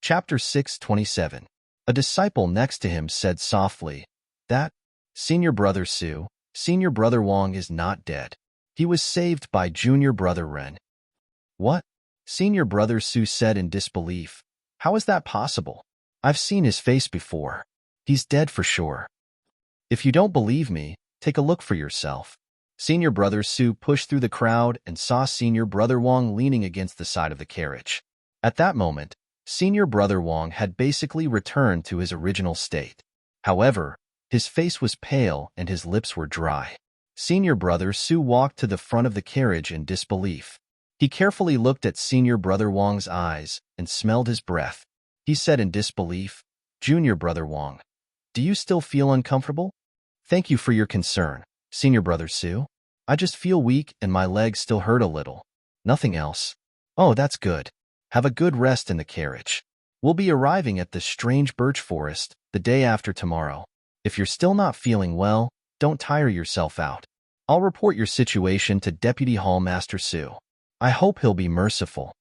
Chapter 627. A disciple next to him said softly, "That, Senior Brother Su, Senior Brother Wang is not dead. He was saved by Junior Brother Ren." "What?" Senior Brother Su said in disbelief. "How is that possible? I've seen his face before. He's dead for sure." "If you don't believe me, take a look for yourself." Senior Brother Su pushed through the crowd and saw Senior Brother Wang leaning against the side of the carriage. At that moment, Senior Brother Wang had basically returned to his original state. However, his face was pale and his lips were dry. Senior Brother Su walked to the front of the carriage in disbelief. He carefully looked at Senior Brother Wang's eyes and smelled his breath. He said in disbelief, "Junior Brother Wang, do you still feel uncomfortable?" "Thank you for your concern, Senior Brother Su. I just feel weak and my legs still hurt a little. Nothing else." "Oh, that's good. Have a good rest in the carriage. We'll be arriving at the strange birch forest the day after tomorrow. If you're still not feeling well, don't tire yourself out. I'll report your situation to Deputy Hall Master Su. I hope he'll be merciful."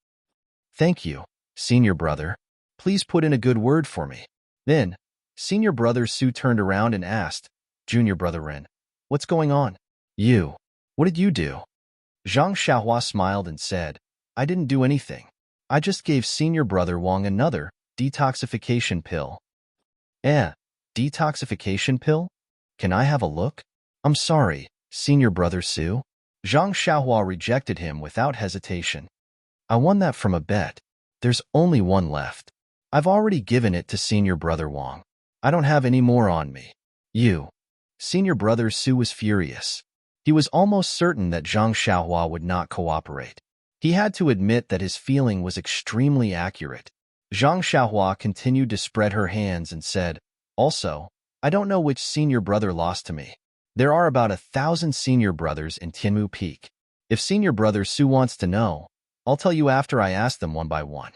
"Thank you, Senior Brother. Please put in a good word for me." Then, Senior Brother Su turned around and asked, "Junior Brother Ren, what's going on?" What did you do?" Zhang Xiaohua smiled and said, "I didn't do anything. I just gave Senior Brother Wang another detoxification pill." Detoxification pill? Can I have a look?" "I'm sorry, Senior Brother Su." Zhang Xiaohua rejected him without hesitation. "I won that from a bet. There's only one left. I've already given it to Senior Brother Wang. I don't have any more on me." Senior Brother Su was furious. He was almost certain that Zhang Xiaohua would not cooperate. He had to admit that his feeling was extremely accurate. Zhang Xiaohua continued to spread her hands and said, "Also, I don't know which senior brother lost to me. There are about 1,000 senior brothers in Tianmu Peak. If Senior Brother Su wants to know, I'll tell you after I ask them one by one."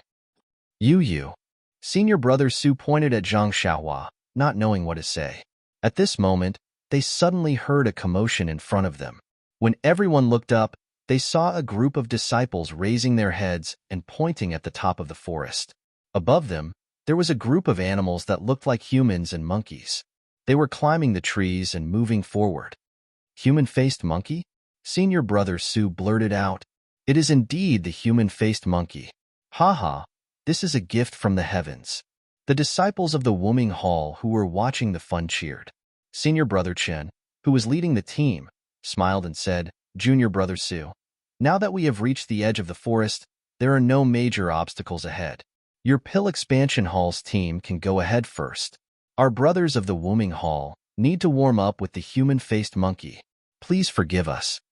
Senior Brother Su pointed at Zhang Xiaohua, not knowing what to say. At this moment, they suddenly heard a commotion in front of them. When everyone looked up, they saw a group of disciples raising their heads and pointing at the top of the forest. Above them, there was a group of animals that looked like humans and monkeys. They were climbing the trees and moving forward. "Human-faced monkey?" Senior Brother Su blurted out. "It is indeed the human-faced monkey. Ha! This is a gift from the heavens." The disciples of the Wuming Hall who were watching the fun cheered. Senior Brother Chen, who was leading the team, smiled and said, "Junior Brother Su, now that we have reached the edge of the forest, there are no major obstacles ahead. Your Pill Expansion Hall's team can go ahead first. Our brothers of the Wuming Hall need to warm up with the human-faced monkey. Please forgive us."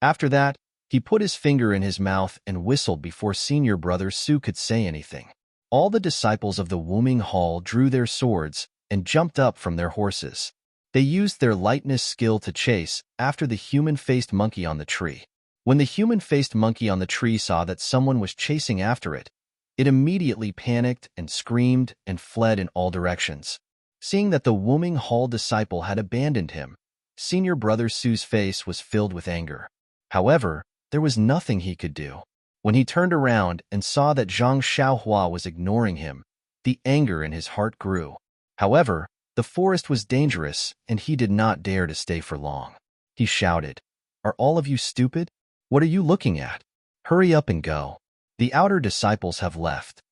After that, he put his finger in his mouth and whistled before Senior Brother Su could say anything. All the disciples of the Wuming Hall drew their swords and jumped up from their horses. They used their lightness skill to chase after the human-faced monkey on the tree. When the human-faced monkey on the tree saw that someone was chasing after it, it immediately panicked and screamed and fled in all directions. Seeing that the Wuming Hall disciple had abandoned him, Senior Brother Su's face was filled with anger. However, there was nothing he could do. When he turned around and saw that Zhang Xiaohua was ignoring him, the anger in his heart grew. However, the forest was dangerous and he did not dare to stay for long. He shouted, "Are all of you stupid? What are you looking at? Hurry up and go. The outer disciples have left.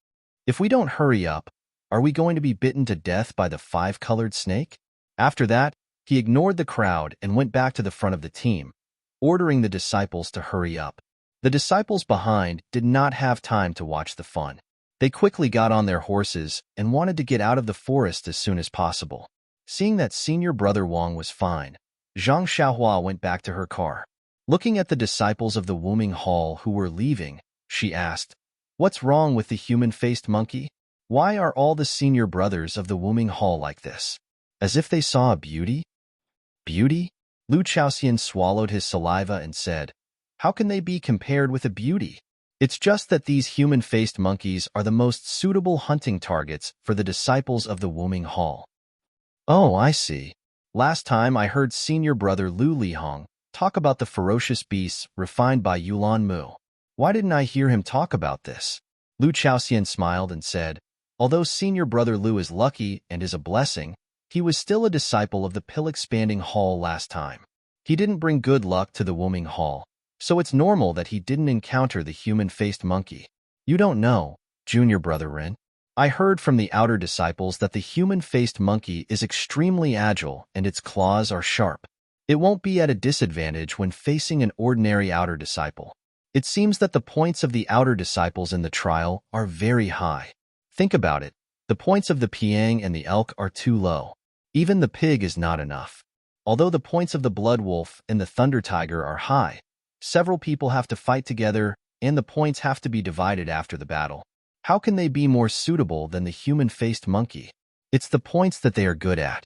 If we don't hurry up, are we going to be bitten to death by the five-colored snake?" After that, he ignored the crowd and went back to the front of the team, ordering the disciples to hurry up. The disciples behind did not have time to watch the fun. They quickly got on their horses and wanted to get out of the forest as soon as possible. Seeing that Senior Brother Wang was fine, Zhang Xiaohua went back to her car. Looking at the disciples of the Wuming Hall who were leaving, she asked, "What's wrong with the human-faced monkey? Why are all the senior brothers of the Wuming Hall like this? As if they saw a beauty?" "Beauty?" Lu Chaoxian swallowed his saliva and said, "How can they be compared with a beauty? It's just that these human-faced monkeys are the most suitable hunting targets for the disciples of the Wuming Hall." "Oh, I see. Last time I heard Senior Brother Lu Lihong talk about the ferocious beasts refined by Yulan Mu. Why didn't I hear him talk about this?" Lu Chaoxian smiled and said, Although senior brother Lu is lucky and is a blessing, he was still a disciple of the pill-expanding hall last time. He didn't bring good luck to the Woming Hall, so it's normal that he didn't encounter the human-faced monkey. You don't know, junior brother Rin. I heard from the outer disciples that the human-faced monkey is extremely agile and its claws are sharp. It won't be at a disadvantage when facing an ordinary outer disciple. It seems that the points of the outer disciples in the trial are very high. Think about it. The points of the Piang and the elk are too low. Even the pig is not enough. Although the points of the blood wolf and the thunder tiger are high, several people have to fight together and the points have to be divided after the battle. How can they be more suitable than the human-faced monkey? It's the points that they are good at.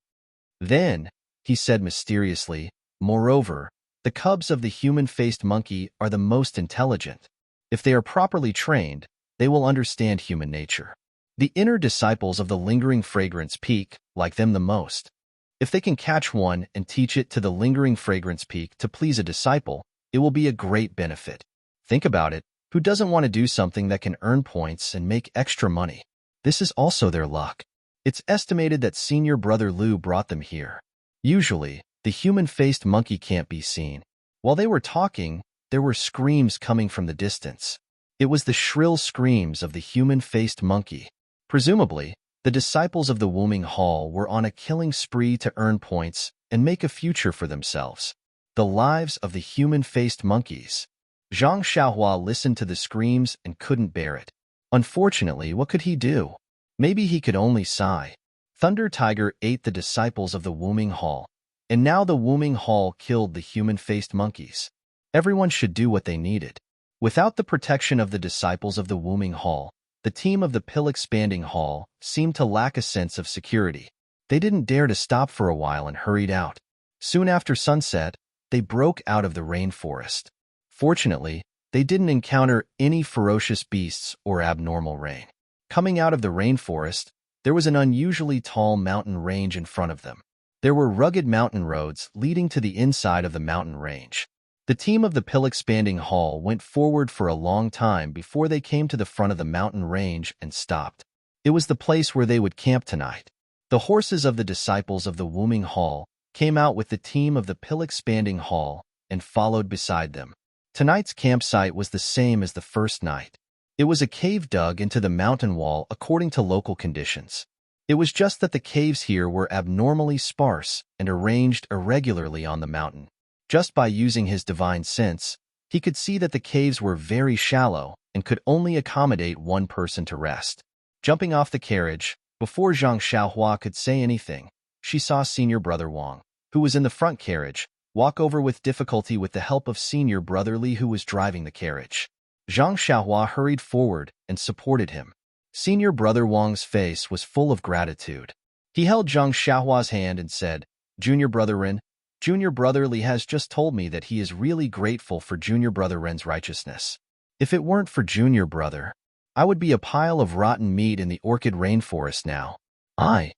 Then, he said mysteriously, moreover, the cubs of the human-faced monkey are the most intelligent. If they are properly trained, they will understand human nature. The inner disciples of the lingering fragrance peak like them the most. If they can catch one and teach it to the lingering fragrance peak to please a disciple, it will be a great benefit. Think about it. Who doesn't want to do something that can earn points and make extra money? This is also their luck. It's estimated that senior brother Lu brought them here. Usually, the human-faced monkey can't be seen. While they were talking, there were screams coming from the distance. It was the shrill screams of the human-faced monkey. Presumably, the disciples of the Woming Hall were on a killing spree to earn points and make a future for themselves. The lives of the human-faced monkeys. Zhang Xiaohua listened to the screams and couldn't bear it. Unfortunately, what could he do? Maybe he could only sigh. Thunder Tiger ate the disciples of the Woming Hall, and now the Woming Hall killed the human-faced monkeys. Everyone should do what they needed. Without the protection of the disciples of the Woming Hall, the team of the pill-expanding hall seemed to lack a sense of security. They didn't dare to stop for a while and hurried out. Soon after sunset, they broke out of the rainforest. Fortunately, they didn't encounter any ferocious beasts or abnormal rain. Coming out of the rainforest, there was an unusually tall mountain range in front of them. There were rugged mountain roads leading to the inside of the mountain range. The team of the pill-expanding hall went forward for a long time before they came to the front of the mountain range and stopped. It was the place where they would camp tonight. The horses of the disciples of the Woming Hall came out with the team of the pill-expanding hall and followed beside them. Tonight's campsite was the same as the first night. It was a cave dug into the mountain wall according to local conditions. It was just that the caves here were abnormally sparse and arranged irregularly on the mountain. Just by using his divine sense, he could see that the caves were very shallow and could only accommodate one person to rest. Jumping off the carriage, before Zhang Xiaohua could say anything, she saw senior brother Wang, who was in the front carriage, walk over with difficulty with the help of senior brother Li who was driving the carriage. Zhang Xiaohua hurried forward and supported him. Senior brother Wang's face was full of gratitude. He held Zhang Xiaohua's hand and said, "Junior brother Ren, Junior brother Li has just told me that he is really grateful for junior brother Ren's righteousness. If it weren't for junior brother, I would be a pile of rotten meat in the orchid rainforest now. I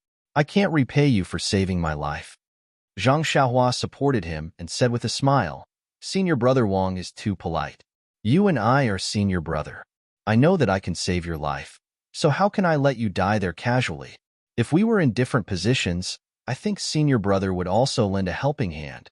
can't repay you for saving my life." Zhang Xiaohua supported him and said with a smile, "Senior brother Wang is too polite. You and I are senior brother. I know that I can save your life, so how can I let you die there casually? If we were in different positions, I think senior brother would also lend a helping hand."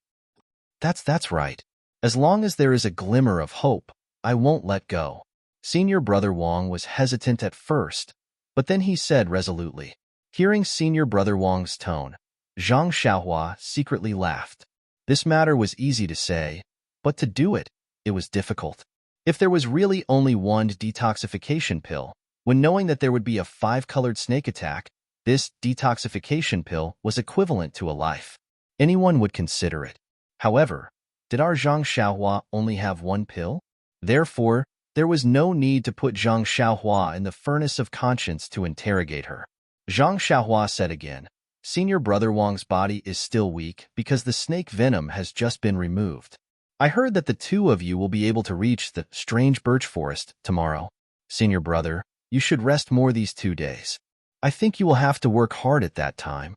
That's right. As long as there is a glimmer of hope, I won't let go." Senior brother Wang was hesitant at first, but then he said resolutely. Hearing senior brother Wang's tone, Zhang Xiaohua secretly laughed. This matter was easy to say, but to do it, it was difficult. If there was really only one detoxification pill, when knowing that there would be a 5-colored snake attack, this detoxification pill was equivalent to a life. Anyone would consider it. However, did our Zhang Xiaohua only have one pill? Therefore, there was no need to put Zhang Xiaohua in the furnace of conscience to interrogate her. Zhang Xiaohua said again, "Senior brother Wang's body is still weak because the snake venom has just been removed. I heard that the two of you will be able to reach the strange birch forest tomorrow. Senior brother, you should rest more these 2 days. I think you will have to work hard at that time."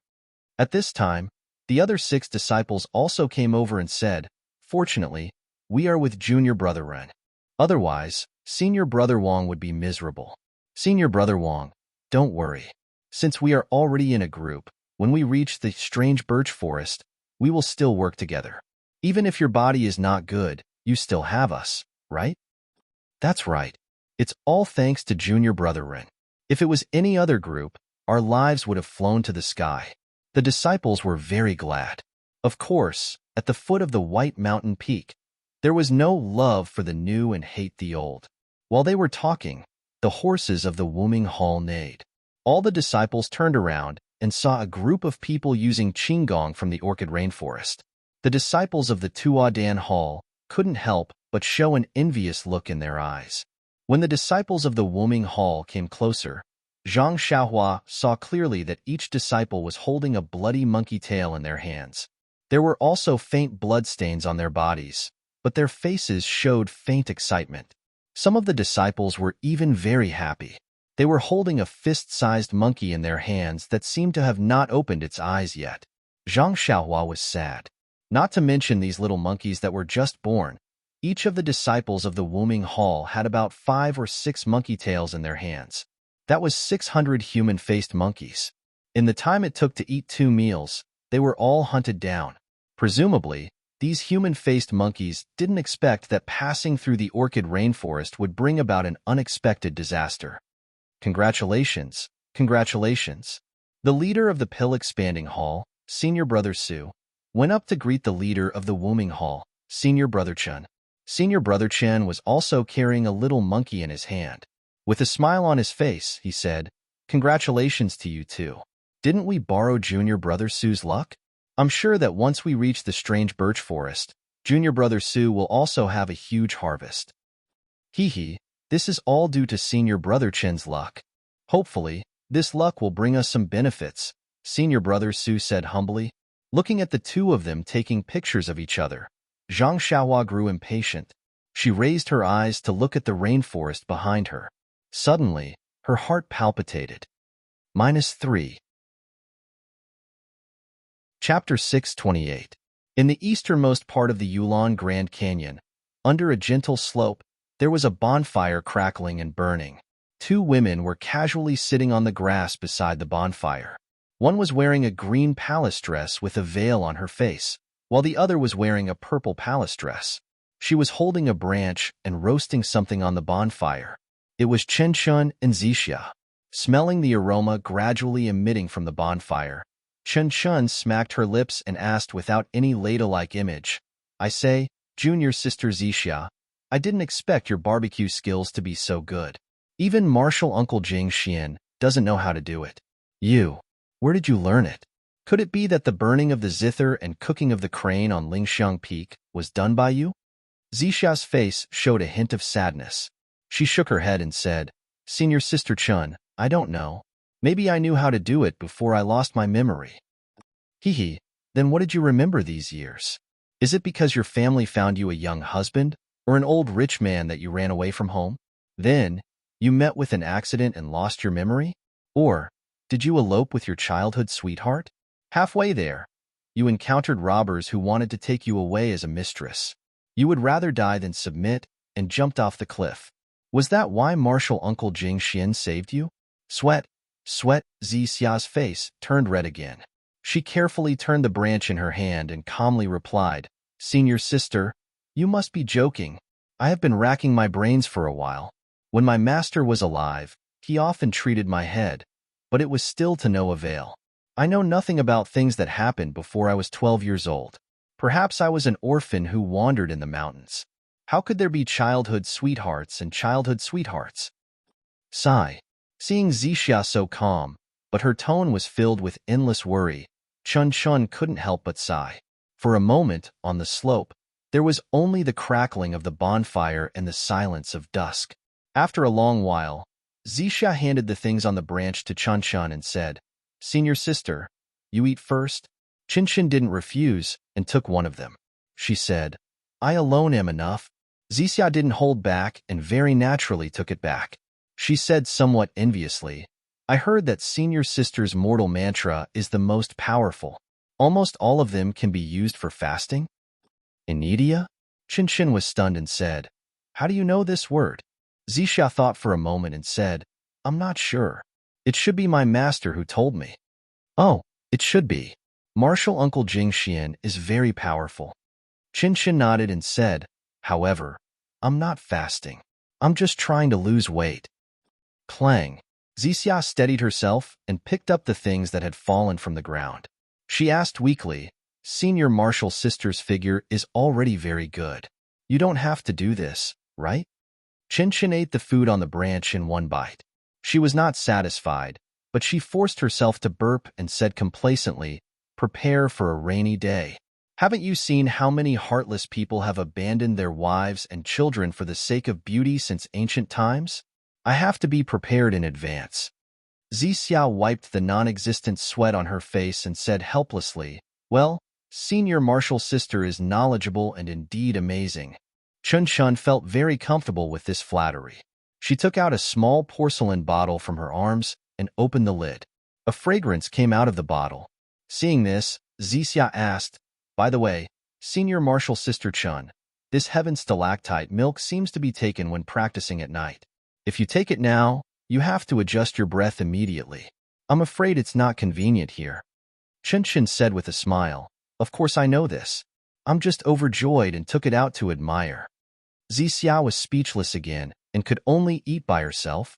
At this time, the other 6 disciples also came over and said, "Fortunately, we are with junior brother Ren. Otherwise, senior brother Wang would be miserable." Senior brother Wang, Don't worry. Since we are already in a group, when we reach the strange birch forest, we will still work together. Even if your body is not good, you still have us, right? That's right. It's all thanks to Junior Brother Rin. If it was any other group, our lives would have flown to the sky. The disciples were very glad. Of course, at the foot of the White Mountain Peak, there was no love for the new and hate the old. While they were talking, the horses of the Wuming Hall neighed. All the disciples turned around and saw a group of people using qinggong from the orchid rainforest. The disciples of the Tuadan Hall couldn't help but show an envious look in their eyes. When the disciples of the Wuming Hall came closer, Zhang Xiaohua saw clearly that each disciple was holding a bloody monkey tail in their hands. There were also faint bloodstains on their bodies, but their faces showed faint excitement. Some of the disciples were even very happy. They were holding a fist-sized monkey in their hands that seemed to have not opened its eyes yet. Zhang Xiaohua was sad. Not to mention these little monkeys that were just born. Each of the disciples of the Wuming Hall had about 5 or 6 monkey tails in their hands. That was 600 human-faced monkeys. In the time it took to eat 2 meals, they were all hunted down. Presumably, these human-faced monkeys didn't expect that passing through the orchid rainforest would bring about an unexpected disaster. Congratulations, congratulations. The leader of the Pill-Expanding Hall, Senior Brother Su, went up to greet the leader of the Wuming Hall, Senior Brother Chen. Senior Brother Chen was also carrying a little monkey in his hand. With a smile on his face, he said, "Congratulations to you too. Didn't we borrow Junior Brother Su's luck? I'm sure that once we reach the strange birch forest, Junior Brother Su will also have a huge harvest." Hee, this is all due to Senior Brother Chen's luck. Hopefully, this luck will bring us some benefits, Senior Brother Su said humbly. Looking at the two of them taking pictures of each other, Zhang Xiaohua grew impatient. She raised her eyes to look at the rainforest behind her. Suddenly, her heart palpitated. -3. Chapter 628. In the easternmost part of the Yulon Grand Canyon, under a gentle slope, there was a bonfire crackling and burning. 2 women were casually sitting on the grass beside the bonfire. One was wearing a green palace dress with a veil on her face, while the other was wearing a purple palace dress. She was holding a branch and roasting something on the bonfire. It was Chen Chun and Zixia. Smelling the aroma gradually emitting from the bonfire, Chen Chun smacked her lips and asked without any ladle-like image, "I say, Junior Sister Zixia, I didn't expect your barbecue skills to be so good. Even Martial Uncle Jing Xian doesn't know how to do it. Where did you learn it? Could it be that the burning of the zither and cooking of the crane on Lingxiang Peak was done by you?" Zixia's face showed a hint of sadness. She shook her head and said, "Senior Sister Chun, I don't know. Maybe I knew how to do it before I lost my memory." Then what did you remember these years? Is it because your family found you a young husband, or an old rich man that you ran away from home? Then, you met with an accident and lost your memory? Or, did you elope with your childhood sweetheart? Halfway there, you encountered robbers who wanted to take you away as a mistress. You would rather die than submit, and jumped off the cliff. Was that why Martial Uncle Jing Xian saved you? Sweat, Zixia's face turned red again. She carefully turned the branch in her hand and calmly replied, "Senior Sister, you must be joking. I have been racking my brains for a while. When my master was alive, he often treated my head, but it was still to no avail. I know nothing about things that happened before I was 12 years old. Perhaps I was an orphan who wandered in the mountains. How could there be childhood sweethearts and childhood sweethearts?" Sigh. Seeing Zixia so calm, but her tone was filled with endless worry, Chun Chun couldn't help but sigh. For a moment, on the slope, there was only the crackling of the bonfire and the silence of dusk. After a long while, Zixia handed the things on the branch to Chun Chun and said, "Senior Sister, you eat first?" Chin Chin didn't refuse and took one of them. She said, "I alone am enough." Zixia didn't hold back and very naturally took it back. She said somewhat enviously, "I heard that Senior Sister's mortal mantra is the most powerful. Almost all of them can be used for fasting?" "Inidia?" Chin Chin was stunned and said, "How do you know this word?" Zixia thought for a moment and said, "I'm not sure. It should be my master who told me. Oh, it should be. Martial Uncle Jingxian is very powerful. Qinshin nodded and said, however, I'm not fasting. I'm just trying to lose weight. Clang. Zixia steadied herself and picked up the things that had fallen from the ground. She asked weakly, Senior Martial Sister's figure is already very good. You don't have to do this, right? Qinshin ate the food on the branch in one bite. She was not satisfied, but she forced herself to burp and said complacently, prepare for a rainy day. Haven't you seen how many heartless people have abandoned their wives and children for the sake of beauty since ancient times? I have to be prepared in advance. Zixia wiped the non-existent sweat on her face and said helplessly, well, Senior Martial Sister is knowledgeable and indeed amazing. Chun felt very comfortable with this flattery. She took out a small porcelain bottle from her arms and opened the lid. A fragrance came out of the bottle. Seeing this, Zixia asked, by the way, Senior Martial Sister Chun, this heaven stalactite milk seems to be taken when practicing at night. If you take it now, you have to adjust your breath immediately. I'm afraid it's not convenient here. Qinshin said with a smile, of course I know this. I'm just overjoyed and took it out to admire. Zixia was speechless again and could only eat by herself.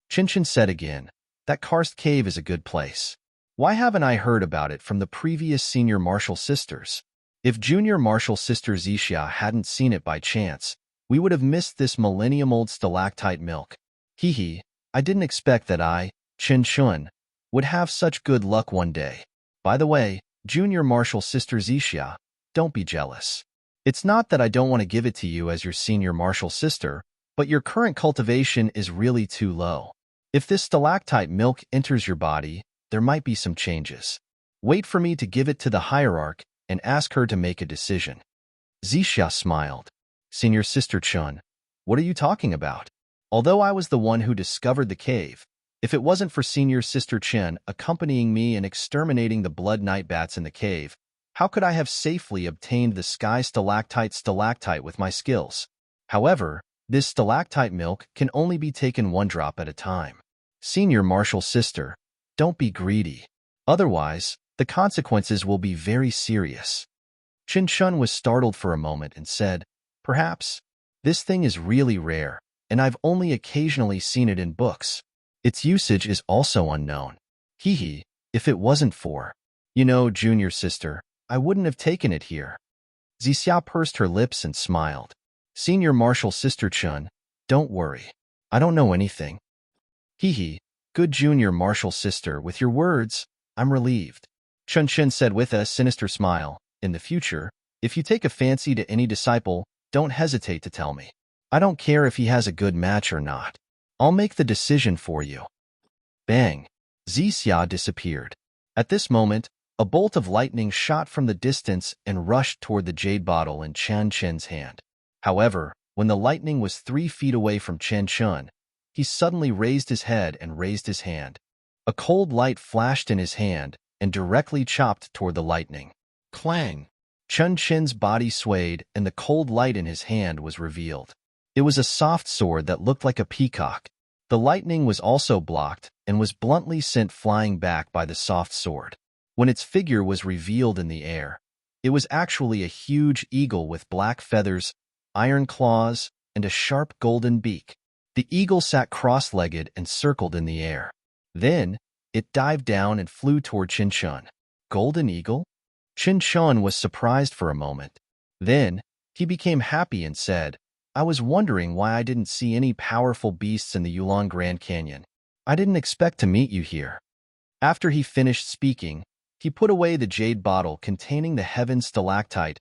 Qinshin said again, that karst cave is a good place. Why haven't I heard about it from the previous Senior Martial Sisters? If Junior Martial Sister Zixia hadn't seen it by chance, we would have missed this millennium-old stalactite milk. Hee, I didn't expect that I, Qinshin, would have such good luck one day. By the way, Junior Martial Sister Zixia, don't be jealous. It's not that I don't want to give it to you as your Senior Martial Sister, but your current cultivation is really too low. If this stalactite milk enters your body, there might be some changes. Wait for me to give it to the hierarch and ask her to make a decision. Zixia smiled. Senior Sister Chun, what are you talking about? Although I was the one who discovered the cave, if it wasn't for Senior Sister Chen accompanying me and exterminating the blood night bats in the cave, how could I have safely obtained the sky stalactite with my skills? However, this stalactite milk can only be taken one drop at a time. Senior Martial Sister, don't be greedy. Otherwise, the consequences will be very serious. Qinshin was startled for a moment and said, perhaps. This thing is really rare, and I've only occasionally seen it in books. Its usage is also unknown. Hee, if it wasn't for, Junior Sister, I wouldn't have taken it here. Zixia pursed her lips and smiled. Senior Martial Sister Chun, don't worry. I don't know anything. Hee, good Junior Martial Sister, with your words, I'm relieved. Qinshin said with a sinister smile, in the future, if you take a fancy to any disciple, don't hesitate to tell me. I don't care if he has a good match or not. I'll make the decision for you. Bang! Zixia disappeared. At this moment, a bolt of lightning shot from the distance and rushed toward the jade bottle in Chen Chen's hand. However, when the lightning was 3 feet away from Chen Chen, he suddenly raised his head and raised his hand. A cold light flashed in his hand and directly chopped toward the lightning. Clang! Chen Chen's body swayed and the cold light in his hand was revealed. It was a soft sword that looked like a peacock. The lightning was also blocked and was bluntly sent flying back by the soft sword. When its figure was revealed in the air, it was actually a huge eagle with black feathers, iron claws, and a sharp golden beak. The eagle sat cross-legged and circled in the air. Then, it dived down and flew toward Qinshin. Golden eagle? Qinshin was surprised for a moment. Then, he became happy and said, I was wondering why I didn't see any powerful beasts in the Yulon Grand Canyon. I didn't expect to meet you here. After he finished speaking, he put away the jade bottle containing the heaven stalactite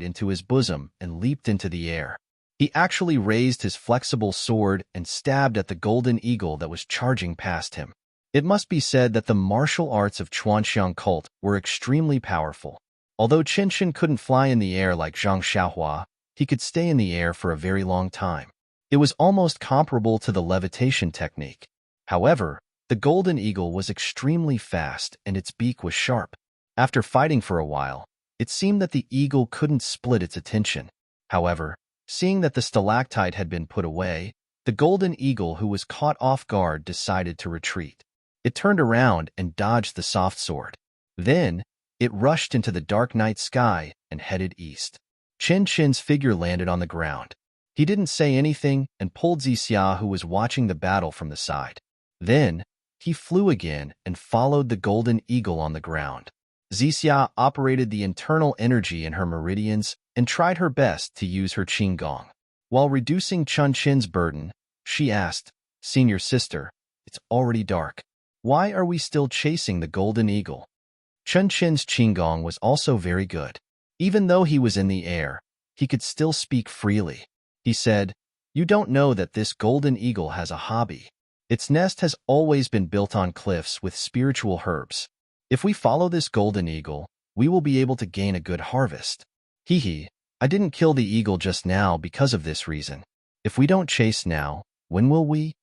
into his bosom and leaped into the air. He actually raised his flexible sword and stabbed at the golden eagle that was charging past him. It must be said that the martial arts of Chuanxiang cult were extremely powerful. Although Qinshin couldn't fly in the air like Zhang Xiaohua, he could stay in the air for a very long time. It was almost comparable to the levitation technique. However, the golden eagle was extremely fast and its beak was sharp. After fighting for a while, it seemed that the eagle couldn't split its attention. However, seeing that the stalactite had been put away, the golden eagle who was caught off guard decided to retreat. It turned around and dodged the soft sword. Then, it rushed into the dark night sky and headed east. Chen Qin's figure landed on the ground. He didn't say anything and pulled Zixia, who was watching the battle, from the side. Then, he flew again and followed the golden eagle on the ground. Zixia operated the internal energy in her meridians and tried her best to use her qigong. While reducing Chen Qin's burden, she asked, "Senior sister, it's already dark. Why are we still chasing the golden eagle?" Chen Qin's qigong was also very good. Even though he was in the air, he could still speak freely. He said, "You don't know that this golden eagle has a hobby. Its nest has always been built on cliffs with spiritual herbs. If we follow this golden eagle, we will be able to gain a good harvest." Hee hee, I didn't kill the eagle just now because of this reason. If we don't chase now, when will we?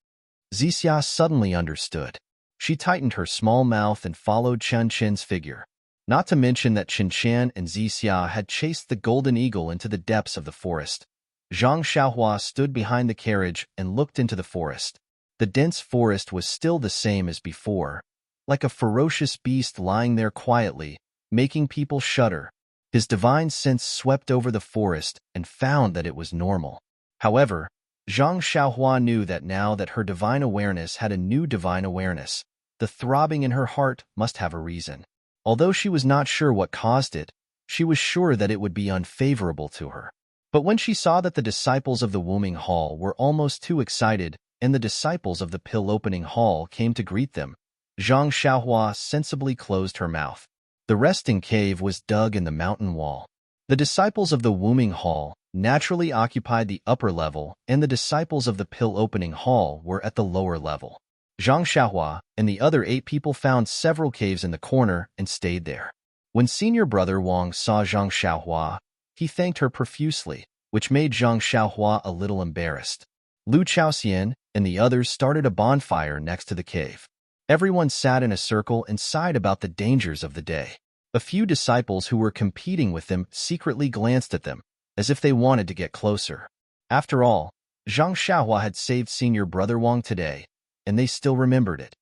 Zixia suddenly understood. She tightened her small mouth and followed Chen Qin's figure. Not to mention that Chen Qin and Zixia had chased the golden eagle into the depths of the forest. Zhang Xiaohua stood behind the carriage and looked into the forest. The dense forest was still the same as before, like a ferocious beast lying there quietly, making people shudder. His divine sense swept over the forest and found that it was normal. However, Zhang Xiaohua knew that now that her divine awareness had a new divine awareness, the throbbing in her heart must have a reason. Although she was not sure what caused it, she was sure that it would be unfavorable to her. But when she saw that the disciples of the Woming Hall were almost too excited and the disciples of the pill-opening hall came to greet them, Zhang Xiaohua sensibly closed her mouth. The resting cave was dug in the mountain wall. The disciples of the Woming Hall naturally occupied the upper level, and the disciples of the pill-opening hall were at the lower level. Zhang Xiaohua and the other 8 people found several caves in the corner and stayed there. When senior brother Wang saw Zhang Xiaohua, he thanked her profusely, which made Zhang Xiaohua a little embarrassed. Lu Chaoxian and the others started a bonfire next to the cave. Everyone sat in a circle and sighed about the dangers of the day. A few disciples who were competing with them secretly glanced at them, as if they wanted to get closer. After all, Zhang Xiaohua had saved senior brother Wang today, and they still remembered it.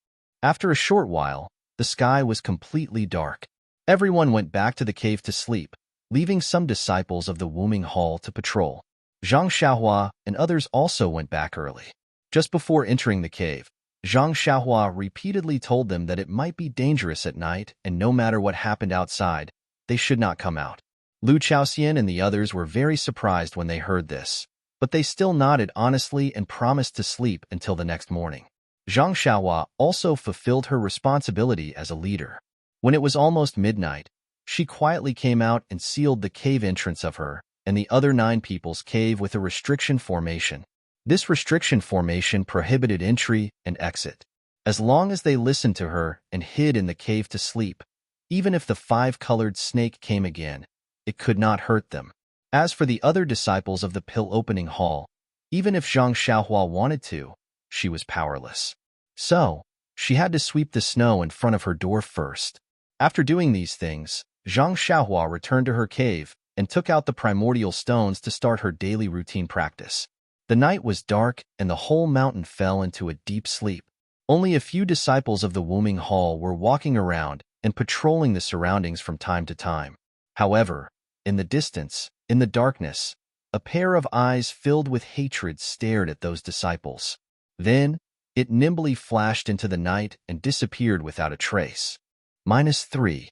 After a short while, the sky was completely dark. Everyone went back to the cave to sleep, leaving some disciples of the Woming Hall to patrol. Zhang Xiaohua and others also went back early. Just before entering the cave, Zhang Xiaohua repeatedly told them that it might be dangerous at night and no matter what happened outside, they should not come out. Lu Chaoxian and the others were very surprised when they heard this, but they still nodded honestly and promised to sleep until the next morning. Zhang Xiaohua also fulfilled her responsibility as a leader. When it was almost midnight, she quietly came out and sealed the cave entrance of her and the other 9 people's cave with a restriction formation. This restriction formation prohibited entry and exit. As long as they listened to her and hid in the cave to sleep, even if the 5-colored snake came again, it could not hurt them. As for the other disciples of the pill-opening hall, even if Zhang Xiaohua wanted to, she was powerless. So, she had to sweep the snow in front of her door first. After doing these things, Zhang Xiaohua returned to her cave and took out the primordial stones to start her daily routine practice. The night was dark and the whole mountain fell into a deep sleep. Only a few disciples of the Woming Hall were walking around and patrolling the surroundings from time to time. However, in the distance, in the darkness, a pair of eyes filled with hatred stared at those disciples. Then, it nimbly flashed into the night and disappeared without a trace. -3.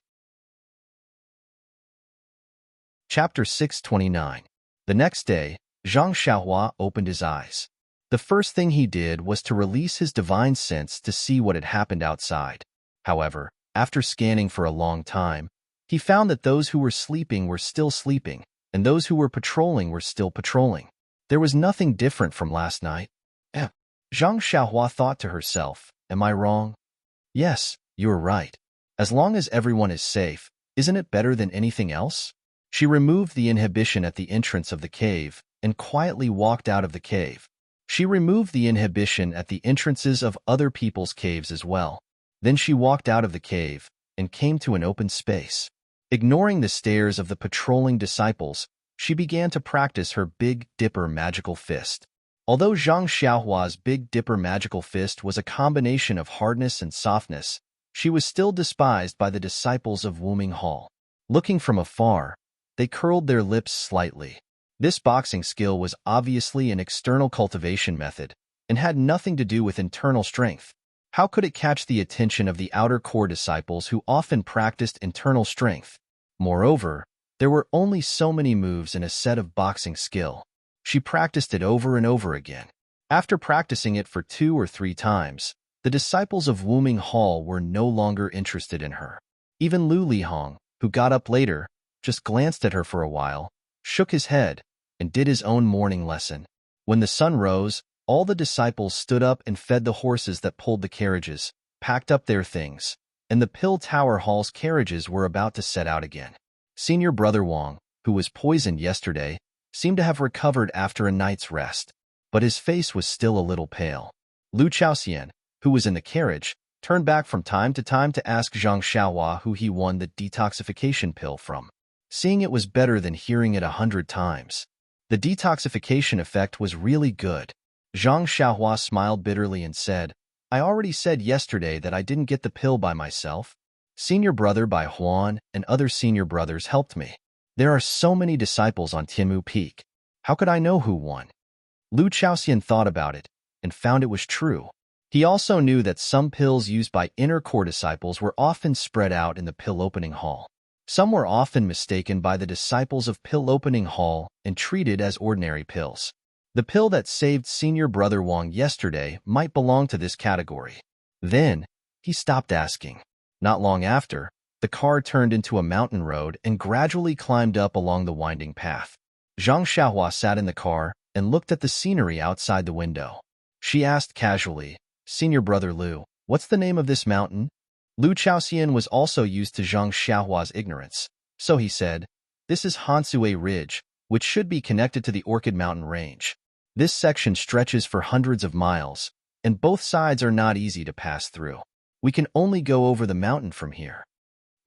Chapter 629. The next day, Zhang Xiaohua opened his eyes. The first thing he did was to release his divine sense to see what had happened outside. However, after scanning for a long time, he found that those who were sleeping were still sleeping, and those who were patrolling were still patrolling. There was nothing different from last night. Zhang Xiaohua thought to herself, am I wrong? Yes, you're right. As long as everyone is safe, isn't it better than anything else? She removed the inhibition at the entrance of the cave and quietly walked out of the cave. She removed the inhibition at the entrances of other people's caves as well. Then she walked out of the cave and came to an open space. Ignoring the stares of the patrolling disciples, she began to practice her Big Dipper magical fist. Although Zhang Xiaohua's Big Dipper magical fist was a combination of hardness and softness, she was still despised by the disciples of Wuming Hall. Looking from afar, they curled their lips slightly. This boxing skill was obviously an external cultivation method and had nothing to do with internal strength. How could it catch the attention of the outer core disciples who often practiced internal strength? Moreover, there were only so many moves in a set of boxing skill. She practiced it over and over again. After practicing it for 2 or 3 times, the disciples of Wuming Hall were no longer interested in her. Even Lu Lihong, who got up later, just glanced at her for a while, shook his head, and did his own morning lesson. When the sun rose, all the disciples stood up and fed the horses that pulled the carriages, packed up their things, and the Pill Tower Hall's carriages were about to set out again. Senior Brother Wang, who was poisoned yesterday, seemed to have recovered after a night's rest, but his face was still a little pale. Lu Chaoxian, who was in the carriage, turned back from time to time to ask Zhang Xiaohua who he won the detoxification pill from. Seeing it was better than hearing it 100 times. The detoxification effect was really good. Zhang Xiaohua smiled bitterly and said, I already said yesterday that I didn't get the pill by myself. Senior Brother Bai Huan and other senior brothers helped me. There are so many disciples on Tianmu Peak. How could I know who won? Lu Chaoxian thought about it and found it was true. He also knew that some pills used by inner core disciples were often spread out in the pill opening hall. Some were often mistaken by the disciples of pill opening hall and treated as ordinary pills. The pill that saved Senior Brother Wang yesterday might belong to this category. Then, he stopped asking. Not long after, the car turned into a mountain road and gradually climbed up along the winding path. Zhang Xiaohua sat in the car and looked at the scenery outside the window. She asked casually, Senior Brother Lu, what's the name of this mountain? Lu Chaoxian was also used to Zhang Xiaohua's ignorance, so he said, This is Hansue Ridge, which should be connected to the Orchid Mountain Range. This section stretches for hundreds of miles, and both sides are not easy to pass through. We can only go over the mountain from here.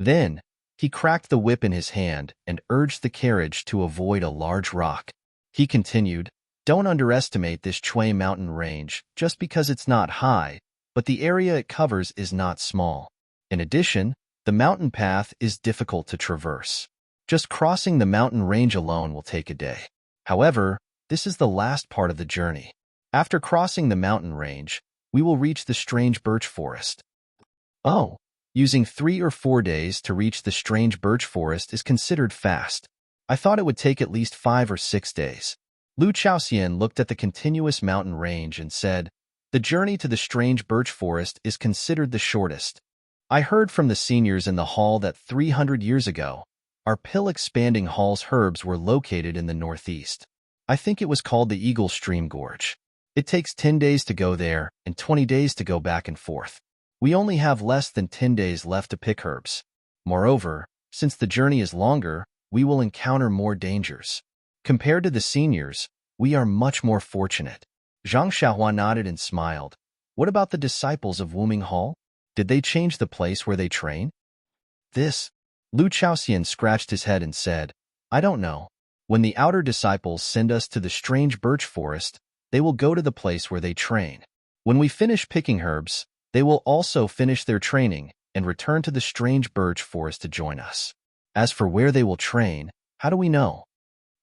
Then, he cracked the whip in his hand and urged the carriage to avoid a large rock. He continued, Don't underestimate this Chui mountain range just because it's not high, but the area it covers is not small. In addition, the mountain path is difficult to traverse. Just crossing the mountain range alone will take a day. However, this is the last part of the journey. After crossing the mountain range, we will reach the strange birch forest. Oh, using 3 or 4 days to reach the strange birch forest is considered fast. I thought it would take at least 5 or 6 days. Lu Chaoxian looked at the continuous mountain range and said, The journey to the strange birch forest is considered the shortest. I heard from the seniors in the hall that 300 years ago, our pill-expanding hall's herbs were located in the northeast. I think it was called the Eagle Stream Gorge. It takes 10 days to go there and 20 days to go back and forth. We only have less than 10 days left to pick herbs. Moreover, since the journey is longer, we will encounter more dangers. Compared to the seniors, we are much more fortunate. Zhang Xiaohua nodded and smiled. What about the disciples of Wuming Hall? Did they change the place where they train? Lu Chaoxian scratched his head and said, I don't know. When the outer disciples send us to the strange birch forest, they will go to the place where they train. When we finish picking herbs, they will also finish their training and return to the strange birch forest to join us. As for where they will train, how do we know?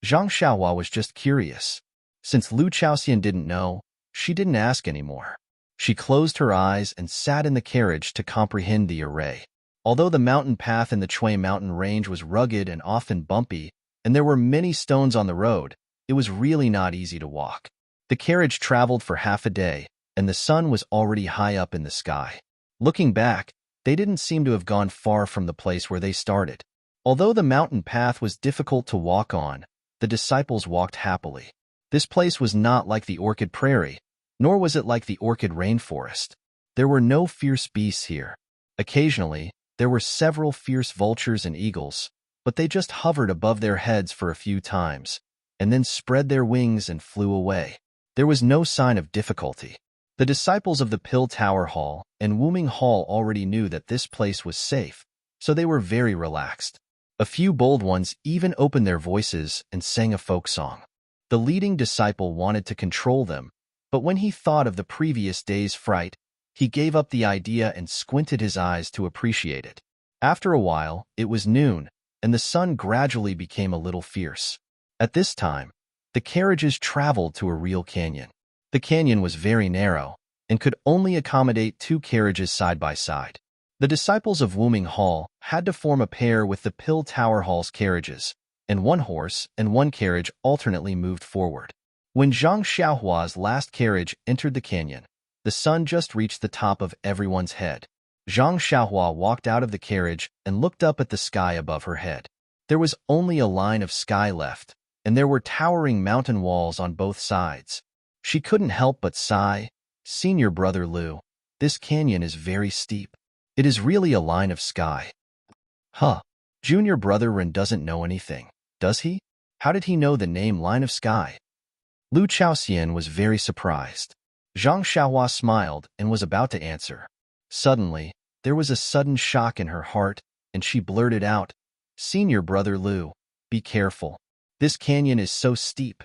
Zhang Xiaohua was just curious. Since Lu Chaoxian didn't know, she didn't ask anymore. She closed her eyes and sat in the carriage to comprehend the array. Although the mountain path in the Chui mountain range was rugged and often bumpy, and there were many stones on the road, it was really not easy to walk. The carriage traveled for half a day, and the sun was already high up in the sky. Looking back, they didn't seem to have gone far from the place where they started. Although the mountain path was difficult to walk on, the disciples walked happily. This place was not like the Orchid Prairie, nor was it like the Orchid Rainforest. There were no fierce beasts here. Occasionally, there were several fierce vultures and eagles, but they just hovered above their heads for a few times, and then spread their wings and flew away. There was no sign of difficulty. The disciples of the Pill Tower Hall and Wuming Hall already knew that this place was safe, so they were very relaxed. A few bold ones even opened their voices and sang a folk song. The leading disciple wanted to control them, but when he thought of the previous day's fright, he gave up the idea and squinted his eyes to appreciate it. After a while, it was noon, and the sun gradually became a little fierce. At this time, the carriages traveled to a real canyon. The canyon was very narrow and could only accommodate 2 carriages side by side. The disciples of Wuming Hall had to form a pair with the Pill Tower Hall's carriages, and 1 horse and 1 carriage alternately moved forward. When Zhang Xiaohua's last carriage entered the canyon, the sun just reached the top of everyone's head. Zhang Xiaohua walked out of the carriage and looked up at the sky above her head. There was only a line of sky left, and there were towering mountain walls on both sides. She couldn't help but sigh. "Senior brother Liu, this canyon is very steep. It is really a line of sky." Huh. Junior brother Ren doesn't know anything, does he? How did he know the name Line of Sky? Lu Chaoxian was very surprised. Zhang Xiaohua smiled and was about to answer. Suddenly, there was a sudden shock in her heart, and she blurted out, "Senior brother Liu, be careful. This canyon is so steep."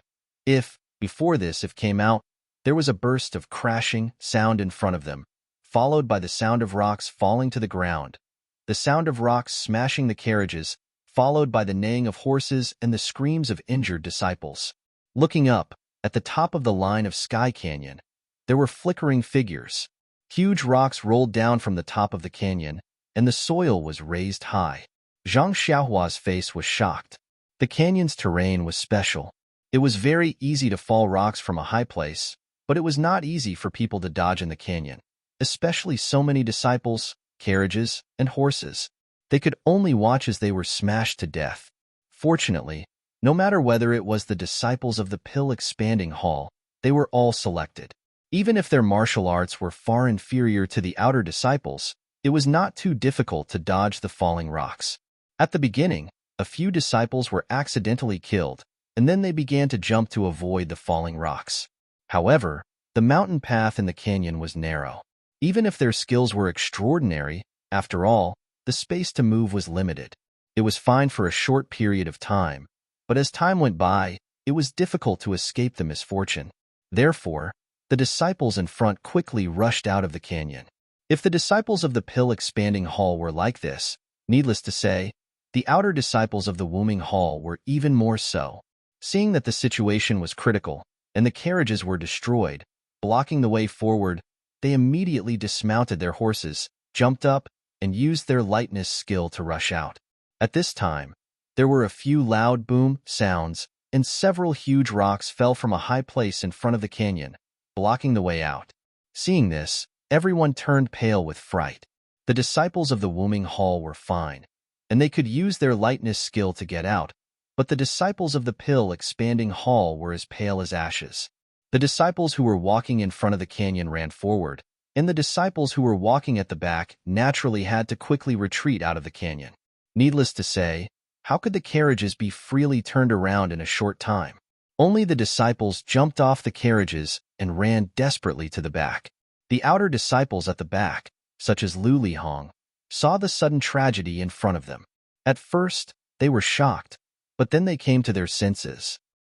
Before this came out, there was a burst of crashing sound in front of them, followed by the sound of rocks falling to the ground. The sound of rocks smashing the carriages, followed by the neighing of horses and the screams of injured disciples. Looking up, at the top of the Line of Sky Canyon, there were flickering figures. Huge rocks rolled down from the top of the canyon, and the soil was raised high. Zhang Xiaohua's face was shocked. The canyon's terrain was special. It was very easy to fall rocks from a high place, but it was not easy for people to dodge in the canyon, especially so many disciples, carriages, and horses. They could only watch as they were smashed to death. Fortunately, no matter whether it was the disciples of the Pill Expanding Hall, they were all selected. Even if their martial arts were far inferior to the outer disciples, it was not too difficult to dodge the falling rocks. At the beginning, a few disciples were accidentally killed, and then they began to jump to avoid the falling rocks. However, the mountain path in the canyon was narrow. Even if their skills were extraordinary, after all, the space to move was limited. It was fine for a short period of time, but as time went by, it was difficult to escape the misfortune. Therefore, the disciples in front quickly rushed out of the canyon. If the disciples of the Pill Expanding Hall were like this, needless to say, the outer disciples of the Wuming Hall were even more so. Seeing that the situation was critical, and the carriages were destroyed, blocking the way forward, they immediately dismounted their horses, jumped up, and used their lightness skill to rush out. At this time, there were a few loud boom sounds, and several huge rocks fell from a high place in front of the canyon, blocking the way out. Seeing this, everyone turned pale with fright. The disciples of the Wuming Hall were fine, and they could use their lightness skill to get out, but the disciples of the Pill Expanding Hall were as pale as ashes. The disciples who were walking in front of the canyon ran forward, and the disciples who were walking at the back naturally had to quickly retreat out of the canyon. Needless to say, how could the carriages be freely turned around in a short time? Only the disciples jumped off the carriages and ran desperately to the back. The outer disciples at the back, such as Lu Lihong, saw the sudden tragedy in front of them. At first, they were shocked, but then they came to their senses.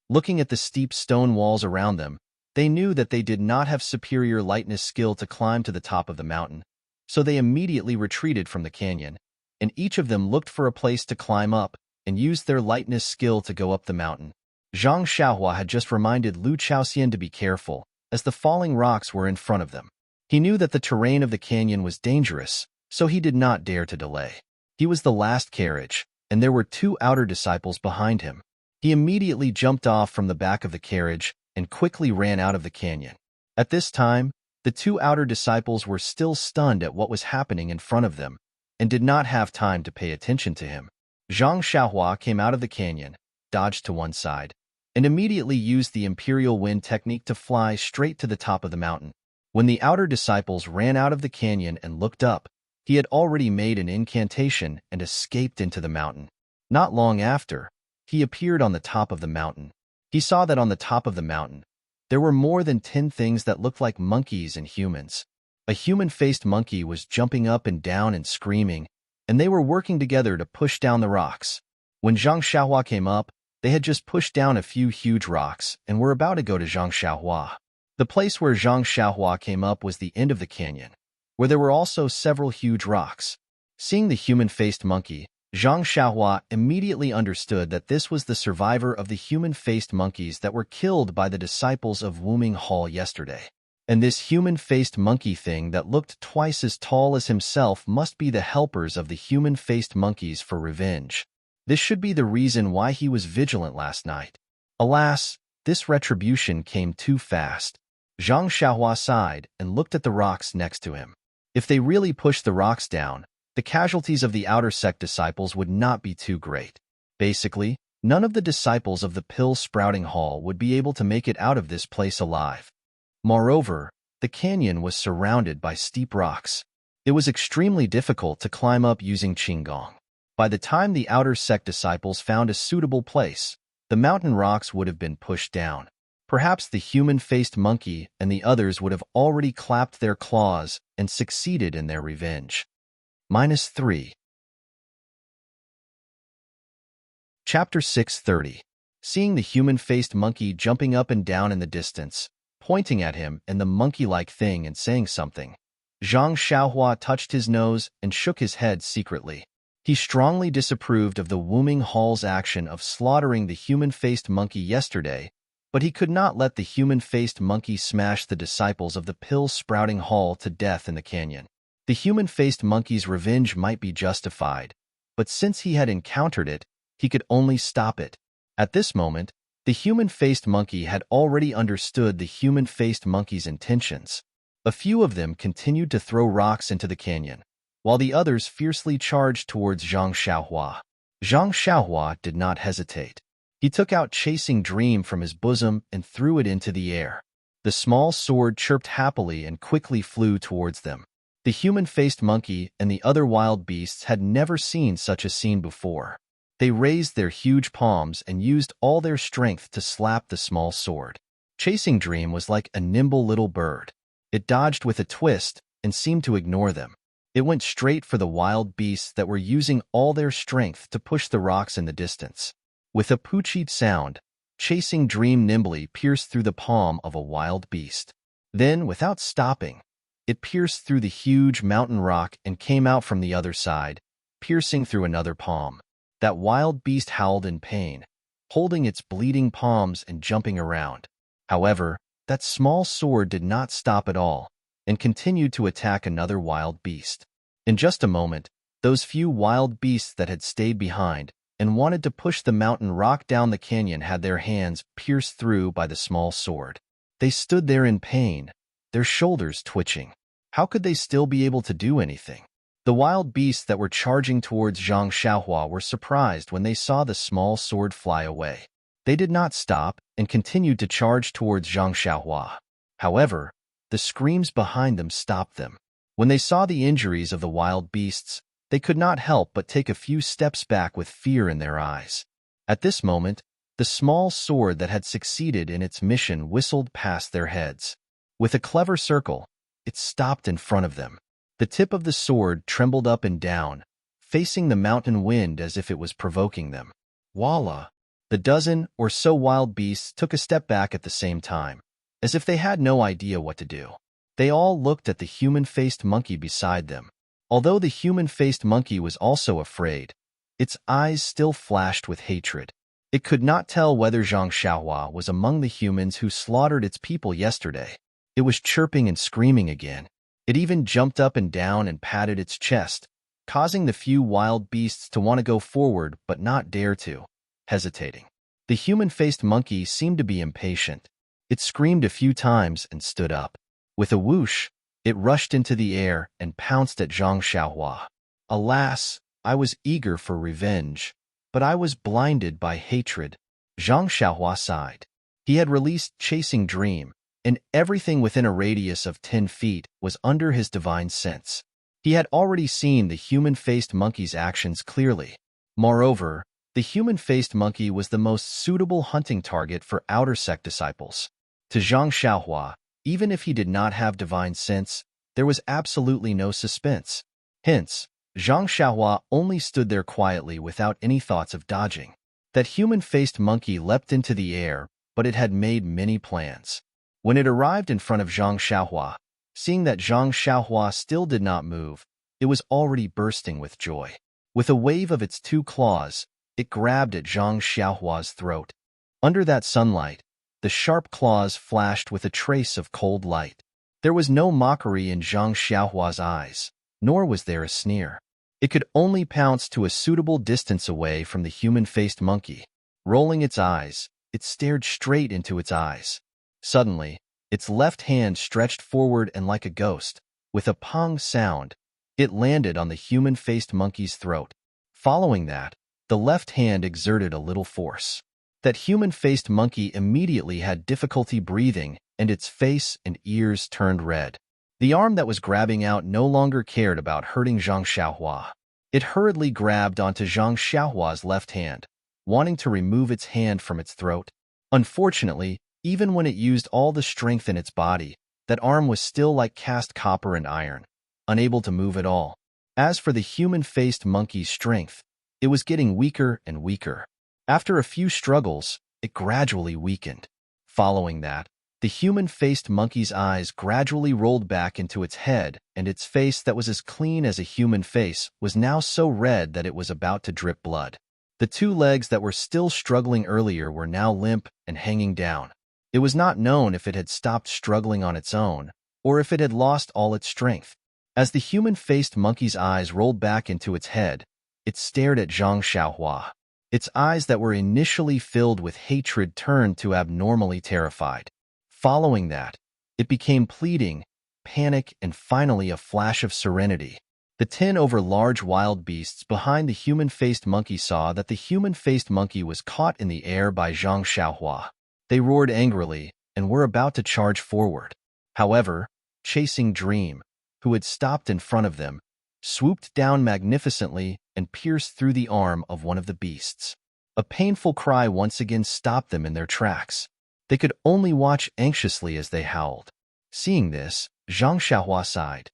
Looking at the steep stone walls around them, they knew that they did not have superior lightness skill to climb to the top of the mountain, so they immediately retreated from the canyon, and each of them looked for a place to climb up and used their lightness skill to go up the mountain. Zhang Xiaohua had just reminded Lu Chaoxian to be careful, as the falling rocks were in front of them. He knew that the terrain of the canyon was dangerous, so he did not dare to delay. He was the last carriage, and there were 2 outer disciples behind him. He immediately jumped off from the back of the carriage and quickly ran out of the canyon. At this time, the 2 outer disciples were still stunned at what was happening in front of them, and did not have time to pay attention to him. Zhang Xiaohua came out of the canyon, dodged to one side, and immediately used the Imperial Wind technique to fly straight to the top of the mountain. When the outer disciples ran out of the canyon and looked up, he had already made an incantation and escaped into the mountain. Not long after, he appeared on the top of the mountain. He saw that on the top of the mountain, there were more than 10 things that looked like monkeys and humans. A human-faced monkey was jumping up and down and screaming, and they were working together to push down the rocks. When Zhang Xiaohua came up, They had just pushed down a few huge rocks and were about to go to Zhang Xiaohua. The place where Zhang Xiaohua came up was the end of the canyon, where there were also several huge rocks. Seeing the human-faced monkey, Zhang Xiaohua immediately understood that this was the survivor of the human-faced monkeys that were killed by the disciples of Wuming Hall yesterday. And this human-faced monkey thing that looked twice as tall as himself must be the helpers of the human-faced monkeys for revenge. This should be the reason why he was vigilant last night. Alas, this retribution came too fast. Zhang Xiaohua sighed and looked at the rocks next to him. If they really pushed the rocks down, the casualties of the outer sect disciples would not be too great. Basically, none of the disciples of the pill-sprouting hall would be able to make it out of this place alive. Moreover, the canyon was surrounded by steep rocks. It was extremely difficult to climb up using Qinggong. By the time the outer sect disciples found a suitable place, the mountain rocks would have been pushed down. Perhaps the human-faced monkey and the others would have already clapped their claws and succeeded in their revenge. -3. Chapter 630. Seeing the human-faced monkey jumping up and down in the distance, pointing at him and the monkey-like thing and saying something, Zhang Xiaohua touched his nose and shook his head secretly. He strongly disapproved of the Wuming Hall's action of slaughtering the human-faced monkey yesterday, but he could not let the human-faced monkey smash the disciples of the pill-sprouting hall to death in the canyon. The human-faced monkey's revenge might be justified, but since he had encountered it, he could only stop it. At this moment, the human-faced monkey had already understood the human-faced monkey's intentions. A few of them continued to throw rocks into the canyon, while the others fiercely charged towards Zhang Xiaohua. Zhang Xiaohua did not hesitate. He took out Chasing Dream from his bosom and threw it into the air. The small sword chirped happily and quickly flew towards them. The human-faced monkey and the other wild beasts had never seen such a scene before. They raised their huge palms and used all their strength to slap the small sword. Chasing Dream was like a nimble little bird. It dodged with a twist and seemed to ignore them. It went straight for the wild beasts that were using all their strength to push the rocks in the distance. With a poochied sound, Chasing Dream nimbly pierced through the palm of a wild beast. Then, without stopping, it pierced through the huge mountain rock and came out from the other side, piercing through another palm. That wild beast howled in pain, holding its bleeding palms and jumping around. However, that small sword did not stop at all, and continued to attack another wild beast. In just a moment, those few wild beasts that had stayed behind and wanted to push the mountain rock down the canyon had their hands pierced through by the small sword. They stood there in pain, their shoulders twitching. How could they still be able to do anything? The wild beasts that were charging towards Zhang Xiaohua were surprised when they saw the small sword fly away. They did not stop and continued to charge towards Zhang Xiaohua. However, the screams behind them stopped them. When they saw the injuries of the wild beasts, they could not help but take a few steps back with fear in their eyes. At this moment, the small sword that had succeeded in its mission whistled past their heads. With a clever circle, it stopped in front of them. The tip of the sword trembled up and down, facing the mountain wind as if it was provoking them. Voila! The dozen or so wild beasts took a step back at the same time, as if they had no idea what to do. They all looked at the human-faced monkey beside them. Although the human-faced monkey was also afraid, its eyes still flashed with hatred. It could not tell whether Zhang Xiaohua was among the humans who slaughtered its people yesterday. It was chirping and screaming again. It even jumped up and down and patted its chest, causing the few wild beasts to want to go forward but not dare to, hesitating. The human-faced monkey seemed to be impatient. It screamed a few times and stood up. With a whoosh, it rushed into the air and pounced at Zhang Xiaohua. Alas, I was eager for revenge, but I was blinded by hatred. Zhang Xiaohua sighed. He had released Chasing Dream, and everything within a radius of 10 feet was under his divine sense. He had already seen the human-faced monkey's actions clearly. Moreover, the human-faced monkey was the most suitable hunting target for outer sect disciples. To Zhang Xiaohua, even if he did not have divine sense, there was absolutely no suspense. Hence, Zhang Xiaohua only stood there quietly without any thoughts of dodging. That human-faced monkey leapt into the air, but it had made many plans. When it arrived in front of Zhang Xiaohua, seeing that Zhang Xiaohua still did not move, it was already bursting with joy. With a wave of its 2 claws, it grabbed at Zhang Xiaohua's throat. Under that sunlight, the sharp claws flashed with a trace of cold light. There was no mockery in Zhang Xiaohua's eyes, nor was there a sneer. It could only pounce to a suitable distance away from the human-faced monkey. Rolling its eyes, it stared straight into its eyes. Suddenly, its left hand stretched forward and like a ghost, with a pong sound, it landed on the human-faced monkey's throat. Following that, the left hand exerted a little force. That human-faced monkey immediately had difficulty breathing, and its face and ears turned red. The arm that was grabbing out no longer cared about hurting Zhang Xiaohua. It hurriedly grabbed onto Zhang Xiaohua's left hand, wanting to remove its hand from its throat. Unfortunately, even when it used all the strength in its body, that arm was still like cast copper and iron, unable to move at all. As for the human-faced monkey's strength, it was getting weaker and weaker. After a few struggles, it gradually weakened. Following that, the human-faced monkey's eyes gradually rolled back into its head, and its face that was as clean as a human face was now so red that it was about to drip blood. The 2 legs that were still struggling earlier were now limp and hanging down. It was not known if it had stopped struggling on its own, or if it had lost all its strength. As the human-faced monkey's eyes rolled back into its head, it stared at Zhang Xiaohua. Its eyes that were initially filled with hatred turned to abnormally terrified. Following that, it became pleading, panic, and finally a flash of serenity. The 10 over large wild beasts behind the human-faced monkey saw that the human-faced monkey was caught in the air by Zhang Xiaohua. They roared angrily and were about to charge forward. However, Chasing Dream, who had stopped in front of them, swooped down magnificently and pierced through the arm of one of the beasts. A painful cry once again stopped them in their tracks. They could only watch anxiously as they howled. Seeing this, Zhang Xiaohua sighed.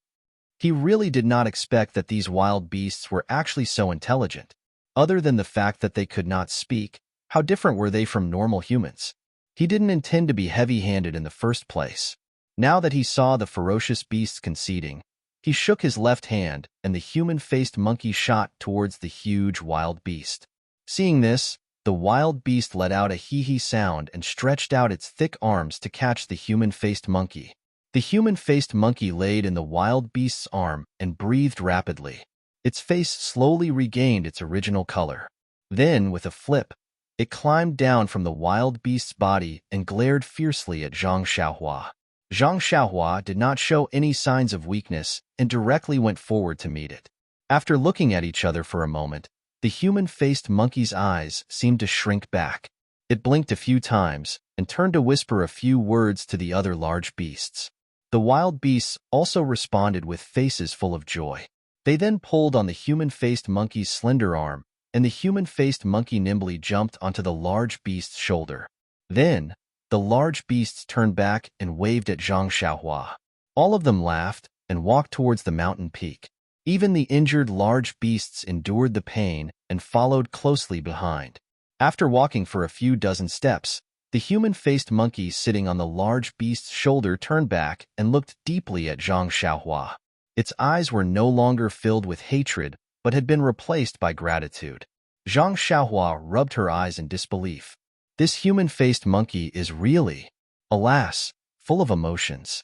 He really did not expect that these wild beasts were actually so intelligent. Other than the fact that they could not speak, how different were they from normal humans? He didn't intend to be heavy-handed in the first place. Now that he saw the ferocious beasts conceding, he shook his left hand, and the human-faced monkey shot towards the huge wild beast. Seeing this, the wild beast let out a hee-hee sound and stretched out its thick arms to catch the human-faced monkey. The human-faced monkey laid in the wild beast's arm and breathed rapidly. Its face slowly regained its original color. Then, with a flip, it climbed down from the wild beast's body and glared fiercely at Zhang Xiaohua. Zhang Xiaohua did not show any signs of weakness and directly went forward to meet it. After looking at each other for a moment, the human-faced monkey's eyes seemed to shrink back. It blinked a few times and turned to whisper a few words to the other large beasts. The wild beasts also responded with faces full of joy. They then pulled on the human-faced monkey's slender arm, and the human-faced monkey nimbly jumped onto the large beast's shoulder. Then, the large beasts turned back and waved at Zhang Xiaohua. All of them laughed and walked towards the mountain peak. Even the injured large beasts endured the pain and followed closely behind. After walking for a few dozen steps, the human-faced monkey sitting on the large beast's shoulder turned back and looked deeply at Zhang Xiaohua. Its eyes were no longer filled with hatred, but had been replaced by gratitude. Zhang Xiaohua rubbed her eyes in disbelief. This human-faced monkey is really, alas, full of emotions.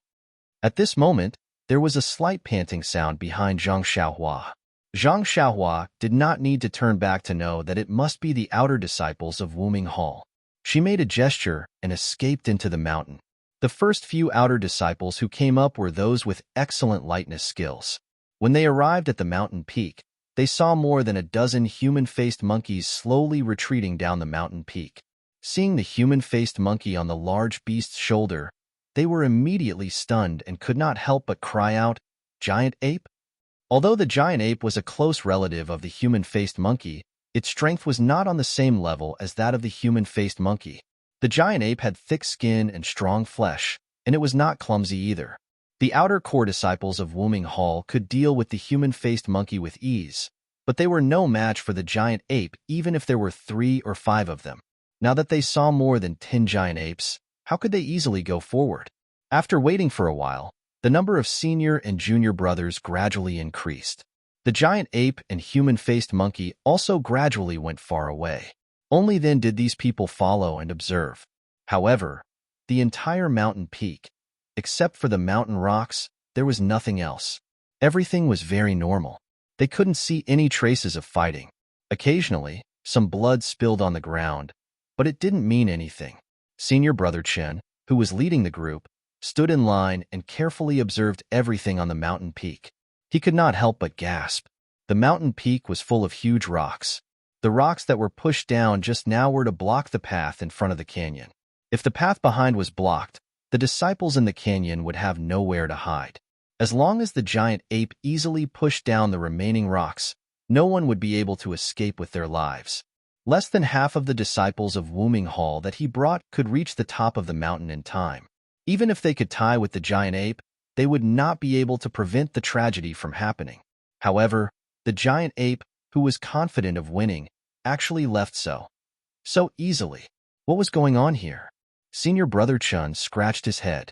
At this moment, there was a slight panting sound behind Zhang Xiaohua. Zhang Xiaohua did not need to turn back to know that it must be the outer disciples of Wuming Hall. She made a gesture and escaped into the mountain. The first few outer disciples who came up were those with excellent lightness skills. When they arrived at the mountain peak, they saw more than a dozen human-faced monkeys slowly retreating down the mountain peak. Seeing the human-faced monkey on the large beast's shoulder, they were immediately stunned and could not help but cry out, "Giant ape?" Although the giant ape was a close relative of the human-faced monkey, its strength was not on the same level as that of the human-faced monkey. The giant ape had thick skin and strong flesh, and it was not clumsy either. The outer core disciples of Wuming Hall could deal with the human-faced monkey with ease, but they were no match for the giant ape even if there were 3 or 5 of them. Now that they saw more than 10 giant apes, how could they easily go forward? After waiting for a while, the number of senior and junior brothers gradually increased. The giant ape and human-faced monkey also gradually went far away. Only then did these people follow and observe. However, the entire mountain peak, except for the mountain rocks, there was nothing else. Everything was very normal. They couldn't see any traces of fighting. Occasionally, some blood spilled on the ground, but it didn't mean anything. Senior brother Chen, who was leading the group, stood in line and carefully observed everything on the mountain peak. He could not help but gasp. The mountain peak was full of huge rocks. The rocks that were pushed down just now were to block the path in front of the canyon. If the path behind was blocked, the disciples in the canyon would have nowhere to hide. As long as the giant ape easily pushed down the remaining rocks, no one would be able to escape with their lives. Less than half of the disciples of Wuming Hall that he brought could reach the top of the mountain in time. Even if they could tie with the giant ape, they would not be able to prevent the tragedy from happening. However, the giant ape, who was confident of winning, actually left so easily. What was going on here? Senior brother Chun scratched his head.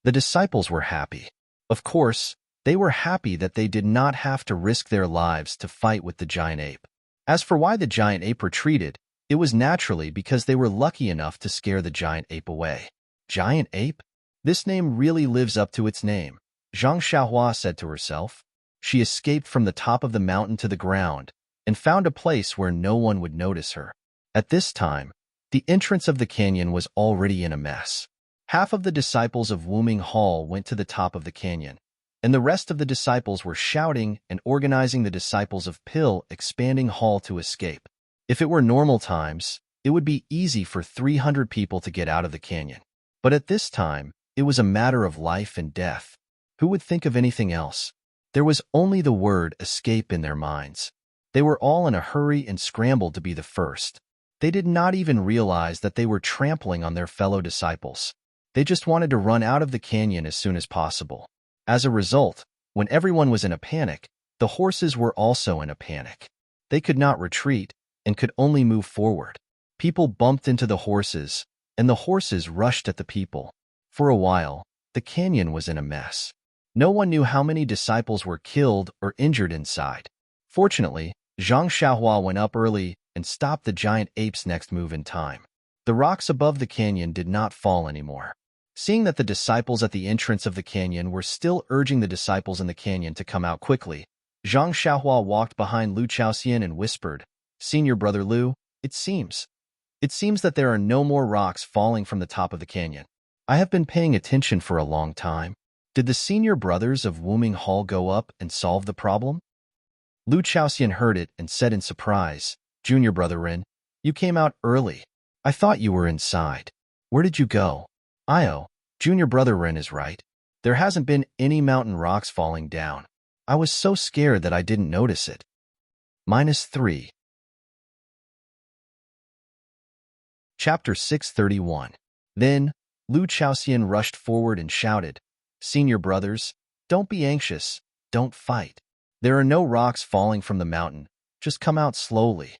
The disciples were happy. Of course, they were happy that they did not have to risk their lives to fight with the giant ape. As for why the giant ape retreated, it was naturally because they were lucky enough to scare the giant ape away. Giant ape? This name really lives up to its name, Zhang Xiaohua said to herself. She escaped from the top of the mountain to the ground and found a place where no one would notice her. At this time, the entrance of the canyon was already in a mess. Half of the disciples of Wuming Hall went to the top of the canyon, and the rest of the disciples were shouting and organizing the disciples of Pill Expanding Hall to escape. If it were normal times, it would be easy for 300 people to get out of the canyon. But at this time, it was a matter of life and death. Who would think of anything else? There was only the word escape in their minds. They were all in a hurry and scrambled to be the first. They did not even realize that they were trampling on their fellow disciples. They just wanted to run out of the canyon as soon as possible. As a result, when everyone was in a panic, the horses were also in a panic. They could not retreat and could only move forward. People bumped into the horses, and the horses rushed at the people. For a while, the canyon was in a mess. No one knew how many disciples were killed or injured inside. Fortunately, Zhang Xiaohua went up early and stopped the giant ape's next move in time. The rocks above the canyon did not fall anymore. Seeing that the disciples at the entrance of the canyon were still urging the disciples in the canyon to come out quickly, Zhang Xiaohua walked behind Lu Chaoxian and whispered, "Senior brother Lu, it seems that there are no more rocks falling from the top of the canyon. I have been paying attention for a long time. Did the senior brothers of Wuming Hall go up and solve the problem?" Lu Chaoxian heard it and said in surprise, "Junior brother Ren, you came out early. I thought you were inside. Where did you go?" "Io, junior brother Ren is right. There hasn't been any mountain rocks falling down. I was so scared that I didn't notice it." -3. Chapter 631. Then, Lu Chaoxian rushed forward and shouted, "Senior brothers, don't be anxious, don't fight. There are no rocks falling from the mountain, just come out slowly."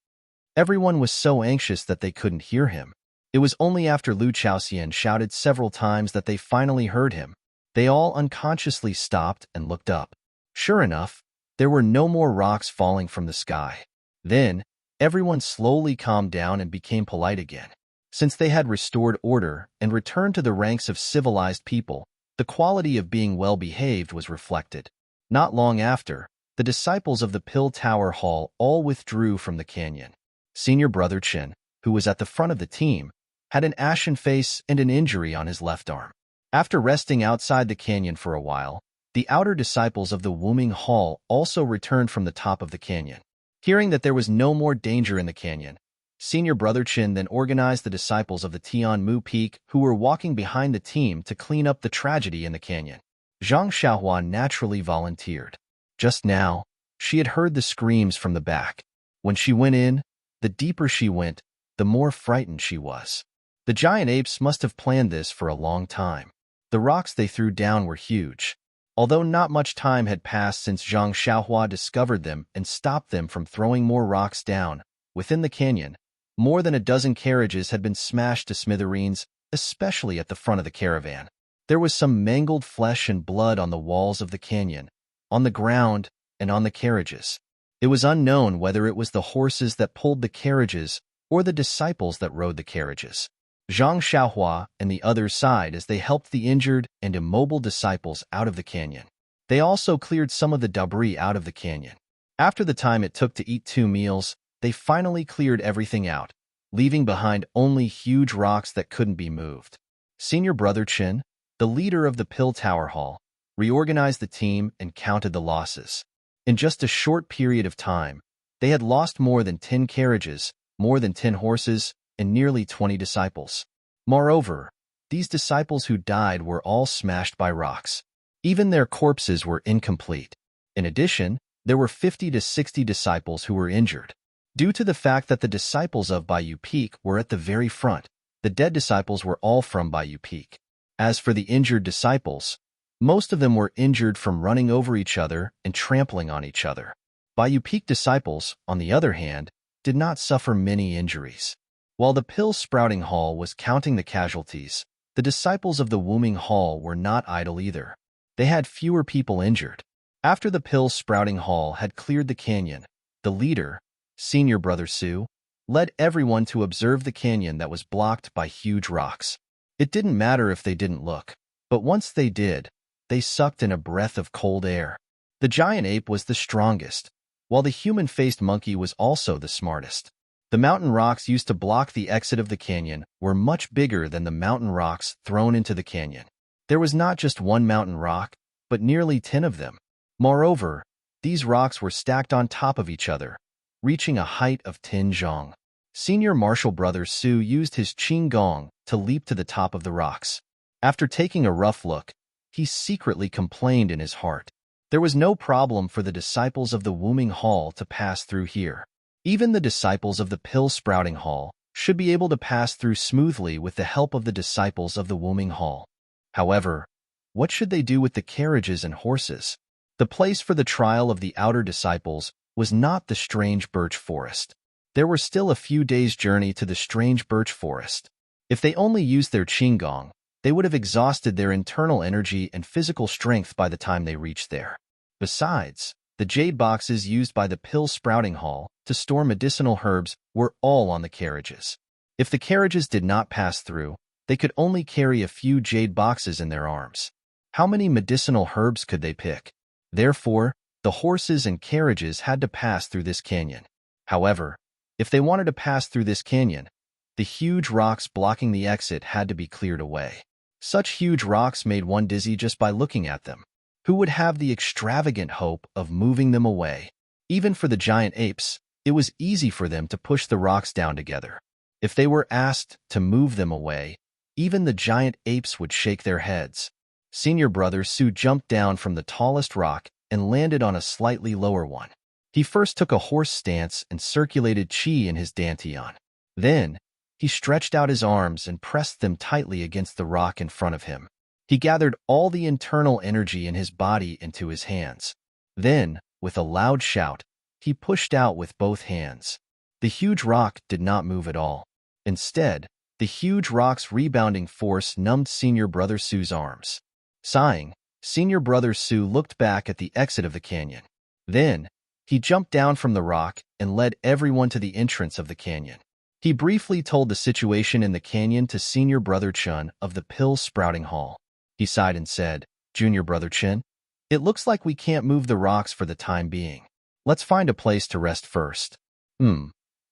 Everyone was so anxious that they couldn't hear him. It was only after Lu Chaoxian shouted several times that they finally heard him. They all unconsciously stopped and looked up. Sure enough, there were no more rocks falling from the sky. Then, everyone slowly calmed down and became polite again. Since they had restored order and returned to the ranks of civilized people, the quality of being well-behaved was reflected. Not long after, the disciples of the Pill Tower Hall all withdrew from the canyon. Senior brother Chen, who was at the front of the team, had an ashen face and an injury on his left arm. After resting outside the canyon for a while, the outer disciples of the Wuming Hall also returned from the top of the canyon. Hearing that there was no more danger in the canyon, Senior brother Chen then organized the disciples of the Tianmu Peak who were walking behind the team to clean up the tragedy in the canyon. Zhang Xiaohua naturally volunteered. Just now, she had heard the screams from the back. When she went in, the deeper she went, the more frightened she was. The giant apes must have planned this for a long time. The rocks they threw down were huge. Although not much time had passed since Zhang Xiaohua discovered them and stopped them from throwing more rocks down, within the canyon, more than a dozen carriages had been smashed to smithereens, especially at the front of the caravan. There was some mangled flesh and blood on the walls of the canyon, on the ground, and on the carriages. It was unknown whether it was the horses that pulled the carriages or the disciples that rode the carriages. Zhang Xiaohua and the others sighed as they helped the injured and immobile disciples out of the canyon. They also cleared some of the debris out of the canyon. After the time it took to eat 2 meals, they finally cleared everything out, leaving behind only huge rocks that couldn't be moved. Senior Brother Chen, the leader of the Pill Tower Hall, reorganized the team and counted the losses. In just a short period of time, they had lost more than 10 carriages, more than 10 horses, and nearly 20 disciples. Moreover, these disciples who died were all smashed by rocks. Even their corpses were incomplete. In addition, there were 50 to 60 disciples who were injured. Due to the fact that the disciples of Bayou Peak were at the very front, the dead disciples were all from Bayou Peak. As for the injured disciples, most of them were injured from running over each other and trampling on each other. Bayou Peak disciples, on the other hand, did not suffer many injuries. While the Pill Sprouting Hall was counting the casualties, the disciples of the Wombing Hall were not idle either. They had fewer people injured. After the Pill Sprouting Hall had cleared the canyon, the leader, Senior Brother Su, led everyone to observe the canyon that was blocked by huge rocks. It didn't matter if they didn't look, but once they did, they sucked in a breath of cold air. The giant ape was the strongest, while the human-faced monkey was also the smartest. The mountain rocks used to block the exit of the canyon were much bigger than the mountain rocks thrown into the canyon. There was not just one mountain rock, but nearly 10 of them. Moreover, these rocks were stacked on top of each other, reaching a height of 10 zhong. Senior Marshal Brother Su used his Qing Gong to leap to the top of the rocks. After taking a rough look, he secretly complained in his heart. There was no problem for the disciples of the Wombing Hall to pass through here. Even the disciples of the Pill Sprouting Hall should be able to pass through smoothly with the help of the disciples of the Wombing Hall. However, what should they do with the carriages and horses? The place for the trial of the outer disciples was not the strange birch forest. There were still a few days' journey to the strange birch forest. If they only used their Qinggong, they would have exhausted their internal energy and physical strength by the time they reached there. Besides, the jade boxes used by the Pill Sprouting Hall to store medicinal herbs were all on the carriages. If the carriages did not pass through, they could only carry a few jade boxes in their arms. How many medicinal herbs could they pick? Therefore, the horses and carriages had to pass through this canyon. However, if they wanted to pass through this canyon, the huge rocks blocking the exit had to be cleared away. Such huge rocks made one dizzy just by looking at them. Who would have the extravagant hope of moving them away? Even for the giant apes, it was easy for them to push the rocks down together. If they were asked to move them away, even the giant apes would shake their heads. Senior Brother Su jumped down from the tallest rock and landed on a slightly lower one. He first took a horse stance and circulated qi in his dantian. Then, he stretched out his arms and pressed them tightly against the rock in front of him. He gathered all the internal energy in his body into his hands. Then, with a loud shout, he pushed out with both hands. The huge rock did not move at all. Instead, the huge rock's rebounding force numbed Senior Brother Su's arms. Sighing, Senior Brother Su looked back at the exit of the canyon. Then, he jumped down from the rock and led everyone to the entrance of the canyon. He briefly told the situation in the canyon to Senior Brother Chen of the Pill Sprouting Hall. He sighed and said, "Junior Brother Chen, it looks like we can't move the rocks for the time being. Let's find a place to rest first.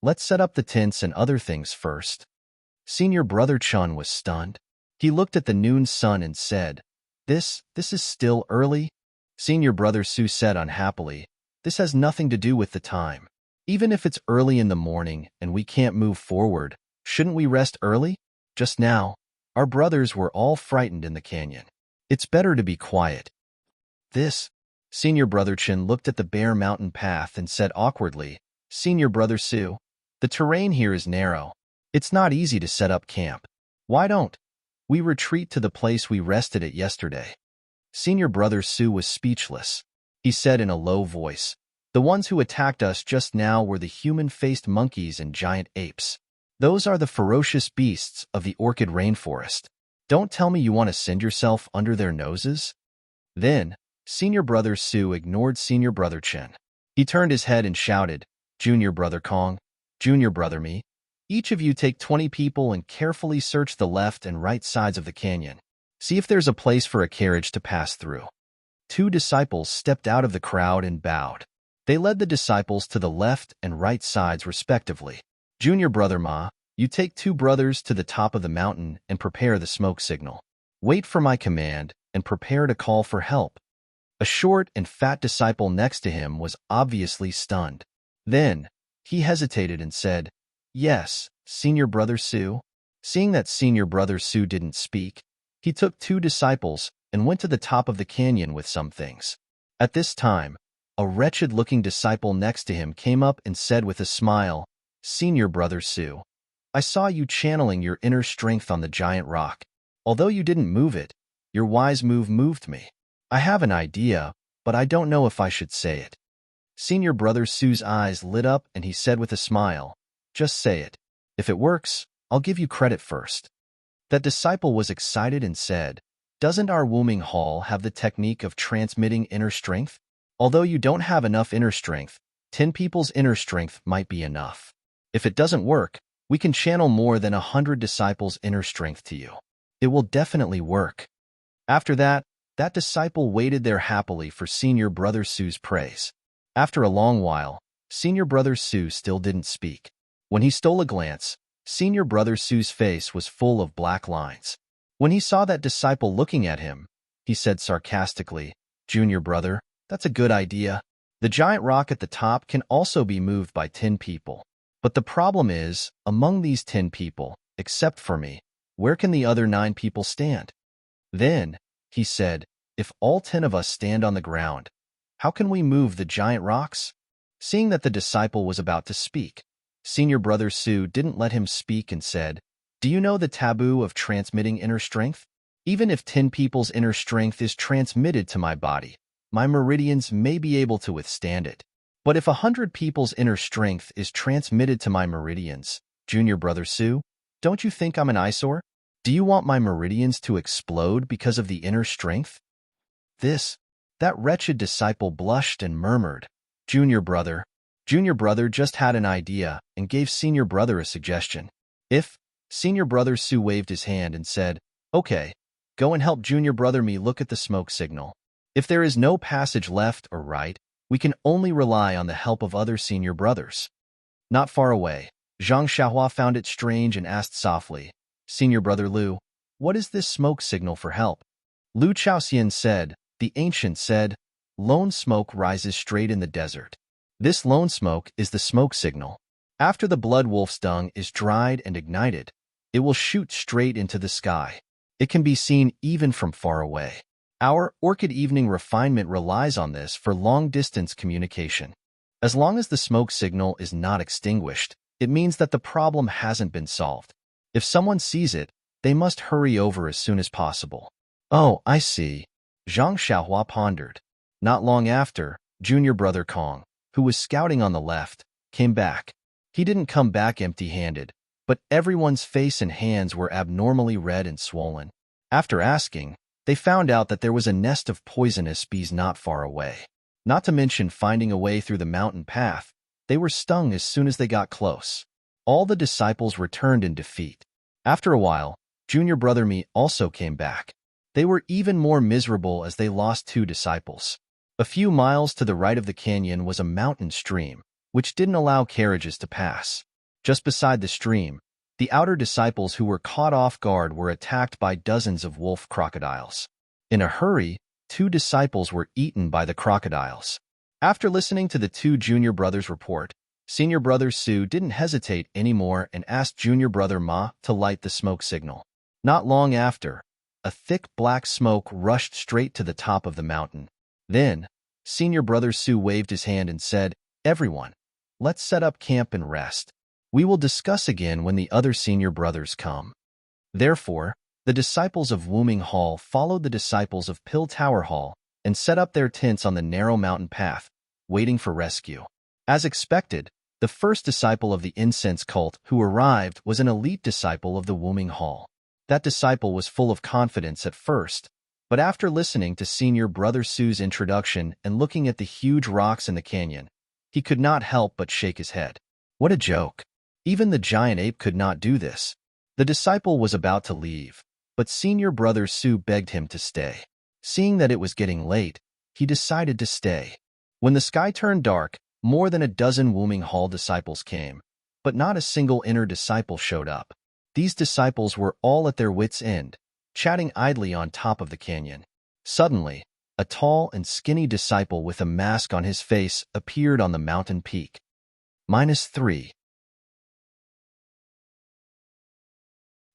Let's set up the tents and other things first." Senior Brother Chen was stunned. He looked at the noon sun and said, This is still early?" Senior Brother Su said unhappily, "This has nothing to do with the time. Even if it's early in the morning and we can't move forward, shouldn't we rest early? Just now, our brothers were all frightened in the canyon. It's better to be quiet." Senior Brother Chen looked at the bare mountain path and said awkwardly, "Senior Brother Su, the terrain here is narrow. It's not easy to set up camp. Why don't we retreat to the place we rested at yesterday?" Senior brother Su was speechless. He said in a low voice, "The ones who attacked us just now were the human-faced monkeys and giant apes. Those are the ferocious beasts of the orchid rainforest. Don't tell me you want to send yourself under their noses?" Then, Senior brother Su ignored Senior brother Chen. He turned his head and shouted, "Junior brother Kong, Junior brother me, each of you take 20 people and carefully search the left and right sides of the canyon. See if there's a place for a carriage to pass through." 2 disciples stepped out of the crowd and bowed. They led the disciples to the left and right sides respectively. "Junior brother Ma, you take 2 brothers to the top of the mountain and prepare the smoke signal. Wait for my command and prepare to call for help." A short and fat disciple next to him was obviously stunned. Then, he hesitated and said, "Yes, Senior brother Su." Seeing that Senior brother Su didn't speak, he took 2 disciples and went to the top of the canyon with some things. At this time, a wretched-looking disciple next to him came up and said with a smile, "Senior brother Su, I saw you channeling your inner strength on the giant rock. Although you didn't move it, your wise move moved me. I have an idea, but I don't know if I should say it." Senior brother Su's eyes lit up and he said with a smile, "Just say it. If it works, I'll give you credit first." That disciple was excited and said, "Doesn't our Wuming Hall have the technique of transmitting inner strength? Although you don't have enough inner strength, 10 people's inner strength might be enough. If it doesn't work, we can channel more than 100 disciples' inner strength to you. It will definitely work." After that disciple waited there happily for Senior brother Su's praise. After a long while, Senior brother Su still didn't speak. When he stole a glance, Senior brother Su's face was full of black lines. When he saw that disciple looking at him, he said sarcastically, "Junior brother, that's a good idea. The giant rock at the top can also be moved by 10 people. But the problem is, among these 10 people, except for me, where can the other 9 people stand?" Then, he said, "If all 10 of us stand on the ground, how can we move the giant rocks?" Seeing that the disciple was about to speak, Senior brother Su didn't let him speak and said, "Do you know the taboo of transmitting inner strength? Even if 10 people's inner strength is transmitted to my body, my meridians may be able to withstand it. But if 100 people's inner strength is transmitted to my meridians, Junior brother Su, don't you think I'm an eyesore? Do you want my meridians to explode because of the inner strength?" That wretched disciple blushed and murmured, Junior brother just had an idea and gave Senior brother a suggestion. Senior brother Su waved his hand and said, "Okay, go and help Junior brother me look at the smoke signal. If there is no passage left or right, we can only rely on the help of other senior brothers." Not far away, Zhang Xiaohua found it strange and asked softly, "Senior brother Lu, what is this smoke signal for help?" Lu Chaoxian said, "The ancient said, lone smoke rises straight in the desert. This lone smoke is the smoke signal. After the blood wolf's dung is dried and ignited, it will shoot straight into the sky. It can be seen even from far away. Our Orchid Evening refinement relies on this for long-distance communication. As long as the smoke signal is not extinguished, it means that the problem hasn't been solved. If someone sees it, they must hurry over as soon as possible." "Oh, I see," Zhang Xiaohua pondered. Not long after, Junior brother Kong, who was scouting on the left, came back. He didn't come back empty-handed, but everyone's face and hands were abnormally red and swollen. After asking, they found out that there was a nest of poisonous bees not far away. Not to mention finding a way through the mountain path, they were stung as soon as they got close. All the disciples returned in defeat. After a while, Junior brother Me also came back. They were even more miserable as they lost 2 disciples. A few miles to the right of the canyon was a mountain stream, which didn't allow carriages to pass. Just beside the stream, the outer disciples who were caught off guard were attacked by dozens of wolf crocodiles. In a hurry, 2 disciples were eaten by the crocodiles. After listening to the 2 junior brothers' report, Senior brother Su didn't hesitate anymore and asked Junior brother Ma to light the smoke signal. Not long after, a thick black smoke rushed straight to the top of the mountain. Then, Senior brother Su waved his hand and said, "Everyone, let's set up camp and rest. We will discuss again when the other senior brothers come." Therefore, The disciples of Wuming Hall followed the disciples of Pill Tower Hall and set up their tents on the narrow mountain path, waiting for rescue. As expected, the first disciple of the incense cult who arrived was an elite disciple of the Wuming Hall. That disciple was full of confidence at first, but after listening to Senior Brother Su's introduction and looking at the huge rocks in the canyon, he could not help but shake his head. What a joke! Even the giant ape could not do this. The disciple was about to leave, but Senior Brother Su begged him to stay. Seeing that it was getting late, he decided to stay. When the sky turned dark, more than a dozen Wuming Hall disciples came, but not a single inner disciple showed up. These disciples were all at their wits' end, chatting idly on top of the canyon. Suddenly, a tall and skinny disciple with a mask on his face appeared on the mountain peak. -3.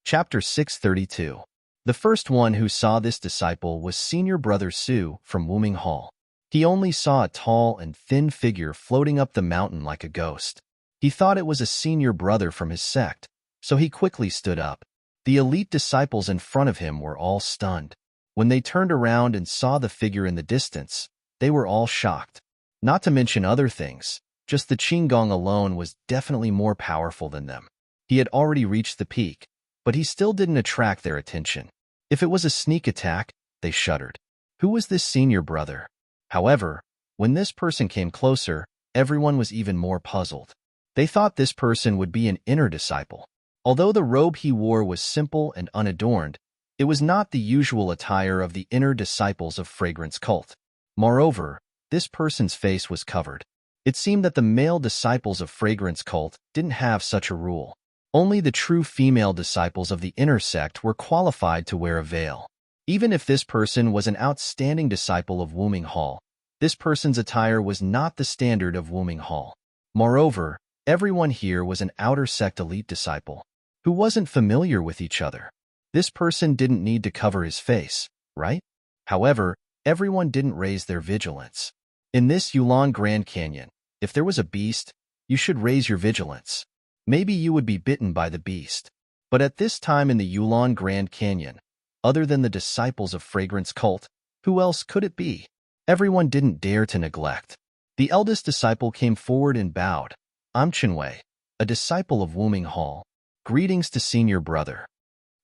Chapter 632. The first one who saw this disciple was Senior Brother Su from Wuming Hall. He only saw a tall and thin figure floating up the mountain like a ghost. He thought it was a senior brother from his sect, so he quickly stood up. The elite disciples in front of him were all stunned. When they turned around and saw the figure in the distance, they were all shocked. Not to mention other things, just the Qinggong alone was definitely more powerful than them. He had already reached the peak, but he still didn't attract their attention. If it was a sneak attack, they shuddered. Who was this senior brother? However, when this person came closer, everyone was even more puzzled. They thought this person would be an inner disciple. Although the robe he wore was simple and unadorned, it was not the usual attire of the inner disciples of Fragrance Cult. Moreover, this person's face was covered. It seemed that the male disciples of Fragrance Cult didn't have such a rule. Only the true female disciples of the inner sect were qualified to wear a veil. Even if this person was an outstanding disciple of Wuming Hall, this person's attire was not the standard of Wuming Hall. Moreover, everyone here was an outer sect elite disciple, who wasn't familiar with each other. This person didn't need to cover his face, right? However, everyone didn't raise their vigilance. In this Yulon Grand Canyon, if there was a beast, you should raise your vigilance. Maybe you would be bitten by the beast. But at this time in the Yulon Grand Canyon, other than the disciples of Fragrance Cult, who else could it be? Everyone didn't dare to neglect. The eldest disciple came forward and bowed. I'm Chinwei, a disciple of Wuming Hall. Greetings to senior brother.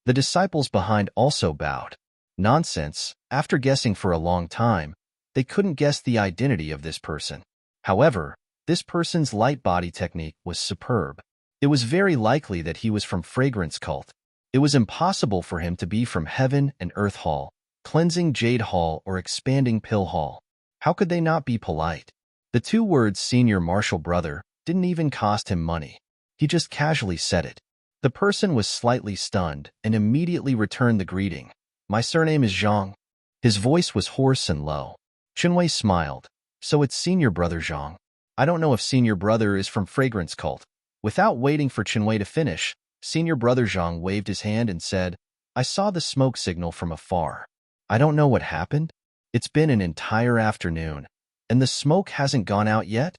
The disciples behind also bowed. Nonsense, after guessing for a long time, they couldn't guess the identity of this person. However, this person's light body technique was superb. It was very likely that he was from Fragrance Cult. It was impossible for him to be from Heaven and Earth Hall, Cleansing Jade Hall, or Expanding Pill Hall. How could they not be polite? The two words senior martial brother didn't even cost him money. He just casually said it. The person was slightly stunned and immediately returned the greeting. My surname is Zhang. His voice was hoarse and low. Chinwei smiled. So it's senior brother Zhang. I don't know if senior brother is from Fragrance Cult. Without waiting for Chinwei to finish, senior brother Zhang waved his hand and said, I saw the smoke signal from afar. I don't know what happened. It's been an entire afternoon, and the smoke hasn't gone out yet?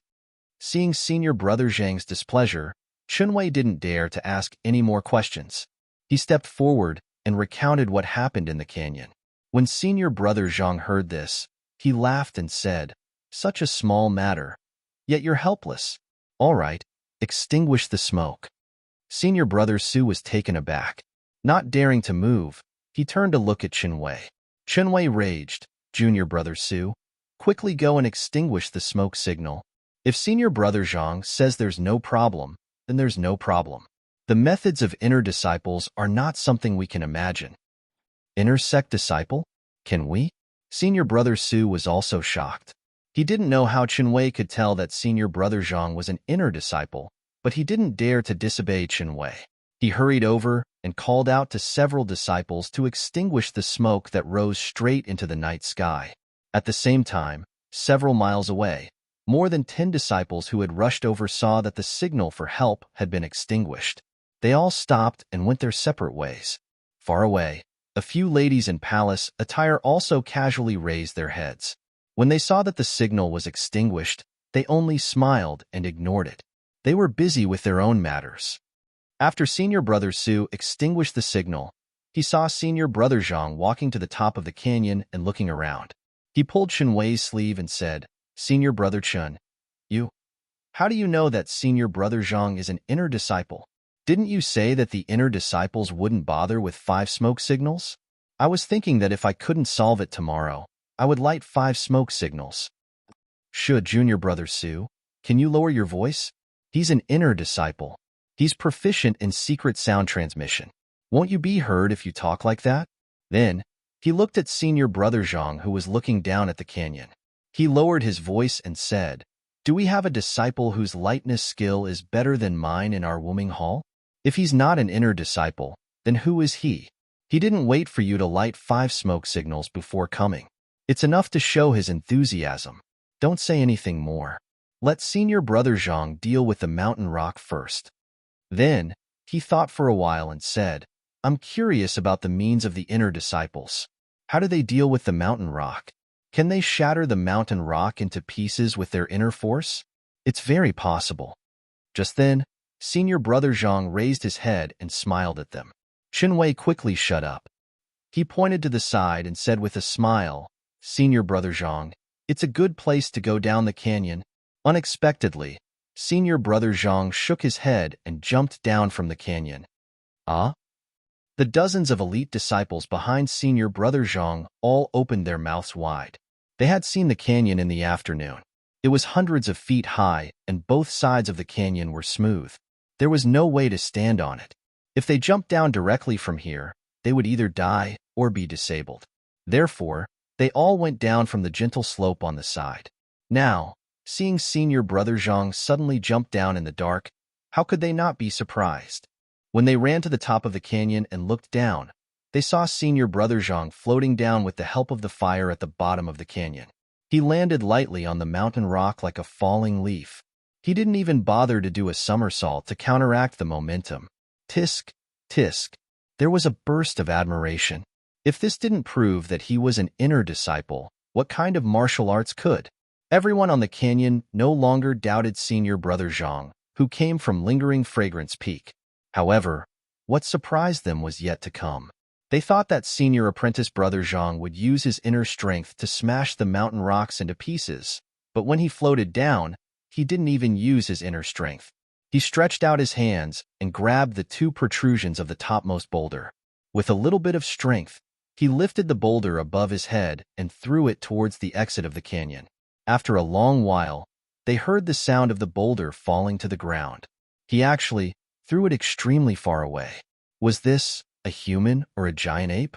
Seeing senior brother Zhang's displeasure, Chinwei didn't dare to ask any more questions. He stepped forward and recounted what happened in the canyon. When senior brother Zhang heard this, he laughed and said, Such a small matter. Yet you're helpless. All right, extinguish the smoke. Senior brother Su was taken aback. Not daring to move, he turned to look at Chinwei. Chinwei raged, Junior brother Su, quickly go and extinguish the smoke signal. If senior brother Zhang says there's no problem, then there's no problem. The methods of inner disciples are not something we can imagine. Inner sect disciple? Can we? Senior brother Su was also shocked. He didn't know how Chinwei could tell that senior brother Zhang was an inner disciple, but he didn't dare to disobey Chinwei. He hurried over and called out to several disciples to extinguish the smoke that rose straight into the night sky. At the same time, several miles away, more than 10 disciples who had rushed over saw that the signal for help had been extinguished. They all stopped and went their separate ways. Far away, a few ladies in palace attire also casually raised their heads. When they saw that the signal was extinguished, they only smiled and ignored it. They were busy with their own matters. After senior brother Su extinguished the signal, he saw Senior Brother Zhang walking to the top of the canyon and looking around. He pulled Chen Wei's sleeve and said, "Senior Brother Chen, how do you know that Senior Brother Zhang is an inner disciple? Didn't you say that the inner disciples wouldn't bother with 5 smoke signals? I was thinking that if I couldn't solve it tomorrow, I would light 5 smoke signals." "Should Junior Brother Su, can you lower your voice? He's an inner disciple. He's proficient in secret sound transmission. Won't you be heard if you talk like that?" Then, he looked at Senior Brother Zhang, who was looking down at the canyon. He lowered his voice and said, "Do we have a disciple whose lightness skill is better than mine in our Wuming Hall? If he's not an inner disciple, then who is he? He didn't wait for you to light 5 smoke signals before coming. It's enough to show his enthusiasm. Don't say anything more. Let Senior Brother Zhang deal with the mountain rock first." Then, he thought for a while and said, "I'm curious about the means of the inner disciples. How do they deal with the mountain rock? Can they shatter the mountain rock into pieces with their inner force? It's very possible." Just then, Senior Brother Zhang raised his head and smiled at them. Chen Wei quickly shut up. He pointed to the side and said with a smile, "Senior Brother Zhang, it's a good place to go down the canyon." Unexpectedly, Senior Brother Zhang shook his head and jumped down from the canyon. "Ah?" The dozens of elite disciples behind Senior Brother Zhang all opened their mouths wide. They had seen the canyon in the afternoon. It was hundreds of feet high, and both sides of the canyon were smooth. There was no way to stand on it. If they jumped down directly from here, they would either die or be disabled. Therefore, they all went down from the gentle slope on the side. Now, seeing Senior Brother Zhang suddenly jump down in the dark, how could they not be surprised? When they ran to the top of the canyon and looked down, they saw Senior Brother Zhang floating down with the help of the fire at the bottom of the canyon. He landed lightly on the mountain rock like a falling leaf. He didn't even bother to do a somersault to counteract the momentum. Tisk, tisk. There was a burst of admiration. If this didn't prove that he was an inner disciple, what kind of martial arts could? Everyone on the canyon no longer doubted Senior Brother Zhang, who came from Lingering Fragrance Peak. However, what surprised them was yet to come. They thought that Senior Apprentice Brother Zhang would use his inner strength to smash the mountain rocks into pieces, but when he floated down, he didn't even use his inner strength. He stretched out his hands and grabbed the 2 protrusions of the topmost boulder. With a little bit of strength, he lifted the boulder above his head and threw it towards the exit of the canyon. After a long while, they heard the sound of the boulder falling to the ground. He actually threw it extremely far away. Was this a human or a giant ape?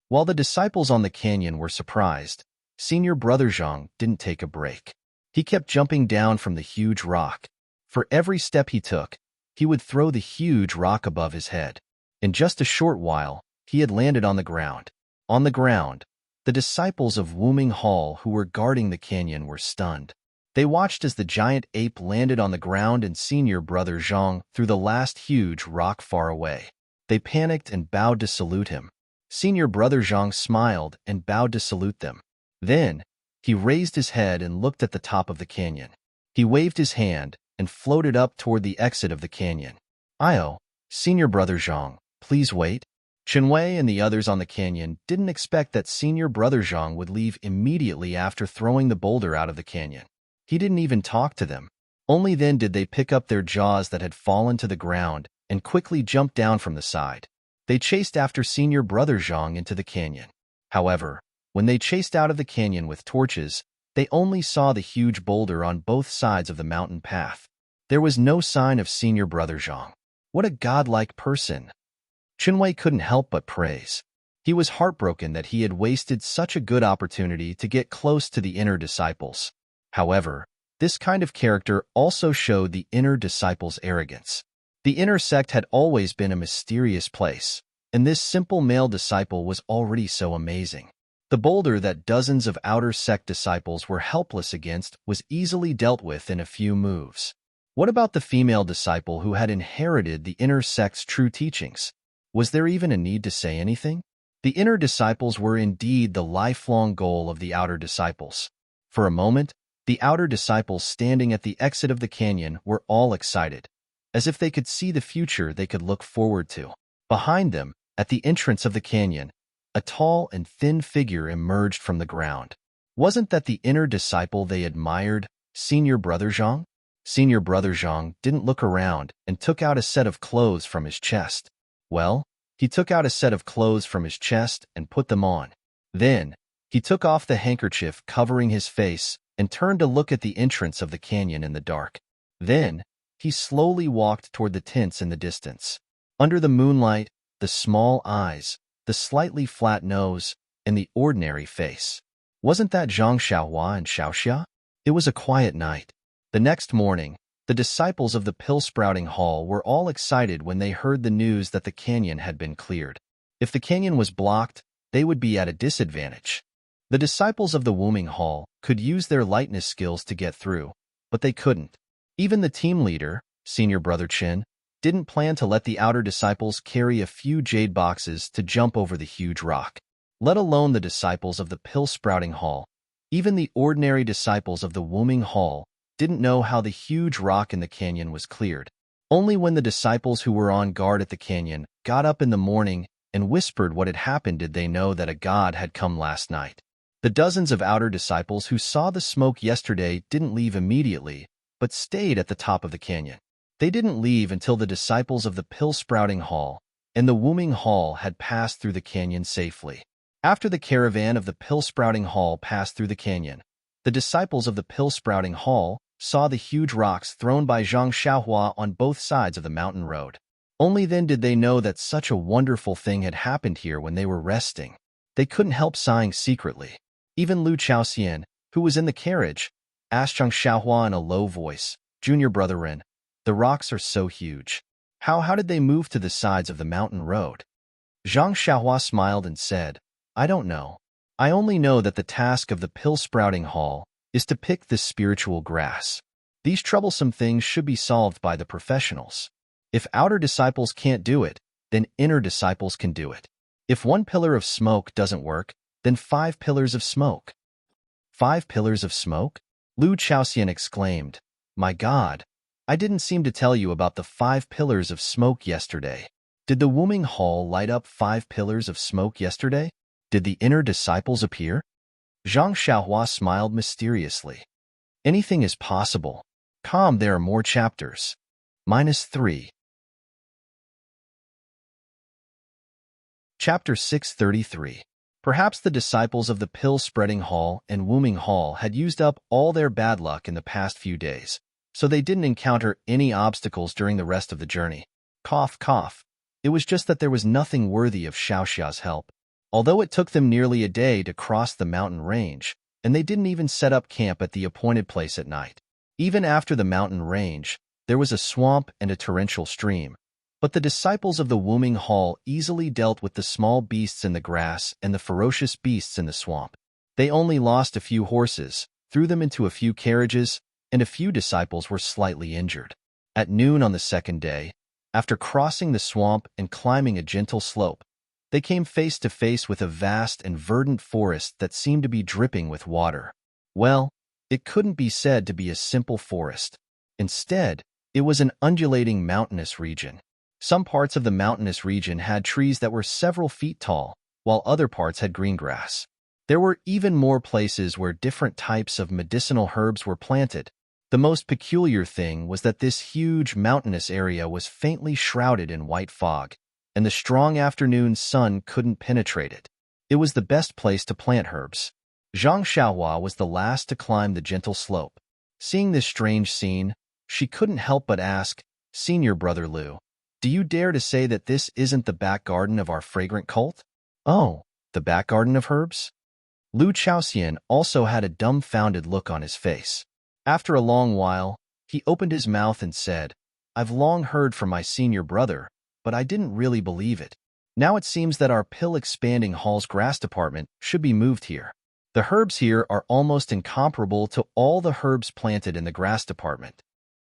While the disciples on the canyon were surprised, Senior Brother Zhang didn't take a break. He kept jumping down from the huge rock. For every step he took, he would throw the huge rock above his head. In just a short while, he had landed on the ground. On the ground, the disciples of Wuming Hall who were guarding the canyon were stunned. They watched as the giant ape landed on the ground and Senior Brother Zhang threw the last huge rock far away. They panicked and bowed to salute him. Senior Brother Zhang smiled and bowed to salute them. Then, he raised his head and looked at the top of the canyon. He waved his hand and floated up toward the exit of the canyon. "Io, Senior Brother Zhang, please wait." Chen Wei and the others on the canyon didn't expect that Senior Brother Zhang would leave immediately after throwing the boulder out of the canyon. He didn't even talk to them. Only then did they pick up their jaws that had fallen to the ground and quickly jump down from the side. They chased after Senior Brother Zhang into the canyon. However, when they chased out of the canyon with torches, they only saw the huge boulder on both sides of the mountain path. There was no sign of Senior Brother Zhang. What a godlike person! Chen Wei couldn't help but praise. He was heartbroken that he had wasted such a good opportunity to get close to the inner disciples. However, this kind of character also showed the inner disciples' arrogance. The inner sect had always been a mysterious place, and this simple male disciple was already so amazing. The boulder that dozens of outer sect disciples were helpless against was easily dealt with in a few moves. What about the female disciple who had inherited the inner sect's true teachings? Was there even a need to say anything? The inner disciples were indeed the lifelong goal of the outer disciples. For a moment, the outer disciples standing at the exit of the canyon were all excited, as if they could see the future they could look forward to. Behind them, At the entrance of the canyon, a tall and thin figure emerged from the ground. Wasn't that the inner disciple they admired, Senior Brother Zhang? Senior Brother Zhang didn't look around and took out a set of clothes from his chest. Well, he took out a set of clothes from his chest and put them on. Then, he took off the handkerchief covering his face and turned to look at the entrance of the canyon in the dark. Then, he slowly walked toward the tents in the distance. Under the moonlight, the small eyes, the slightly flat nose, and the ordinary face. Wasn't that Zhang Xiaohua and Xiaoxia? It was a quiet night. The next morning, the disciples of the pill-sprouting hall were all excited when they heard the news that the canyon had been cleared. If the canyon was blocked, they would be at a disadvantage. The disciples of the Wuming Hall could use their lightness skills to get through, but they couldn't. Even the team leader, Senior Brother Chen, didn't plan to let the outer disciples carry a few jade boxes to jump over the huge rock. Let alone the disciples of the pill-sprouting hall. Even the ordinary disciples of the Wuming Hall didn't know how the huge rock in the canyon was cleared. Only when the disciples who were on guard at the canyon got up in the morning and whispered what had happened did they know that a god had come last night. The dozens of outer disciples who saw the smoke yesterday didn't leave immediately, but stayed at the top of the canyon. They didn't leave until the disciples of the pill-sprouting hall and the Wuming Hall had passed through the canyon safely. After the caravan of the pill-sprouting hall passed through the canyon, the disciples of the pill-sprouting hall saw the huge rocks thrown by Zhang Xiaohua on both sides of the mountain road. Only then did they know that such a wonderful thing had happened here when they were resting. They couldn't help sighing secretly. Even Lu Chaoxian, who was in the carriage, asked Zhang Xiaohua in a low voice, "Junior Brother Ren, the rocks are so huge. How did they move to the sides of the mountain road?" Zhang Xiaohua smiled and said, "I don't know. I only know that the task of the pill-sprouting hall is to pick this spiritual grass. These troublesome things should be solved by the professionals. If outer disciples can't do it, then inner disciples can do it. If one pillar of smoke doesn't work, then 5 pillars of smoke." 5 pillars of smoke? Lu Chaoxian exclaimed, "My God, I didn't seem to tell you about the 5 pillars of smoke yesterday. Did the Wuming Hall light up 5 pillars of smoke yesterday? Did the inner disciples appear?" Zhang Xiaohua smiled mysteriously. "Anything is possible. Calm, there are more chapters. -3. Chapter 633. Perhaps the disciples of the pill-spreading hall and Wuming Hall had used up all their bad luck in the past few days, so they didn't encounter any obstacles during the rest of the journey. Cough, cough. It was just that there was nothing worthy of Xiaoxia's help. Although it took them nearly a day to cross the mountain range, and they didn't even set up camp at the appointed place at night. Even after the mountain range, there was a swamp and a torrential stream. But the disciples of the Wuming Hall easily dealt with the small beasts in the grass and the ferocious beasts in the swamp. They only lost a few horses, threw them into a few carriages, and a few disciples were slightly injured. At noon on the second day, after crossing the swamp and climbing a gentle slope, they came face to face with a vast and verdant forest that seemed to be dripping with water. Well, it couldn't be said to be a simple forest. Instead, it was an undulating mountainous region. Some parts of the mountainous region had trees that were several feet tall, while other parts had green grass. There were even more places where different types of medicinal herbs were planted. The most peculiar thing was that this huge mountainous area was faintly shrouded in white fog, and the strong afternoon sun couldn't penetrate it. It was the best place to plant herbs. Zhang Xiaohua was the last to climb the gentle slope. Seeing this strange scene, she couldn't help but ask, "Senior Brother Lu, do you dare to say that this isn't the back garden of our fragrant cult?" "Oh, the back garden of herbs?" Lu Chaoxian also had a dumbfounded look on his face. After a long while, he opened his mouth and said, "I've long heard from my senior brother, but I didn't really believe it. Now it seems that our pill-expanding hall's grass department should be moved here. The herbs here are almost incomparable to all the herbs planted in the grass department."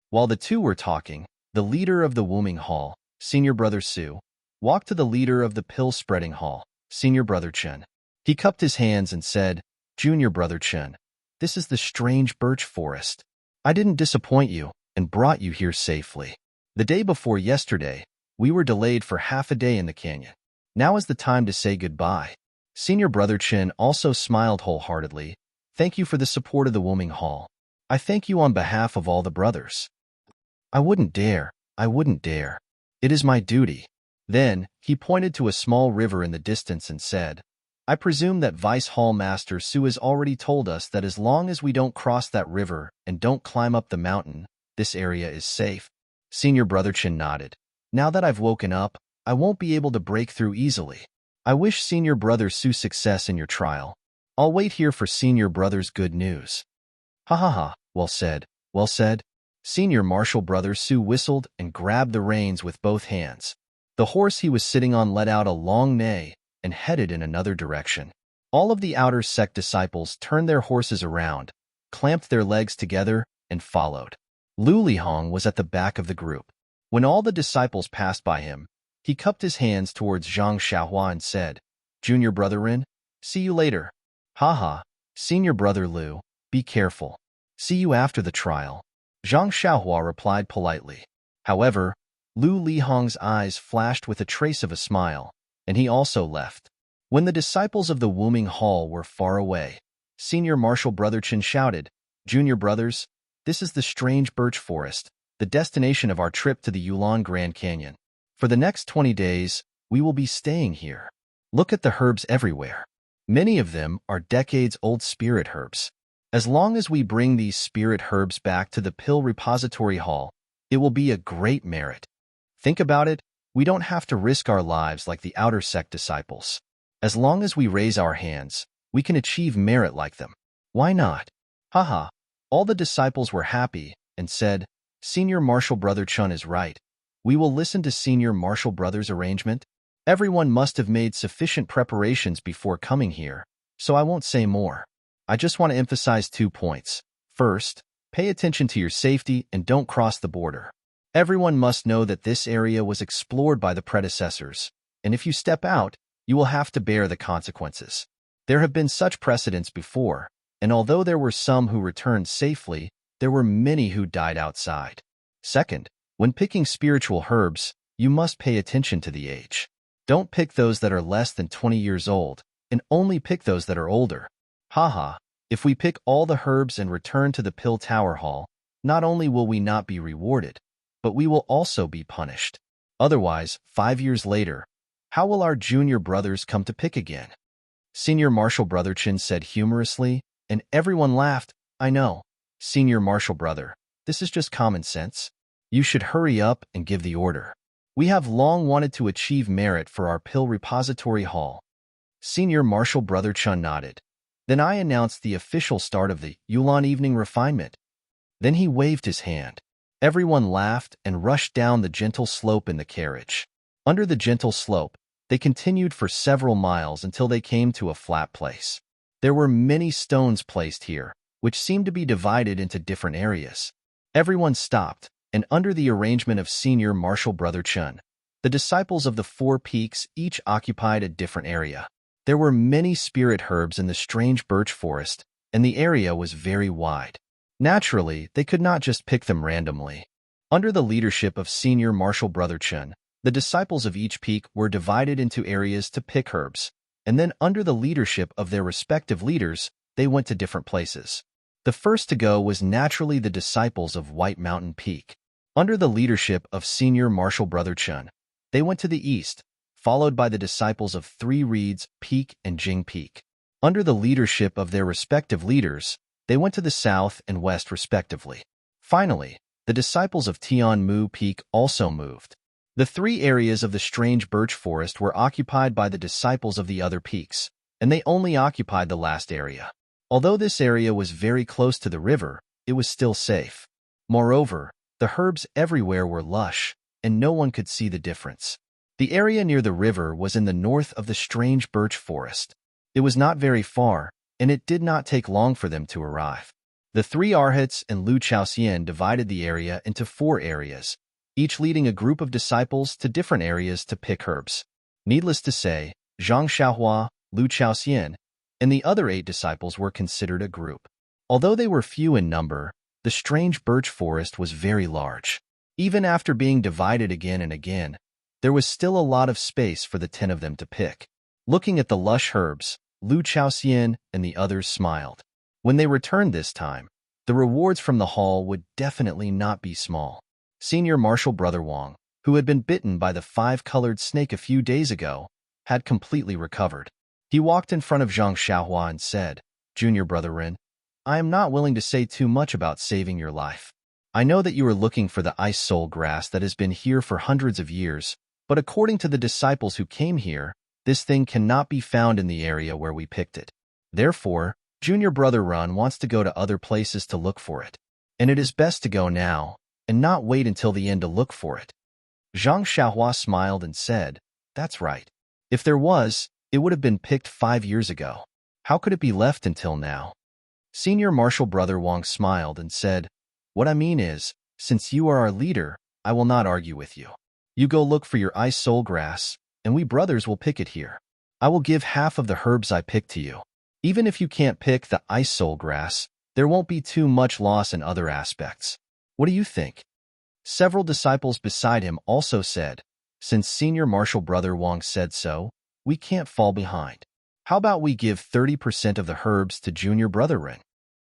While the two were talking, the leader of the Wuming Hall, Senior Brother Su, walked to the leader of the pill-spreading hall, Senior Brother Chen. He cupped his hands and said, "Junior Brother Chen, this is the strange birch forest. I didn't disappoint you and brought you here safely. The day before yesterday, we were delayed for half a day in the canyon. Now is the time to say goodbye. Senior Brother Chen also smiled wholeheartedly. Thank you for the support of the Woming Hall. I thank you on behalf of all the brothers. I wouldn't dare. I wouldn't dare. It is my duty. Then, he pointed to a small river in the distance and said, I presume that Vice Hall Master Su has already told us that as long as we don't cross that river and don't climb up the mountain, this area is safe. Senior Brother Chen nodded. Now that I've woken up, I won't be able to break through easily. I wish Senior Brother Su success in your trial. I'll wait here for Senior Brother's good news. Ha ha ha, well said, well said. Senior Marshal Brother Su whistled and grabbed the reins with both hands. The horse he was sitting on let out a long neigh and headed in another direction. All of the outer sect disciples turned their horses around, clamped their legs together, and followed. Lu Lihong was at the back of the group. When all the disciples passed by him, he cupped his hands towards Zhang Xiaohua and said, Junior Brother Rin, see you later. Ha ha, Senior Brother Lu, be careful. See you after the trial. Zhang Xiaohua replied politely. However, Lu Lihong's eyes flashed with a trace of a smile, and he also left. When the disciples of the Woming Hall were far away, Senior Marshal Brother Chen shouted, Junior Brothers, this is the strange birch forest, the destination of our trip to the Yulon Grand Canyon. For the next 20 days, we will be staying here. Look at the herbs everywhere. Many of them are decades-old spirit herbs. As long as we bring these spirit herbs back to the Pill Repository Hall, it will be a great merit. Think about it, we don't have to risk our lives like the outer sect disciples. As long as we raise our hands, we can achieve merit like them. Why not? Haha. All the disciples were happy and said, Senior Marshal Brother Chun is right. We will listen to Senior Marshal Brother's arrangement. Everyone must have made sufficient preparations before coming here, so I won't say more. I just want to emphasize 2 points. First, pay attention to your safety and don't cross the border. Everyone must know that this area was explored by the predecessors, and if you step out, you will have to bear the consequences. There have been such precedents before, and although there were some who returned safely, there were many who died outside. Second, when picking spiritual herbs, you must pay attention to the age. Don't pick those that are less than 20 years old, and only pick those that are older. Haha, if we pick all the herbs and return to the Pill Tower Hall, not only will we not be rewarded, but we will also be punished. Otherwise, 5 years later, how will our junior brothers come to pick again? Senior Marshal Brother Chen said humorously, and everyone laughed. I know, Senior Marshal Brother, this is just common sense. You should hurry up and give the order. We have long wanted to achieve merit for our Pill Repository Hall. Senior Marshal Brother Chun nodded. Then I announced the official start of the Yulon Evening Refinement. Then he waved his hand. Everyone laughed and rushed down the gentle slope in the carriage. Under the gentle slope, they continued for several miles until they came to a flat place. There were many stones placed here, which seemed to be divided into different areas. Everyone stopped, and under the arrangement of Senior Marshal Brother Chun, the disciples of the 4 peaks each occupied a different area. There were many spirit herbs in the strange birch forest, and the area was very wide. Naturally, they could not just pick them randomly. Under the leadership of Senior Marshal Brother Chun, the disciples of each peak were divided into areas to pick herbs, and then under the leadership of their respective leaders, they went to different places. The first to go was naturally the disciples of White Mountain Peak. Under the leadership of Senior Marshal Brother Chun, they went to the east, followed by the disciples of 3 Reeds Peak and Jing Peak. Under the leadership of their respective leaders, they went to the south and west respectively. Finally, the disciples of Tian Mu Peak also moved. The 3 areas of the strange birch forest were occupied by the disciples of the other peaks, and they only occupied the last area. Although this area was very close to the river, it was still safe. Moreover, the herbs everywhere were lush, and no one could see the difference. The area near the river was in the north of the strange birch forest. It was not very far, and it did not take long for them to arrive. The 3 Arhats and Lu Chaoxian divided the area into 4 areas, each leading a group of disciples to different areas to pick herbs. Needless to say, Zhang Xiaohua, Lu Chaoxian, and the other 8 disciples were considered a group. Although they were few in number, the strange birch forest was very large. Even after being divided again and again, There was still a lot of space for the 10 of them to pick. Looking at the lush herbs, Lu Chaoxian and the others smiled. When they returned this time, the rewards from the haul would definitely not be small. Senior Marshal Brother Wang, who had been bitten by the 5-colored snake a few days ago, had completely recovered. He walked in front of Zhang Xiaohua and said, "Junior Brother Ren, I am not willing to say too much about saving your life. I know that you are looking for the ice soul grass that has been here for hundreds of years, but according to the disciples who came here, this thing cannot be found in the area where we picked it. Therefore, Junior Brother Ren wants to go to other places to look for it. And it is best to go now, and not wait until the end to look for it." Zhang Xiaohua smiled and said, "That's right. If there was, it would have been picked 5 years ago. How could it be left until now?" Senior Marshal Brother Wang smiled and said, "What I mean is, since you are our leader, I will not argue with you. You go look for your ice soul grass, and we brothers will pick it here. I will give half of the herbs I pick to you. Even if you can't pick the ice soul grass, there won't be too much loss in other aspects. What do you think?" Several disciples beside him also said, "Since Senior Marshal Brother Wang said so, we can't fall behind. How about we give 30% of the herbs to Junior Brother Ren?"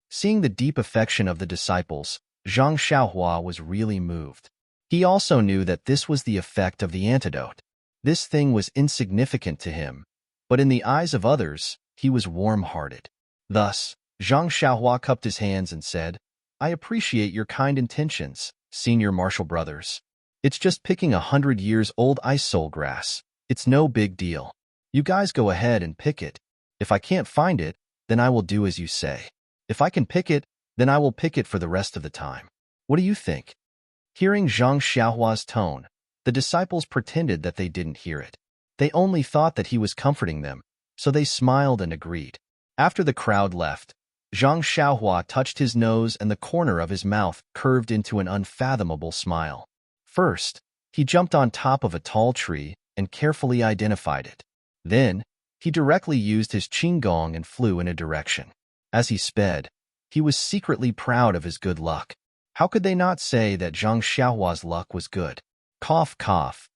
Seeing the deep affection of the disciples, Zhang Xiaohua was really moved. He also knew that this was the effect of the antidote. This thing was insignificant to him, but in the eyes of others, he was warm-hearted. Thus, Zhang Xiaohua cupped his hands and said, "I appreciate your kind intentions, Senior Marshal Brothers. It's just picking 100-years-old ice soul grass. It's no big deal. You guys go ahead and pick it. If I can't find it, then I will do as you say. If I can pick it, then I will pick it for the rest of the time. What do you think?" Hearing Zhang Xiaohua's tone, the disciples pretended that they didn't hear it. They only thought that he was comforting them, so they smiled and agreed. After the crowd left, Zhang Xiaohua touched his nose and the corner of his mouth curved into an unfathomable smile. First, he jumped on top of a tall tree and carefully identified it. Then, he directly used his qinggong and flew in a direction. As he sped, he was secretly proud of his good luck. How could they not say that Zhang Xiaohua's luck was good? Cough, cough.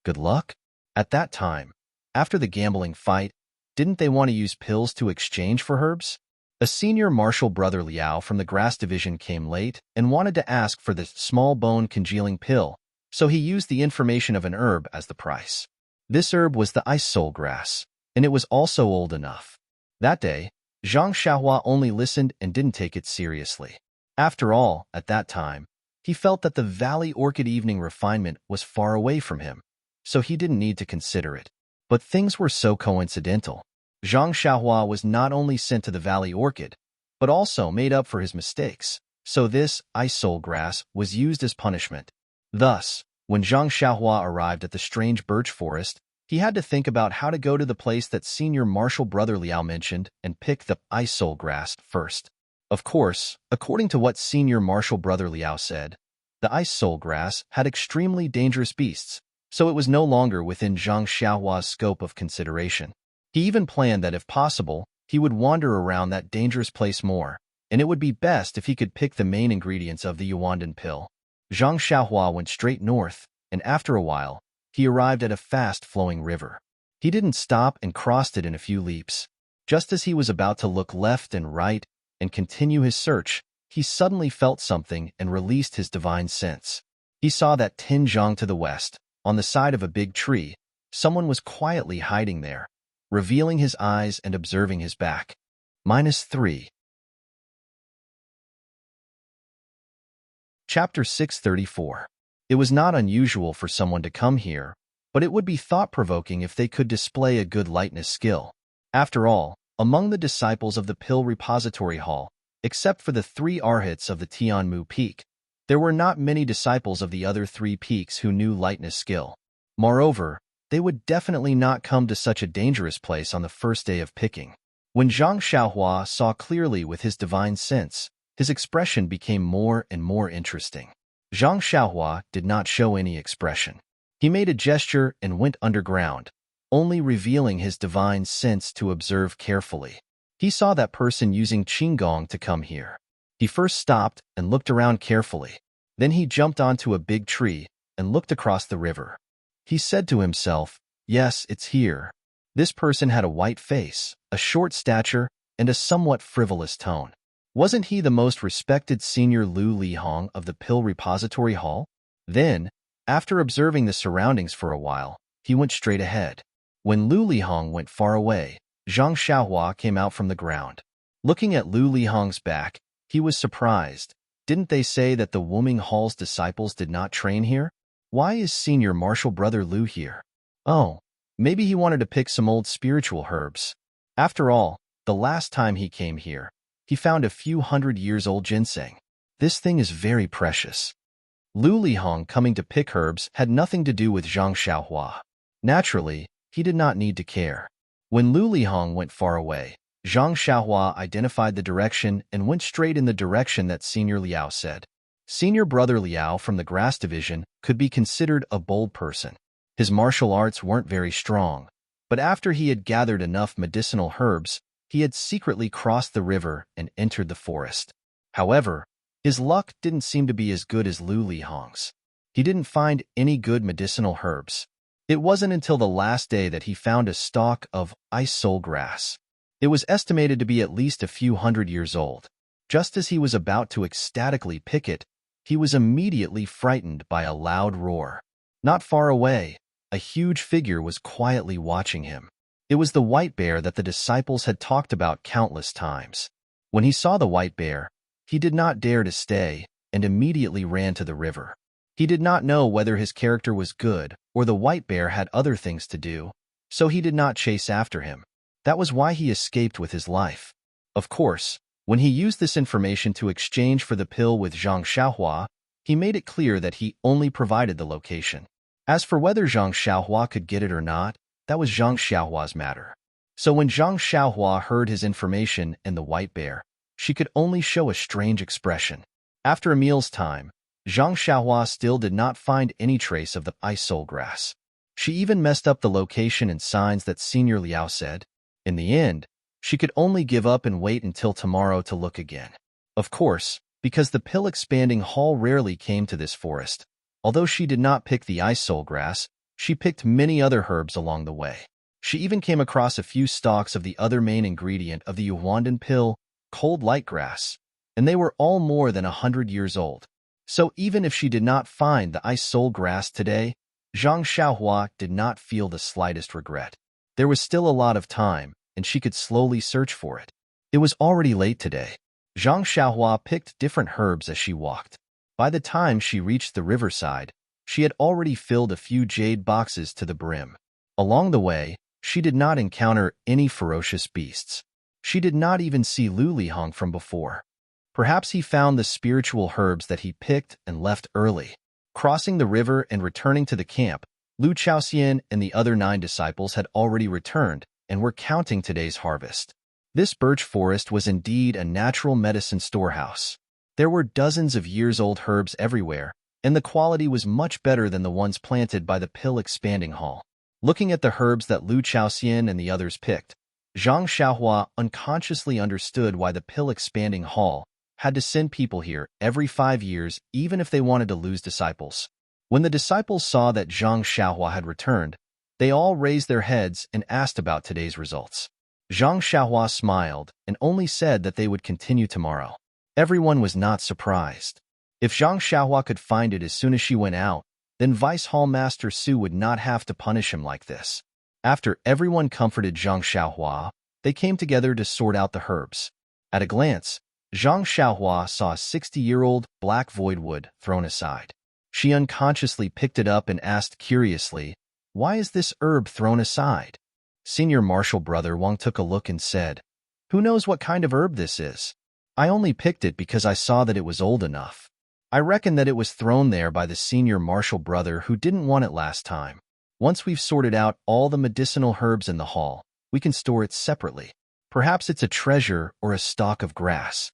Good luck? At that time, after the gambling fight, didn't they want to use pills to exchange for herbs? A senior Marshal Brother Liao from the grass division came late and wanted to ask for the small bone congealing pill, so he used the information of an herb as the price. This herb was the ice soul grass, and it was also old enough. That day, Zhang Xiaohua only listened and didn't take it seriously. After all, at that time, he felt that the Valley Orchid evening refinement was far away from him, so he didn't need to consider it. But things were so coincidental. Zhang Xiaohua was not only sent to the Valley Orchid, but also made up for his mistakes, so this ice soul grass was used as punishment. Thus, when Zhang Xiaohua arrived at the strange birch forest, he had to think about how to go to the place that Senior Marshal Brother Liao mentioned and pick the ice soul grass first. Of course, according to what Senior Marshal Brother Liao said, the ice soul grass had extremely dangerous beasts, so it was no longer within Zhang Xiaohua's scope of consideration. He even planned that if possible, he would wander around that dangerous place more, and it would be best if he could pick the main ingredients of the Yuandan pill. Zhang Xiaohua went straight north, and after a while, he arrived at a fast-flowing river. He didn't stop and crossed it in a few leaps. Just as he was about to look left and right and continue his search, he suddenly felt something and released his divine sense. He saw that Tinjiang to the west, on the side of a big tree, someone was quietly hiding there, revealing his eyes and observing his back. -3. Chapter 634. It was not unusual for someone to come here, but it would be thought-provoking if they could display a good lightness skill. After all, among the disciples of the Pill Repository Hall, except for the 3 arhats of the Tianmu Peak, there were not many disciples of the other 3 peaks who knew lightness skill. Moreover, they would definitely not come to such a dangerous place on the first day of picking. When Zhang Xiaohua saw clearly with his divine sense, his expression became more and more interesting. Zhang Xiaohua did not show any expression. He made a gesture and went underground, only revealing his divine sense to observe carefully. He saw that person using qinggong to come here. He first stopped and looked around carefully. Then he jumped onto a big tree and looked across the river. He said to himself, "Yes, it's here." This person had a white face, a short stature, and a somewhat frivolous tone. Wasn't he the most respected senior Lu Lihong of the Pill Repository Hall? Then, after observing the surroundings for a while, he went straight ahead. When Lu Lihong went far away, Zhang Xiaohua came out from the ground. Looking at Lu Lihong's back, he was surprised. Didn't they say that the Wuming Hall's disciples did not train here? Why is senior martial brother Lu here? Oh, maybe he wanted to pick some old spiritual herbs. After all, the last time he came here, he found a few 100-years-old ginseng. This thing is very precious. Lu Lihong coming to pick herbs had nothing to do with Zhang Xiaohua. Naturally, he did not need to care. When Lu Lihong went far away, Zhang Xiaohua identified the direction and went straight in the direction that Senior Liao said. Senior brother Liao from the Grass Division could be considered a bold person. His martial arts weren't very strong, but after he had gathered enough medicinal herbs, he had secretly crossed the river and entered the forest. However, his luck didn't seem to be as good as Lu Lihong's. He didn't find any good medicinal herbs. It wasn't until the last day that he found a stalk of ice soul grass. It was estimated to be at least a few 100 years old. Just as he was about to ecstatically pick it, he was immediately frightened by a loud roar. Not far away, a huge figure was quietly watching him. It was the white bear that the disciples had talked about countless times. When he saw the white bear, he did not dare to stay and immediately ran to the river. He did not know whether his character was good or the white bear had other things to do, so he did not chase after him. That was why he escaped with his life. Of course, when he used this information to exchange for the pill with Zhang Xiaohua, he made it clear that he only provided the location. As for whether Zhang Xiaohua could get it or not, that was Zhang Xiaohua's matter. So when Zhang Xiaohua heard his information and the white bear, she could only show a strange expression. After a meal's time, Zhang Xiaohua still did not find any trace of the ice soul grass. She even messed up the location and signs that Senior Liao said. In the end, she could only give up and wait until tomorrow to look again. Of course, because the pill-expanding hall rarely came to this forest. Although she did not pick the ice soul grass, she picked many other herbs along the way. She even came across a few stalks of the other main ingredient of the Yuhuandan pill, cold light grass, and they were all more than 100 years old. So even if she did not find the ice soul grass today, Zhang Xiaohua did not feel the slightest regret. There was still a lot of time, and she could slowly search for it. It was already late today. Zhang Xiaohua picked different herbs as she walked. By the time she reached the riverside, she had already filled a few jade boxes to the brim. Along the way, she did not encounter any ferocious beasts. She did not even see Lu Lihong from before. Perhaps he found the spiritual herbs that he picked and left early. Crossing the river and returning to the camp, Lu Chaoxian and the other 9 disciples had already returned and were counting today's harvest. This birch forest was indeed a natural medicine storehouse. There were dozens of years-old herbs everywhere, and the quality was much better than the ones planted by the pill-expanding hall. Looking at the herbs that Lu Chaoxian and the others picked, Zhang Xiaohua unconsciously understood why the pill-expanding hall had to send people here every 5 years even if they wanted to lose disciples. When the disciples saw that Zhang Xiaohua had returned, they all raised their heads and asked about today's results. Zhang Xiaohua smiled and only said that they would continue tomorrow. Everyone was not surprised. If Zhang Xiaohua could find it as soon as she went out, then Vice Hall Master Su would not have to punish him like this. After everyone comforted Zhang Xiaohua, they came together to sort out the herbs. At a glance, Zhang Xiaohua saw a 60-year-old black voidwood thrown aside. She unconsciously picked it up and asked curiously, "Why is this herb thrown aside?" Senior Marshal Brother Wang took a look and said, "Who knows what kind of herb this is? I only picked it because I saw that it was old enough. I reckon that it was thrown there by the Senior Marshal Brother who didn't want it last time. Once we've sorted out all the medicinal herbs in the hall, we can store it separately. Perhaps it's a treasure or a stalk of grass."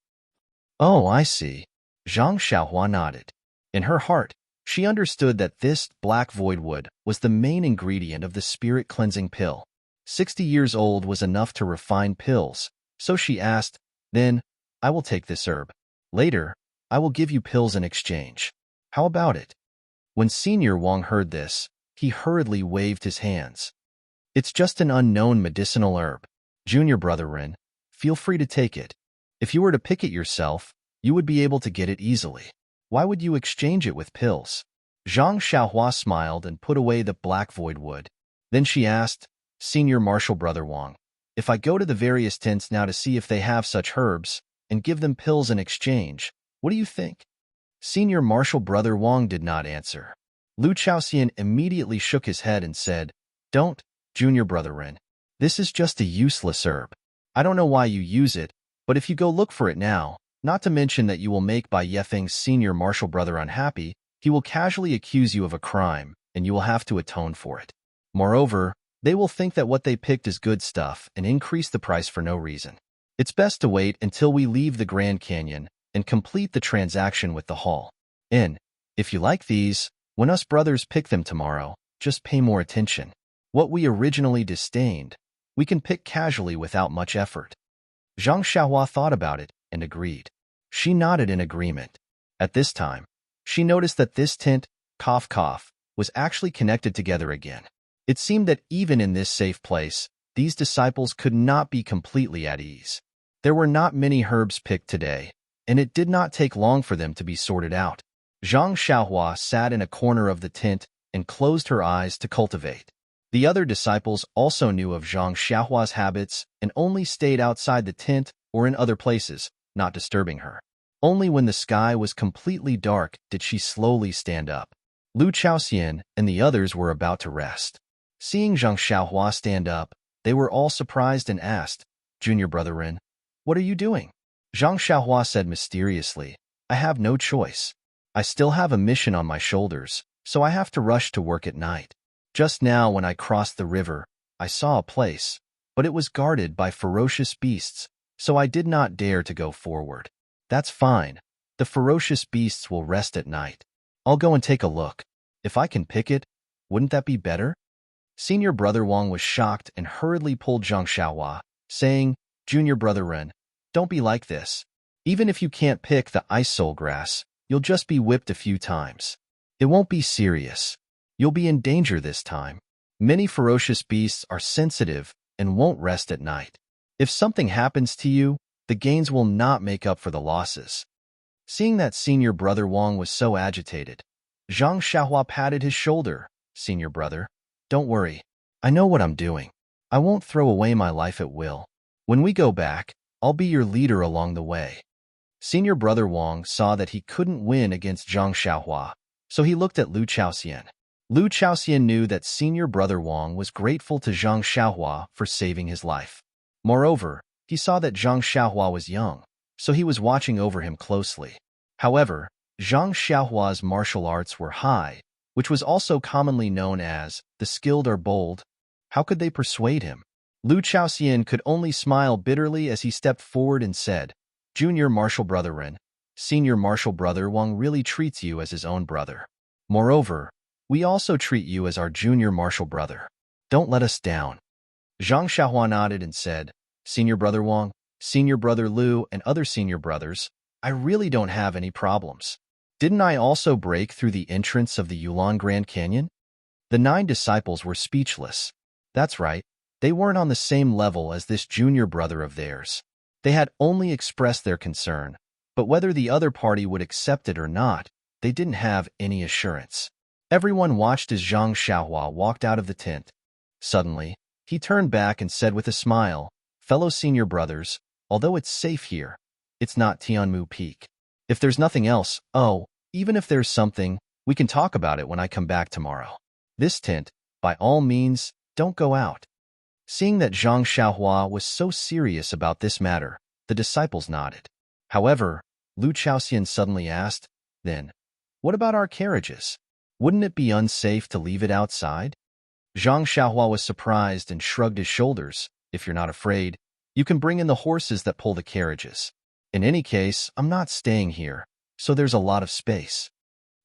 "Oh, I see." Zhang Xiaohua nodded. In her heart, she understood that this black voidwood was the main ingredient of the spirit-cleansing pill. 60 years old was enough to refine pills, so she asked, "Then, I will take this herb. Later, I will give you pills in exchange. How about it?" When Senior Wang heard this, he hurriedly waved his hands. It's just an unknown medicinal herb. Junior brother Ren, feel free to take it. If you were to pick it yourself, you would be able to get it easily. Why would you exchange it with pills? Zhang Xiaohua smiled and put away the black void wood. Then she asked, Senior Marshal Brother Wang, if I go to the various tents now to see if they have such herbs, and give them pills in exchange, what do you think? Senior Marshal Brother Wang did not answer. Lu Chaoxian immediately shook his head and said, Don't, Junior Brother Ren. This is just a useless herb. I don't know why you use it, but if you go look for it now, not to mention that you will make Bai Yefeng's Senior Marshal Brother unhappy, he will casually accuse you of a crime, and you will have to atone for it. Moreover, they will think that what they picked is good stuff and increase the price for no reason. It's best to wait until we leave the Grand Canyon and complete the transaction with the hall. And, if you like these, when us brothers pick them tomorrow, just pay more attention. What we originally disdained, we can pick casually without much effort. Zhang Xiaohua thought about it and agreed. She nodded in agreement. At this time, she noticed that this tent, cough cough, was actually connected together again. It seemed that even in this safe place, these disciples could not be completely at ease. There were not many herbs picked today, and it did not take long for them to be sorted out. Zhang Xiaohua sat in a corner of the tent and closed her eyes to cultivate. The other disciples also knew of Zhang Xiaohua's habits and only stayed outside the tent or in other places, not disturbing her. Only when the sky was completely dark did she slowly stand up. Lu Chaoxian and the others were about to rest. Seeing Zhang Xiaohua stand up, they were all surprised and asked, Junior Brother Ren, what are you doing? Zhang Xiaohua said mysteriously, I have no choice. I still have a mission on my shoulders, so I have to rush to work at night. Just now when I crossed the river, I saw a place, but it was guarded by ferocious beasts, so I did not dare to go forward. That's fine. The ferocious beasts will rest at night. I'll go and take a look. If I can pick it, wouldn't that be better? Senior Brother Wang was shocked and hurriedly pulled Zhang Xiaohua, saying, Junior Brother Ren, don't be like this. Even if you can't pick the ice soul grass, you'll just be whipped a few times. It won't be serious. You'll be in danger this time. Many ferocious beasts are sensitive and won't rest at night. If something happens to you, the gains will not make up for the losses. Seeing that Senior Brother Wang was so agitated, Zhang Xiaohua patted his shoulder. Senior Brother, don't worry. I know what I'm doing. I won't throw away my life at will. When we go back, I'll be your leader along the way. Senior Brother Wang saw that he couldn't win against Zhang Xiaohua, so he looked at Lu Chaoxian. Lu Chaoxian knew that Senior Brother Wang was grateful to Zhang Xiaohua for saving his life. Moreover, he saw that Zhang Xiaohua was young, so he was watching over him closely. However, Zhang Xiaohua's martial arts were high, which was also commonly known as the skilled or bold. How could they persuade him? Lu Chaoxian could only smile bitterly as he stepped forward and said, Junior Marshal Brother Ren, Senior Marshal Brother Wang really treats you as his own brother. Moreover, we also treat you as our Junior Marshal Brother. Don't let us down. Zhang Xiaohua nodded and said, Senior Brother Wang, Senior Brother Lu, and other senior brothers, I really don't have any problems. Didn't I also break through the entrance of the Yulon Grand Canyon? The 9 disciples were speechless. That's right, they weren't on the same level as this junior brother of theirs. They had only expressed their concern, but whether the other party would accept it or not, they didn't have any assurance. Everyone watched as Zhang Xiaohua walked out of the tent. Suddenly, he turned back and said with a smile, Fellow senior brothers, although it's safe here, it's not Tianmu Peak. If there's nothing else, even if there's something, we can talk about it when I come back tomorrow. This tent, by all means, don't go out. Seeing that Zhang Xiaohua was so serious about this matter, the disciples nodded. However, Lu Chaoxian suddenly asked, Then, what about our carriages? Wouldn't it be unsafe to leave it outside? Zhang Xiaohua was surprised and shrugged his shoulders. If you're not afraid, you can bring in the horses that pull the carriages. In any case, I'm not staying here, so there's a lot of space.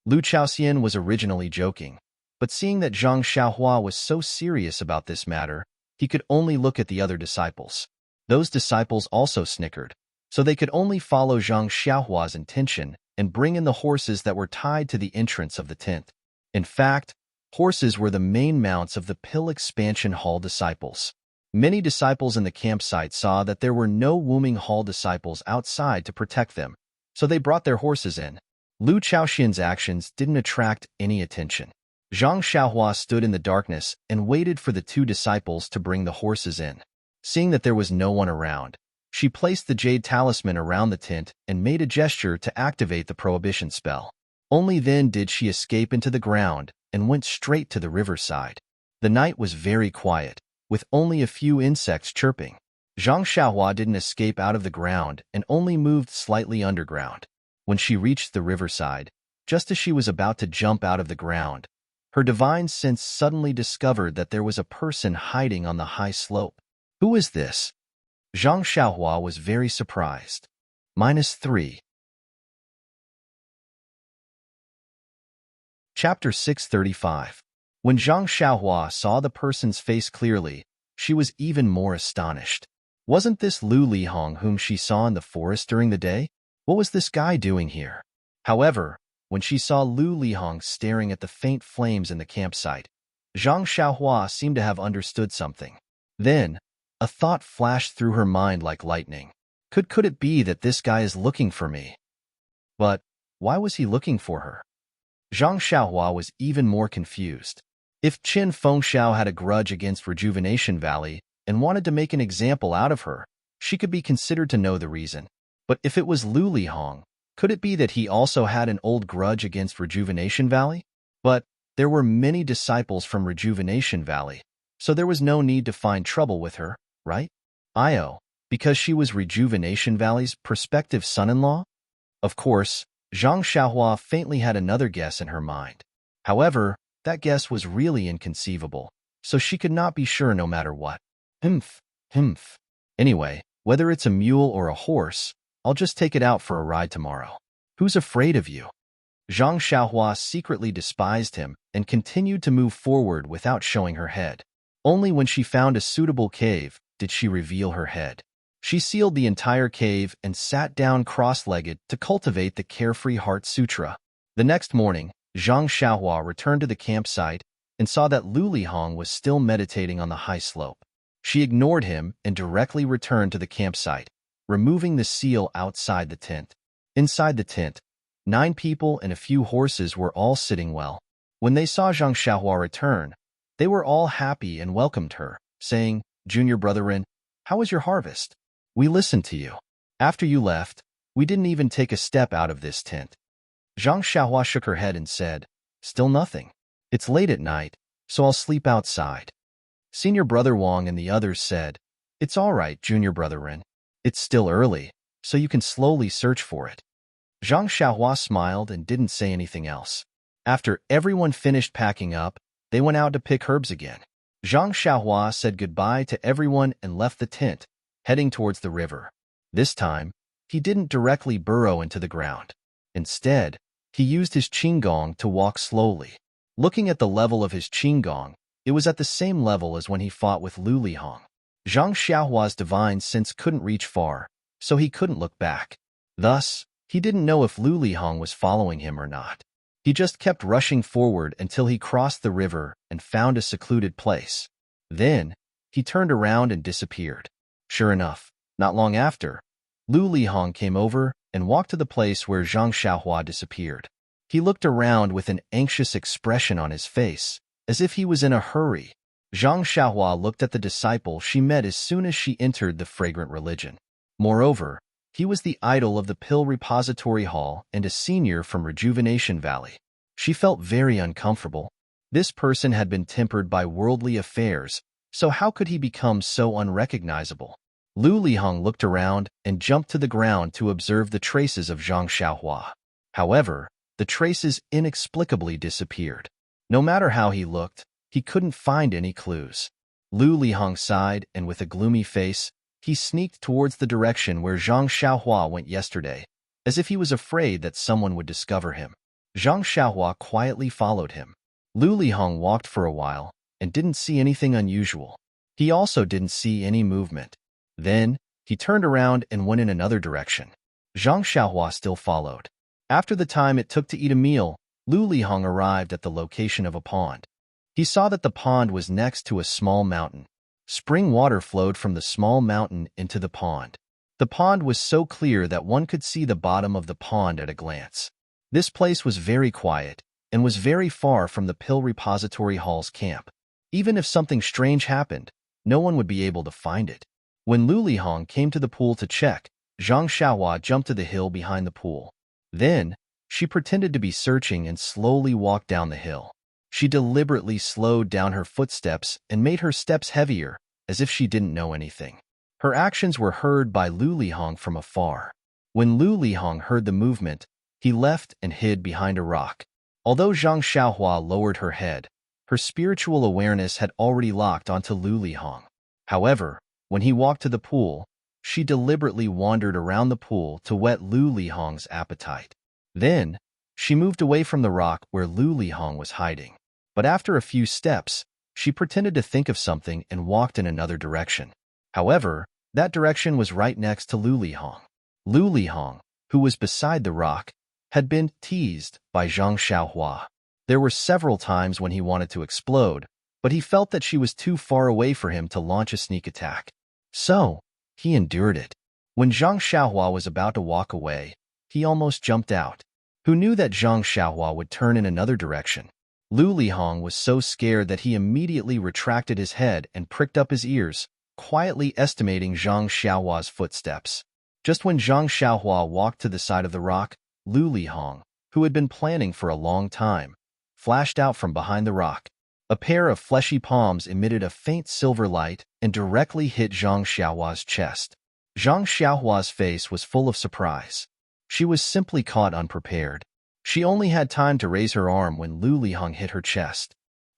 Lu Chaoxian was originally joking, but seeing that Zhang Xiaohua was so serious about this matter, he could only look at the other disciples. Those disciples also snickered, so they could only follow Zhang Xiaohua's intention and bring in the horses that were tied to the entrance of the tent. In fact, Horses were the main mounts of the Pill Expansion Hall disciples. Many disciples in the campsite saw that there were no Wuming Hall disciples outside to protect them, so they brought their horses in. Lu Chaoxian's actions didn't attract any attention. Zhang Xiaohua stood in the darkness and waited for the two disciples to bring the horses in. Seeing that there was no one around, she placed the jade talisman around the tent and made a gesture to activate the prohibition spell. Only then did she escape into the ground and went straight to the riverside. The night was very quiet, with only a few insects chirping. Zhang Xiaohua didn't escape out of the ground and only moved slightly underground. When she reached the riverside, just as she was about to jump out of the ground, her divine sense suddenly discovered that there was a person hiding on the high slope. Who is this? Zhang Xiaohua was very surprised. -3. Chapter 635. When Zhang Xiaohua saw the person's face clearly, she was even more astonished. Wasn't this Lu Lihong whom she saw in the forest during the day? What was this guy doing here? However, when she saw Lu Lihong staring at the faint flames in the campsite, Zhang Xiaohua seemed to have understood something. Then, a thought flashed through her mind like lightning. Could it be that this guy is looking for me? But why was he looking for her? Zhang Xiaohua was even more confused. If Qin Fengxiao had a grudge against Rejuvenation Valley and wanted to make an example out of her, she could be considered to know the reason. But if it was Lu Lihong, could it be that he also had an old grudge against Rejuvenation Valley? But there were many disciples from Rejuvenation Valley, so there was no need to find trouble with her, right? Because she was Rejuvenation Valley's prospective son-in-law? Of course, Zhang Xiaohua faintly had another guess in her mind. However, that guess was really inconceivable, so she could not be sure no matter what. Humph. Anyway, whether it's a mule or a horse, I'll just take it out for a ride tomorrow. Who's afraid of you? Zhang Xiaohua secretly despised him and continued to move forward without showing her head. Only when she found a suitable cave did she reveal her head. She sealed the entire cave and sat down cross-legged to cultivate the Carefree Heart Sutra. The next morning, Zhang Xiaohua returned to the campsite and saw that Lu Lihong was still meditating on the high slope. She ignored him and directly returned to the campsite, removing the seal outside the tent. Inside the tent, 9 people and a few horses were all sitting well. When they saw Zhang Xiaohua return, they were all happy and welcomed her, saying, "Junior Brother Ren, how was your harvest? We listened to you. After you left, we didn't even take a step out of this tent." Zhang Xiaohua shook her head and said, "Still nothing. It's late at night, so I'll sleep outside." Senior Brother Wang and the others said, "It's all right, Junior Brother Ren. It's still early, so you can slowly search for it." Zhang Xiaohua smiled and didn't say anything else. After everyone finished packing up, they went out to pick herbs again. Zhang Xiaohua said goodbye to everyone and left the tent, heading towards the river. This time, he didn't directly burrow into the ground. Instead, he used his qinggong to walk slowly. Looking at the level of his qinggong, it was at the same level as when he fought with Lu Lihong. Zhang Xiaohua's divine sense couldn't reach far, so he couldn't look back. Thus, he didn't know if Lu Lihong was following him or not. He just kept rushing forward until he crossed the river and found a secluded place. Then, he turned around and disappeared. Sure enough, not long after, Lu Lihong came over and walked to the place where Zhang Xiaohua disappeared. He looked around with an anxious expression on his face, as if he was in a hurry. Zhang Xiaohua looked at the disciple she met as soon as she entered the fragrant religion. Moreover, he was the idol of the Pill Repository Hall and a senior from Rejuvenation Valley. She felt very uncomfortable. This person had been tempered by worldly affairs, so how could he become so unrecognizable? Lu Lihong looked around and jumped to the ground to observe the traces of Zhang Xiaohua. However, the traces inexplicably disappeared. No matter how he looked, he couldn't find any clues. Lu Lihong sighed, and with a gloomy face, he sneaked towards the direction where Zhang Xiaohua went yesterday, as if he was afraid that someone would discover him. Zhang Xiaohua quietly followed him. Lu Lihong walked for a while and didn't see anything unusual. He also didn't see any movement. Then, he turned around and went in another direction. Zhang Xiaohua still followed. After the time it took to eat a meal, Lu Lihong arrived at the location of a pond. He saw that the pond was next to a small mountain. Spring water flowed from the small mountain into the pond. The pond was so clear that one could see the bottom of the pond at a glance. This place was very quiet and was very far from the Pill Repository Hall's camp. Even if something strange happened, no one would be able to find it. When Lu Lihong came to the pool to check, Zhang Xiaohua jumped to the hill behind the pool. Then, she pretended to be searching and slowly walked down the hill. She deliberately slowed down her footsteps and made her steps heavier, as if she didn't know anything. Her actions were heard by Lu Lihong from afar. When Lu Lihong heard the movement, he left and hid behind a rock. Although Zhang Xiaohua lowered her head, her spiritual awareness had already locked onto Lu Lihong. However, when he walked to the pool, she deliberately wandered around the pool to whet Lu Lihong's appetite. Then, she moved away from the rock where Lu Lihong was hiding. But after a few steps, she pretended to think of something and walked in another direction. However, that direction was right next to Lu Lihong. Lu Lihong, who was beside the rock, had been teased by Zhang Xiaohua. There were several times when he wanted to explode, but he felt that she was too far away for him to launch a sneak attack. So, he endured it. When Zhang Xiaohua was about to walk away, he almost jumped out. Who knew that Zhang Xiaohua would turn in another direction? Lu Lihong was so scared that he immediately retracted his head and pricked up his ears, quietly estimating Zhang Xiaohua's footsteps. Just when Zhang Xiaohua walked to the side of the rock, Lu Lihong, who had been planning for a long time, flashed out from behind the rock. A pair of fleshy palms emitted a faint silver light and directly hit Zhang Xiaohua's chest. Zhang Xiaohua's face was full of surprise. She was simply caught unprepared. She only had time to raise her arm when Lu Lihong hit her chest.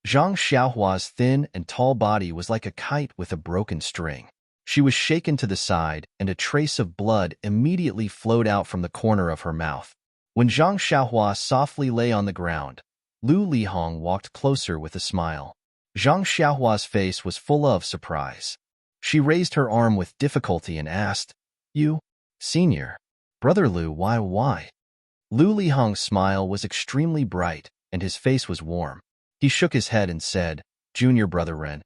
Zhang Xiaohua's thin and tall body was like a kite with a broken string. She was shaken to the side, and a trace of blood immediately flowed out from the corner of her mouth. When Zhang Xiaohua softly lay on the ground, Lu Lihong walked closer with a smile. Zhang Xiaohua's face was full of surprise. She raised her arm with difficulty and asked, "You, Senior, Brother Lu, why?" Lu Lihong's smile was extremely bright, and his face was warm. He shook his head and said, "Junior Brother Ren,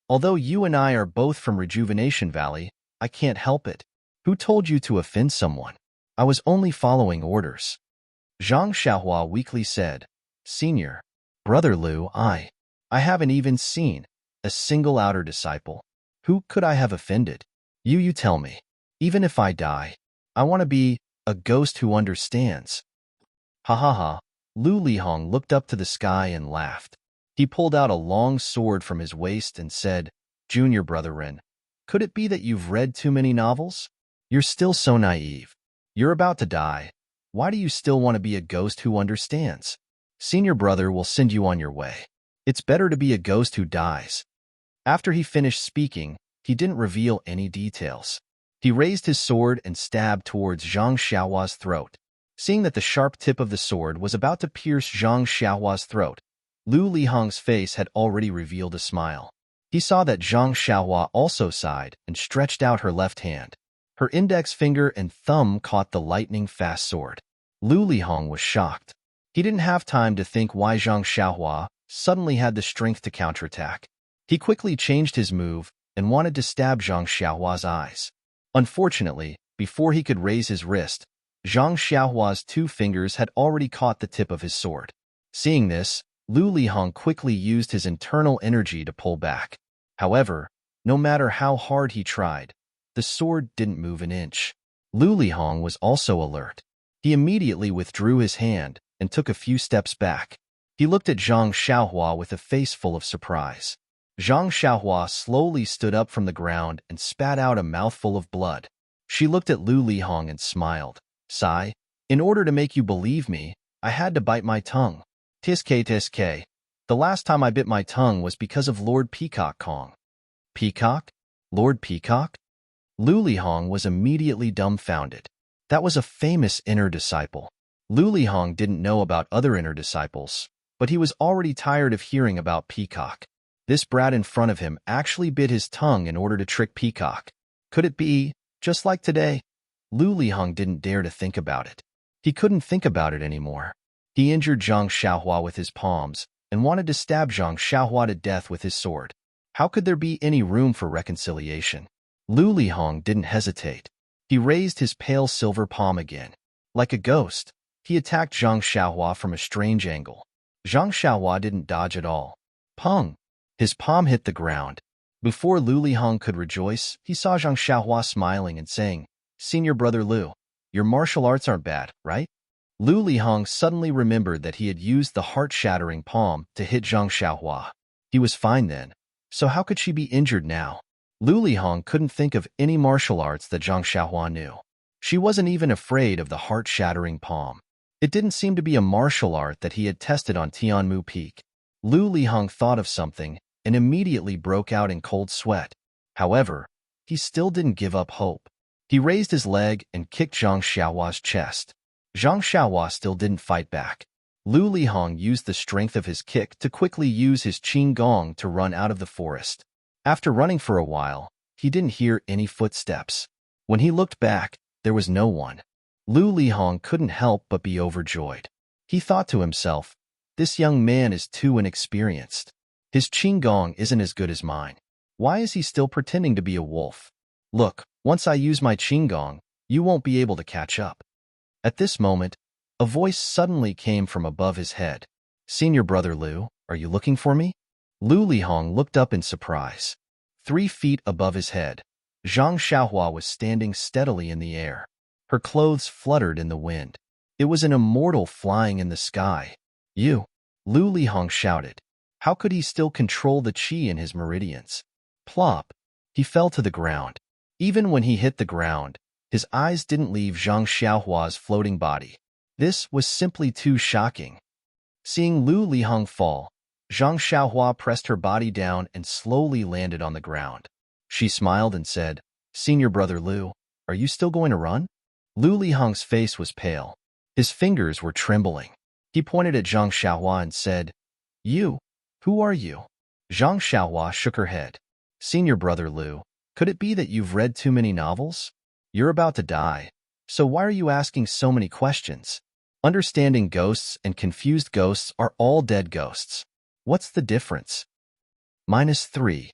although you and I are both from Rejuvenation Valley, I can't help it. Who told you to offend someone? I was only following orders." Zhang Xiaohua weakly said, "Senior, Brother Lu, I haven't even seen a single outer disciple. Who could I have offended? You tell me. Even if I die, I want to be a ghost who understands." Ha ha ha. Lu Lihong looked up to the sky and laughed. He pulled out a long sword from his waist and said, "Junior Brother Ren, could it be that you've read too many novels? You're still so naive. You're about to die. Why do you still want to be a ghost who understands? Senior Brother will send you on your way. It's better to be a ghost who dies." After he finished speaking, he didn't reveal any details. He raised his sword and stabbed towards Zhang Xiaohua's throat. Seeing that the sharp tip of the sword was about to pierce Zhang Xiaohua's throat, Lu Lihong's face had already revealed a smile. He saw that Zhang Xiaohua also sighed and stretched out her left hand. Her index finger and thumb caught the lightning-fast sword. Lu Lihong was shocked. He didn't have time to think why Zhang Xiaohua suddenly had the strength to counterattack. He quickly changed his move and wanted to stab Zhang Xiaohua's eyes. Unfortunately, before he could raise his wrist, Zhang Xiaohua's two fingers had already caught the tip of his sword. Seeing this, Lu Lihong quickly used his internal energy to pull back. However, no matter how hard he tried, the sword didn't move an inch. Lu Lihong was also alert. He immediately withdrew his hand and took a few steps back. He looked at Zhang Xiaohua with a face full of surprise. Zhang Xiaohua slowly stood up from the ground and spat out a mouthful of blood. She looked at Lu Lihong and smiled. "Sigh, in order to make you believe me, I had to bite my tongue. Tisk. The last time I bit my tongue was because of Lord Peacock Kong." "Peacock? Lord Peacock?" Lu Lihong was immediately dumbfounded. That was a famous inner disciple. Lu Lihong didn't know about other inner disciples, but he was already tired of hearing about Peacock. This brat in front of him actually bit his tongue in order to trick Peacock. Could it be, just like today? Lu Lihong didn't dare to think about it. He couldn't think about it anymore. He injured Zhang Xiaohua with his palms, and wanted to stab Zhang Xiaohua to death with his sword. How could there be any room for reconciliation? Lu Lihong didn't hesitate. He raised his pale silver palm again. Like a ghost, he attacked Zhang Xiaohua from a strange angle. Zhang Xiaohua didn't dodge at all. Pung! His palm hit the ground. Before Lu Lihong could rejoice, he saw Zhang Xiaohua smiling and saying, "Senior brother Lu, your martial arts aren't bad, right?" Lu Lihong suddenly remembered that he had used the heart-shattering palm to hit Zhang Xiaohua. He was fine then, so how could she be injured now? Lu Lihong couldn't think of any martial arts that Zhang Xiaohua knew. She wasn't even afraid of the heart-shattering palm. It didn't seem to be a martial art that he had tested on Tianmu Peak. Lu Lihong thought of something and immediately broke out in cold sweat. However, he still didn't give up hope. He raised his leg and kicked Zhang Xiaohua's chest. Zhang Xiaohua still didn't fight back. Lu Lihong used the strength of his kick to quickly use his qing gong to run out of the forest. After running for a while, he didn't hear any footsteps. When he looked back, there was no one. Lu Lihong couldn't help but be overjoyed. He thought to himself, "This young man is too inexperienced. His qing gong isn't as good as mine. Why is he still pretending to be a wolf? Look, once I use my qing gong, you won't be able to catch up." At this moment, a voice suddenly came from above his head. "Senior brother Lu, are you looking for me?" Lu Lihong looked up in surprise. 3 feet above his head, Zhang Xiaohua was standing steadily in the air. Her clothes fluttered in the wind. It was an immortal flying in the sky. "You!" Lu Lihong shouted. How could he still control the qi in his meridians? Plop! He fell to the ground. Even when he hit the ground, his eyes didn't leave Zhang Xiaohua's floating body. This was simply too shocking. Seeing Lu Lihong fall, Zhang Xiaohua pressed her body down and slowly landed on the ground. She smiled and said, "Senior brother Lu, are you still going to run?" Lu Lihong's face was pale. His fingers were trembling. He pointed at Zhang Xiaohua and said, "You? Who are you?" Zhang Xiaohua shook her head. "Senior brother Lu, could it be that you've read too many novels? You're about to die, so why are you asking so many questions? Understanding ghosts and confused ghosts are all dead ghosts. What's the difference?" -3.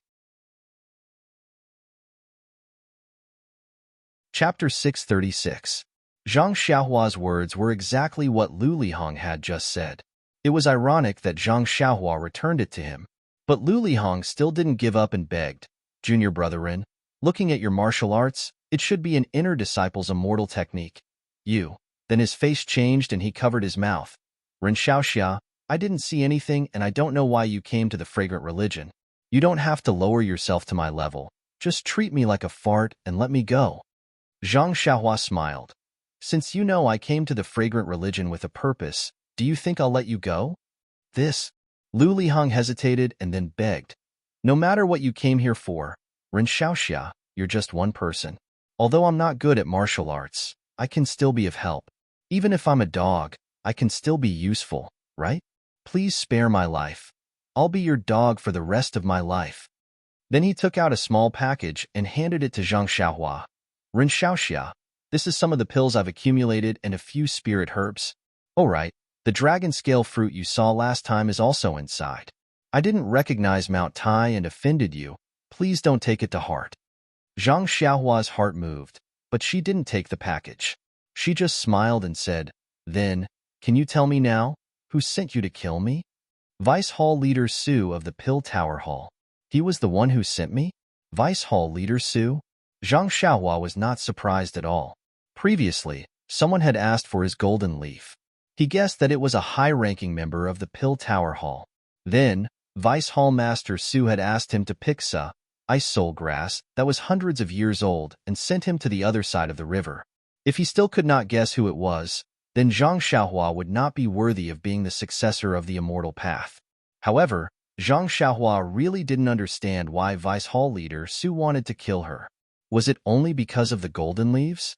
Chapter 636. Zhang Xiaohua's words were exactly what Lu Lihong had just said. It was ironic that Zhang Xiaohua returned it to him, but Lu Lihong still didn't give up and begged, "Junior brother-in, looking at your martial arts, it should be an inner disciple's immortal technique. You." Then his face changed and he covered his mouth. "Ren Xiaoxia, I didn't see anything and I don't know why you came to the fragrant religion. You don't have to lower yourself to my level. Just treat me like a fart and let me go." Zhang Xiaohua smiled. "Since you know I came to the fragrant religion with a purpose, do you think I'll let you go?" "This." Lu Lihong hesitated and then begged. "No matter what you came here for, Ren Xiaoxia, you're just one person. Although I'm not good at martial arts, I can still be of help. Even if I'm a dog, I can still be useful, right? Please spare my life. I'll be your dog for the rest of my life." Then he took out a small package and handed it to Zhang Xiaohua. "Ren Xiaoxia, this is some of the pills I've accumulated and a few spirit herbs. Oh right, the dragon scale fruit you saw last time is also inside. I didn't recognize Mount Tai and offended you. Please don't take it to heart." Zhang Xiaohua's heart moved, but she didn't take the package. She just smiled and said, "Then, can you tell me now, who sent you to kill me?" "Vice Hall Leader Su of the Pill Tower Hall. He was the one who sent me?" "Vice Hall Leader Su?" Zhang Xiaohua was not surprised at all. Previously, someone had asked for his golden leaf. He guessed that it was a high-ranking member of the Pill Tower Hall. Then, Vice Hall Master Su had asked him to pick ice soul grass that was hundreds of years old and sent him to the other side of the river. If he still could not guess who it was, then Zhang Xiaohua would not be worthy of being the successor of the immortal path. However, Zhang Xiaohua really didn't understand why Vice Hall Leader Su wanted to kill her. Was it only because of the golden leaves?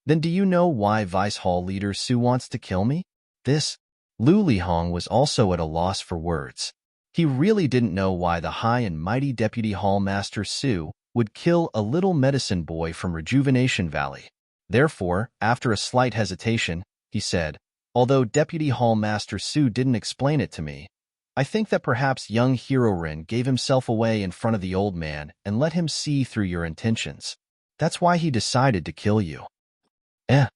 Then do you know why Vice Hall Leader Su wants to kill me? This. Lu Lihong was also at a loss for words. He really didn't know why the high and mighty Deputy Hall Master Su would kill a little medicine boy from Rejuvenation Valley. Therefore, after a slight hesitation, he said, "Although Deputy Hall Master Su didn't explain it to me, I think that perhaps young hero Rin gave himself away in front of the old man and let him see through your intentions. That's why he decided to kill you. Eh?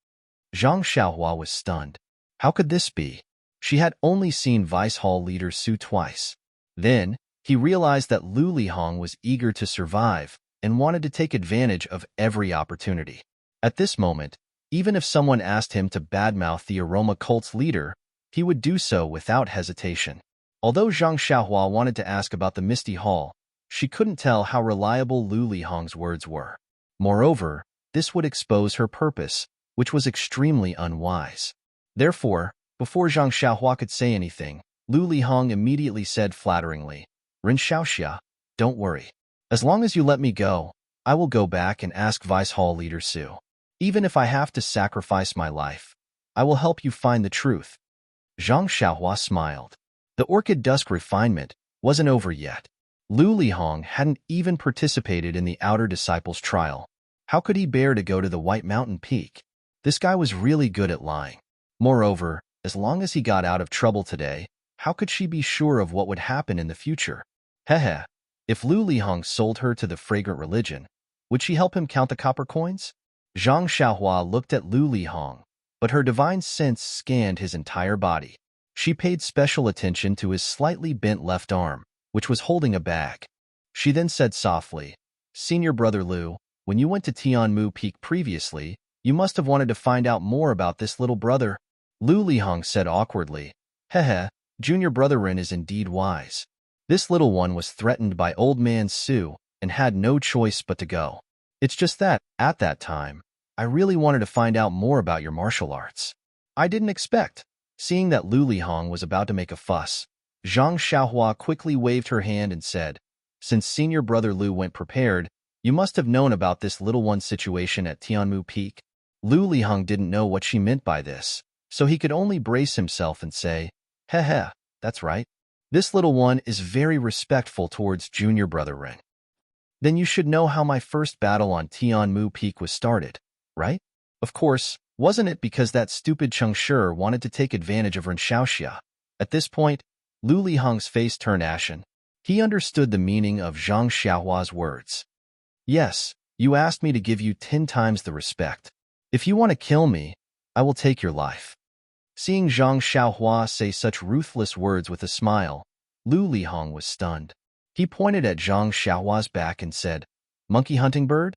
Zhang Xiaohua was stunned. How could this be? She had only seen Vice Hall leader Su twice. Then, he realized that Lu Lihong was eager to survive and wanted to take advantage of every opportunity. At this moment, even if someone asked him to badmouth the aroma cult's leader, he would do so without hesitation. Although Zhang Xiaohua wanted to ask about the Misty Hall, she couldn't tell how reliable Lu Lihong's words were. Moreover, this would expose her purpose, which was extremely unwise. Therefore, before Zhang Xiaohua could say anything, Lu Lihong immediately said flatteringly, "Ren Xiaoxia, don't worry. As long as you let me go, I will go back and ask Vice Hall leader Su. Even if I have to sacrifice my life, I will help you find the truth." Zhang Xiaohua smiled. The Orchid Dusk refinement wasn't over yet. Lu Lihong hadn't even participated in the Outer Disciples trial. How could he bear to go to the White Mountain Peak? This guy was really good at lying. Moreover, as long as he got out of trouble today, how could she be sure of what would happen in the future? Hehe. If Lu Lihong sold her to the fragrant religion, would she help him count the copper coins? Zhang Xiaohua looked at Lu Lihong, but her divine sense scanned his entire body. She paid special attention to his slightly bent left arm, which was holding a bag. She then said softly, "Senior brother Lu, when you went to Tianmu Peak previously, you must have wanted to find out more about this little brother." Lu Lihong said awkwardly, "Hehe, junior brother Ren is indeed wise. This little one was threatened by old man Su and had no choice but to go. It's just that, at that time, I really wanted to find out more about your martial arts." I didn't expect. Seeing that Lu Lihong was about to make a fuss, Zhang Xiaohua quickly waved her hand and said, "Since senior brother Lu went prepared, you must have known about this little one's situation at Tianmu Peak." Lu Lihong didn't know what she meant by this, so he could only brace himself and say, "Hehe, that's right. This little one is very respectful towards junior brother Ren. Then you should know how my first battle on Tianmu Peak was started, right? Of course, wasn't it because that stupid Cheng Shi wanted to take advantage of Ren Xiaoxia?" At this point, Lu Lihong's face turned ashen. He understood the meaning of Zhang Xiaohua's words. "Yes, you asked me to give you 10 times the respect. If you want to kill me, I will take your life." Seeing Zhang Xiaohua say such ruthless words with a smile, Lu Lihong was stunned. He pointed at Zhang Xiaohua's back and said, "Monkey hunting bird?"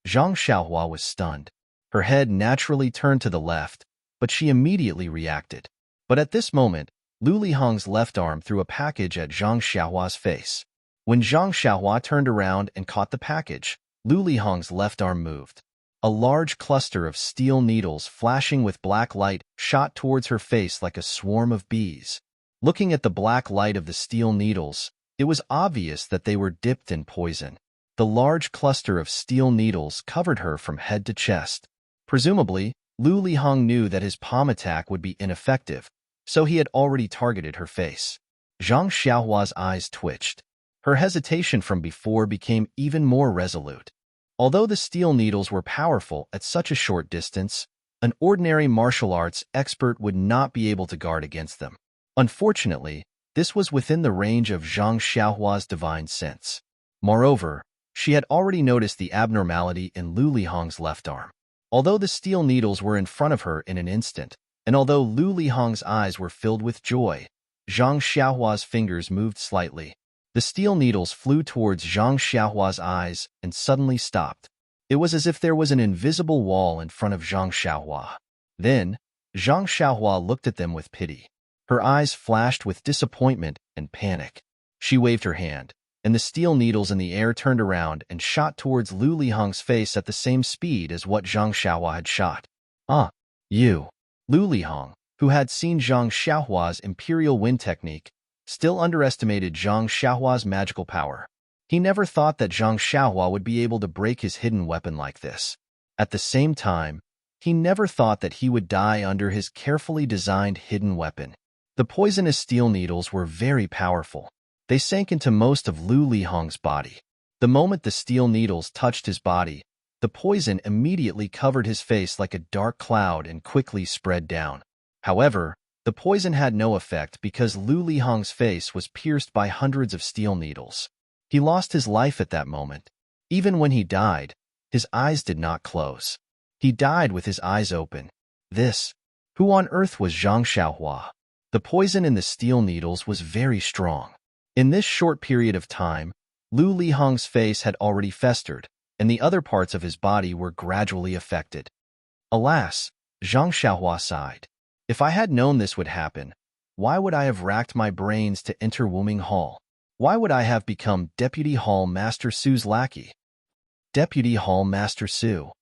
Zhang Xiaohua was stunned. Her head naturally turned to the left, but she immediately reacted. But at this moment, Lu Lihong's left arm threw a package at Zhang Xiaohua's face. When Zhang Xiaohua turned around and caught the package, Lu Lihong's left arm moved. A large cluster of steel needles flashing with black light shot towards her face like a swarm of bees. Looking at the black light of the steel needles, it was obvious that they were dipped in poison. The large cluster of steel needles covered her from head to chest. Presumably, Lu Lihong knew that his palm attack would be ineffective, so he had already targeted her face. Zhang Xiaohua's eyes twitched. Her hesitation from before became even more resolute. Although the steel needles were powerful at such a short distance, an ordinary martial arts expert would not be able to guard against them. Unfortunately, this was within the range of Zhang Xiaohua's divine sense. Moreover, she had already noticed the abnormality in Lu Lihong's left arm. Although the steel needles were in front of her in an instant, and although Lu Lihong's eyes were filled with joy, Zhang Xiaohua's fingers moved slightly. The steel needles flew towards Zhang Xiaohua's eyes and suddenly stopped. It was as if there was an invisible wall in front of Zhang Xiaohua. Then, Zhang Xiaohua looked at them with pity. Her eyes flashed with disappointment and panic. She waved her hand, and the steel needles in the air turned around and shot towards Lu Lihong's face at the same speed as what Zhang Xiaohua had shot. "Ah, you." Lu Lihong, who had seen Zhang Xiaohua's Imperial Wind technique, still underestimated Zhang Xiaohua's magical power. He never thought that Zhang Xiaohua would be able to break his hidden weapon like this. At the same time, he never thought that he would die under his carefully designed hidden weapon. The poisonous steel needles were very powerful. They sank into most of Lu Lihong's body. The moment the steel needles touched his body, the poison immediately covered his face like a dark cloud and quickly spread down. However, The poison had no effect because Lu Lihong's face was pierced by hundreds of steel needles. He lost his life at that moment. Even when he died, his eyes did not close. He died with his eyes open. Who on earth was Zhang Xiaohua? The poison in the steel needles was very strong. In this short period of time, Lu Lihong's face had already festered, and the other parts of his body were gradually affected. Alas, Zhang Xiaohua sighed. If I had known this would happen, why would I have racked my brains to enter Wuming Hall? Why would I have become Deputy Hall Master Su's lackey? Deputy Hall Master Su.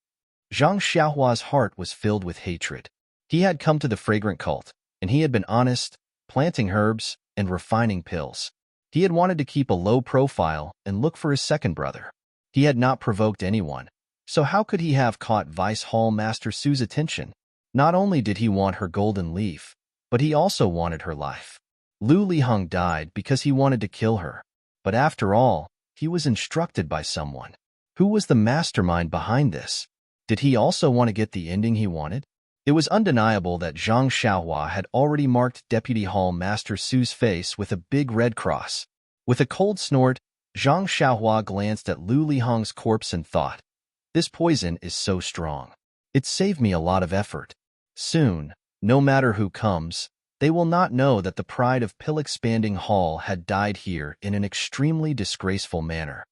Zhang Xiaohua's heart was filled with hatred. He had come to the fragrant cult, and he had been honest, planting herbs and refining pills. He had wanted to keep a low profile and look for his second brother. He had not provoked anyone, so how could he have caught Vice Hall Master Su's attention? Not only did he want her golden leaf, but he also wanted her life. Lu Lihong died because he wanted to kill her. But after all, he was instructed by someone. Who was the mastermind behind this? Did he also want to get the ending he wanted? It was undeniable that Zhang Xiaohua had already marked Deputy Hall Master Su's face with a big red cross. With a cold snort, Zhang Xiaohua glanced at Lu Lihong's corpse and thought, "This poison is so strong. It saved me a lot of effort. Soon, no matter who comes, they will not know that the pride of Pill-Expanding Hall had died here in an extremely disgraceful manner."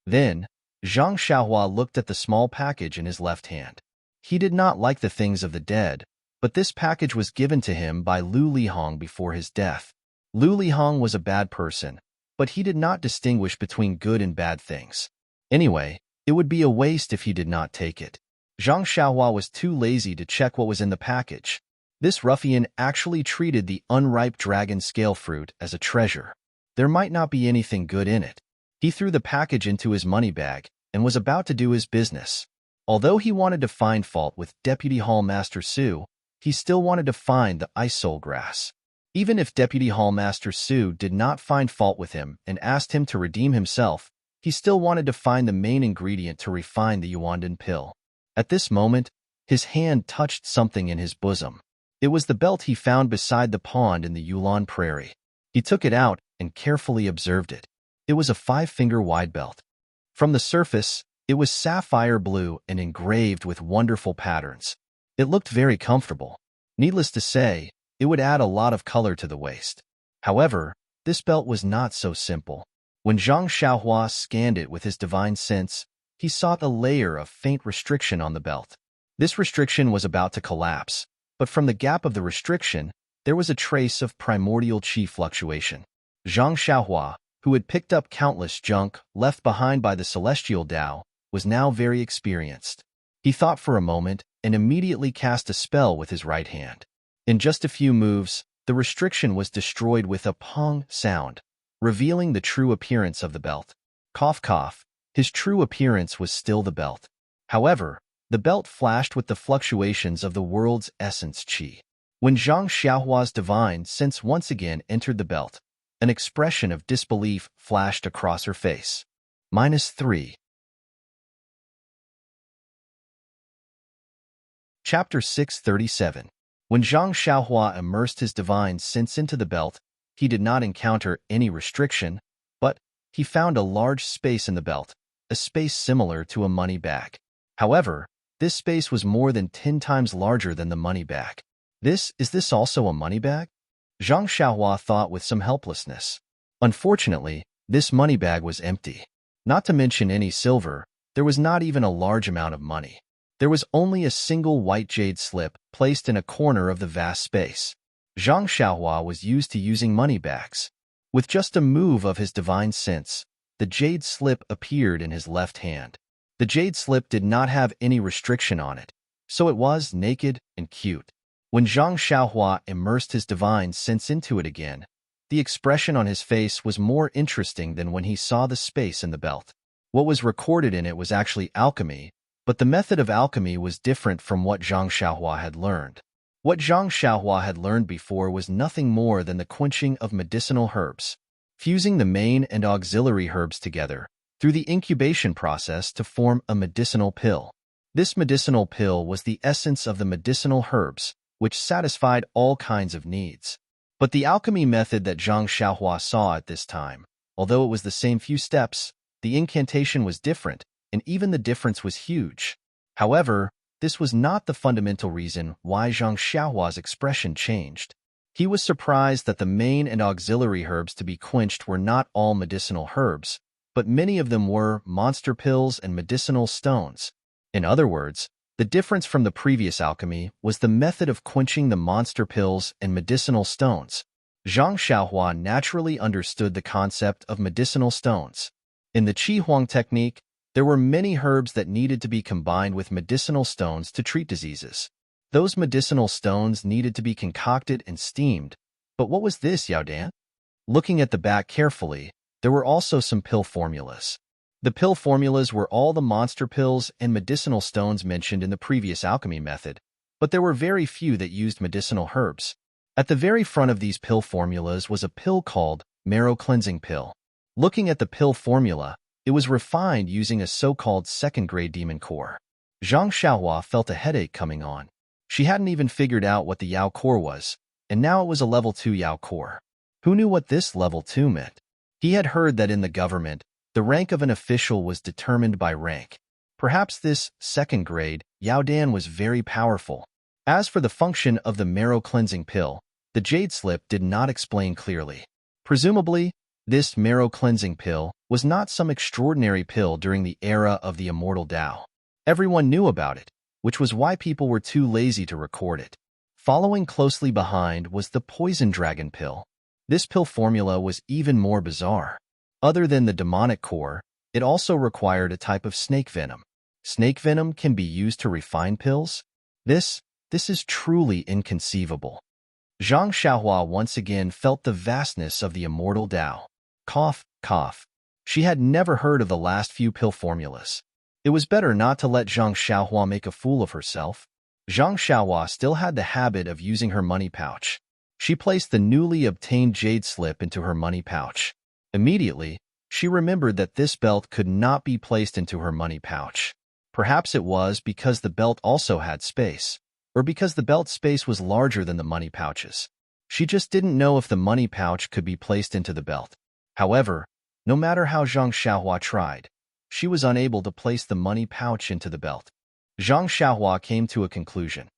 Then, Zhang Xiaohua looked at the small package in his left hand. He did not like the things of the dead, but this package was given to him by Lu Lihong before his death. Lu Lihong was a bad person, but he did not distinguish between good and bad things. Anyway, it would be a waste if he did not take it. Zhang Xiaohua was too lazy to check what was in the package. This ruffian actually treated the unripe dragon scale fruit as a treasure. There might not be anything good in it. He threw the package into his money bag and was about to do his business. Although he wanted to find fault with Deputy Hall Master Su, he still wanted to find the ice soul grass. Even if Deputy Hall Master Su did not find fault with him and asked him to redeem himself, he still wanted to find the main ingredient to refine the Yuandan pill. At this moment, his hand touched something in his bosom. It was the belt he found beside the pond in the Yulon Prairie. He took it out and carefully observed it. It was a 5-finger wide belt. From the surface, it was sapphire blue and engraved with wonderful patterns. It looked very comfortable. Needless to say, it would add a lot of color to the waist. However, this belt was not so simple. When Zhang Xiaohua scanned it with his divine sense, he saw a layer of faint restriction on the belt. This restriction was about to collapse, but from the gap of the restriction, there was a trace of primordial qi fluctuation. Zhang Xiaohua, who had picked up countless junk left behind by the celestial Tao, was now very experienced. He thought for a moment and immediately cast a spell with his right hand. In just a few moves, the restriction was destroyed with a pong sound, revealing the true appearance of the belt. Cough cough, his true appearance was still the belt. However, the belt flashed with the fluctuations of the world's essence qi. When Zhang Xiaohua's divine sense once again entered the belt, an expression of disbelief flashed across her face. -3. Chapter 637. When Zhang Xiaohua immersed his divine sense into the belt, he did not encounter any restriction, but he found a large space in the belt, a space similar to a money bag. However, this space was more than 10 times larger than the money bag. Is this also a money bag? Zhang Xiaohua thought with some helplessness. Unfortunately, this money bag was empty. Not to mention any silver, there was not even a large amount of money. There was only a single white jade slip placed in a corner of the vast space. Zhang Xiaohua was used to using money bags. With just a move of his divine sense, the jade slip appeared in his left hand. The jade slip did not have any restriction on it, so it was naked and cute. When Zhang Xiaohua immersed his divine sense into it again, the expression on his face was more interesting than when he saw the space in the belt. What was recorded in it was actually alchemy, but the method of alchemy was different from what Zhang Xiaohua had learned. What Zhang Xiaohua had learned before was nothing more than the quenching of medicinal herbs, fusing the main and auxiliary herbs together through the incubation process to form a medicinal pill. This medicinal pill was the essence of the medicinal herbs, which satisfied all kinds of needs. But the alchemy method that Zhang Xiaohua saw at this time, although it was the same few steps, the incantation was different, and even the difference was huge. However, this was not the fundamental reason why Zhang Xiaohua's expression changed. He was surprised that the main and auxiliary herbs to be quenched were not all medicinal herbs, but many of them were monster pills and medicinal stones. In other words, the difference from the previous alchemy was the method of quenching the monster pills and medicinal stones. Zhang Xiaohua naturally understood the concept of medicinal stones. In the Qi Huang technique, there were many herbs that needed to be combined with medicinal stones to treat diseases. Those medicinal stones needed to be concocted and steamed. But what was this, Yao Dan? Looking at the back carefully, there were also some pill formulas. The pill formulas were all the monster pills and medicinal stones mentioned in the previous alchemy method, but there were very few that used medicinal herbs. At the very front of these pill formulas was a pill called marrow cleansing pill. Looking at the pill formula, it was refined using a so-called second-grade demon core. Zhang Xiaohua felt a headache coming on. She hadn't even figured out what the Yao core was, and now it was a level 2 Yao core. Who knew what this level 2 meant? He had heard that in the government, the rank of an official was determined by rank. Perhaps this second grade Yao Dan was very powerful. As for the function of the marrow cleansing pill, the jade slip did not explain clearly. Presumably, this marrow cleansing pill was not some extraordinary pill during the era of the immortal Tao. Everyone knew about it, which was why people were too lazy to record it. Following closely behind was the poison dragon pill. This pill formula was even more bizarre. Other than the demonic core, it also required a type of snake venom. Snake venom can be used to refine pills? This is truly inconceivable. Zhang Xiaohua once again felt the vastness of the immortal Tao. Cough, cough. She had never heard of the last few pill formulas. It was better not to let Zhang Xiaohua make a fool of herself. Zhang Xiaohua still had the habit of using her money pouch. She placed the newly obtained jade slip into her money pouch. Immediately, she remembered that this belt could not be placed into her money pouch. Perhaps it was because the belt also had space, or because the belt space was larger than the money pouches. She just didn't know if the money pouch could be placed into the belt. However, no matter how Zhang Xiaohua tried, she was unable to place the money pouch into the belt. Zhang Xiaohua came to a conclusion.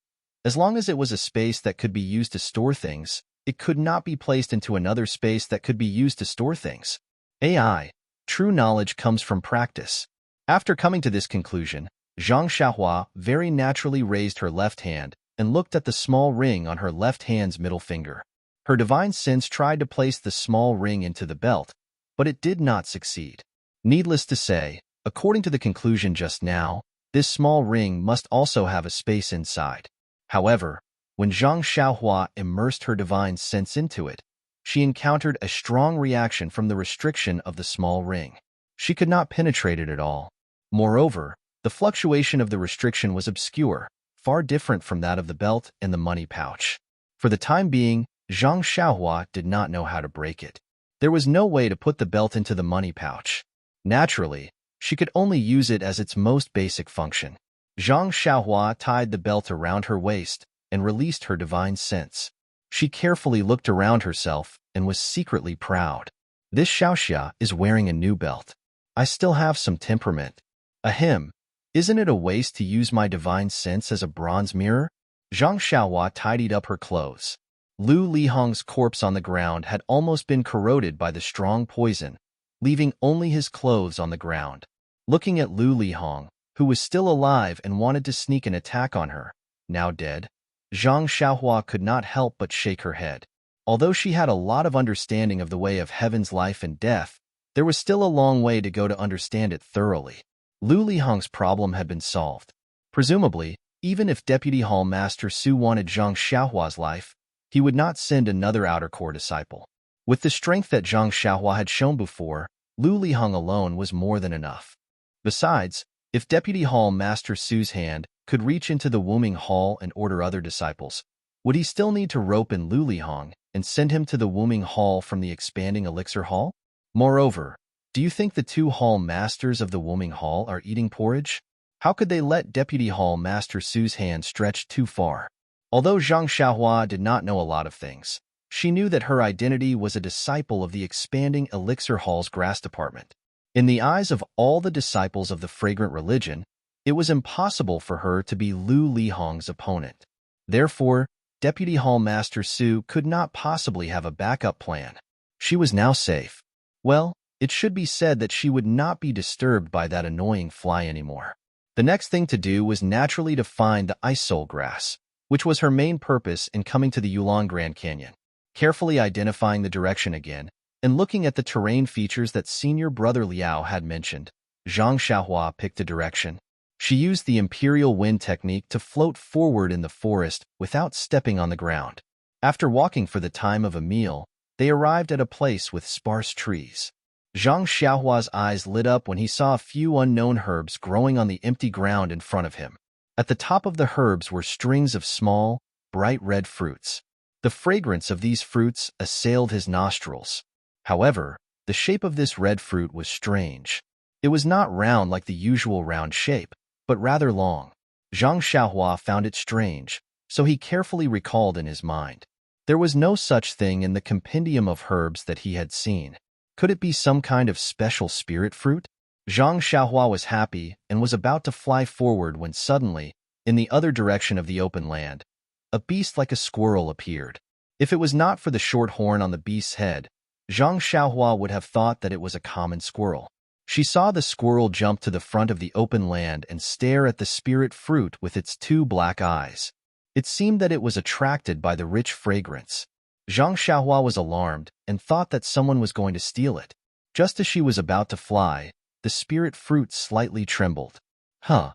As long as it was a space that could be used to store things, it could not be placed into another space that could be used to store things. AI, true knowledge comes from practice. After coming to this conclusion, Zhang Xiaohua very naturally raised her left hand and looked at the small ring on her left hand's middle finger. Her divine sense tried to place the small ring into the belt, but it did not succeed. Needless to say, according to the conclusion just now, this small ring must also have a space inside. However, when Zhang Xiaohua immersed her divine sense into it, she encountered a strong reaction from the restriction of the small ring. She could not penetrate it at all. Moreover, the fluctuation of the restriction was obscure, far different from that of the belt and the money pouch. For the time being, Zhang Xiaohua did not know how to break it. There was no way to put the belt into the money pouch. Naturally, she could only use it as its most basic function. Zhang Xiaohua tied the belt around her waist and released her divine sense. She carefully looked around herself and was secretly proud. This Xiaoxia is wearing a new belt. I still have some temperament. Ahem, isn't it a waste to use my divine sense as a bronze mirror? Zhang Xiaohua tidied up her clothes. Lu Lihong's corpse on the ground had almost been corroded by the strong poison, leaving only his clothes on the ground. Looking at Lu Lihong, who was still alive and wanted to sneak an attack on her, now dead, Zhang Xiaohua could not help but shake her head. Although she had a lot of understanding of the way of heaven's life and death, there was still a long way to go to understand it thoroughly. Lu Lihong's problem had been solved. Presumably, even if Deputy Hall Master Su wanted Zhang Xiaohua's life, he would not send another outer core disciple. With the strength that Zhang Xiaohua had shown before, Lu Lihong alone was more than enough. Besides, if Deputy Hall Master Su's hand could reach into the Wuming Hall and order other disciples, would he still need to rope in Lu Lihong and send him to the Wuming Hall from the expanding Elixir Hall? Moreover, do you think the two Hall Masters of the Wuming Hall are eating porridge? How could they let Deputy Hall Master Su's hand stretch too far? Although Zhang Xiaohua did not know a lot of things, she knew that her identity was a disciple of the expanding Elixir Hall's grass department. In the eyes of all the disciples of the fragrant religion, it was impossible for her to be Lu Lihong's opponent. Therefore, Deputy Hall Master Su could not possibly have a backup plan. She was now safe. Well, it should be said that she would not be disturbed by that annoying fly anymore. The next thing to do was naturally to find the ice soul grass, which was her main purpose in coming to the Yulong Grand Canyon. Carefully identifying the direction again, and looking at the terrain features that Senior Brother Liao had mentioned, Zhang Xiaohua picked a direction. She used the Imperial Wind technique to float forward in the forest without stepping on the ground. After walking for the time of a meal, they arrived at a place with sparse trees. Zhang Xiaohua's eyes lit up when he saw a few unknown herbs growing on the empty ground in front of him. At the top of the herbs were strings of small, bright red fruits. The fragrance of these fruits assailed his nostrils. However, the shape of this red fruit was strange. It was not round like the usual round shape, but rather long. Zhang Xiaohua found it strange, so he carefully recalled in his mind. There was no such thing in the compendium of herbs that he had seen. Could it be some kind of special spirit fruit? Zhang Xiaohua was happy and was about to fly forward when suddenly, in the other direction of the open land, a beast like a squirrel appeared. If it was not for the short horn on the beast's head, Zhang Xiaohua would have thought that it was a common squirrel. She saw the squirrel jump to the front of the open land and stare at the spirit fruit with its two black eyes. It seemed that it was attracted by the rich fragrance. Zhang Xiaohua was alarmed and thought that someone was going to steal it. Just as she was about to fly, the spirit fruit slightly trembled. Huh.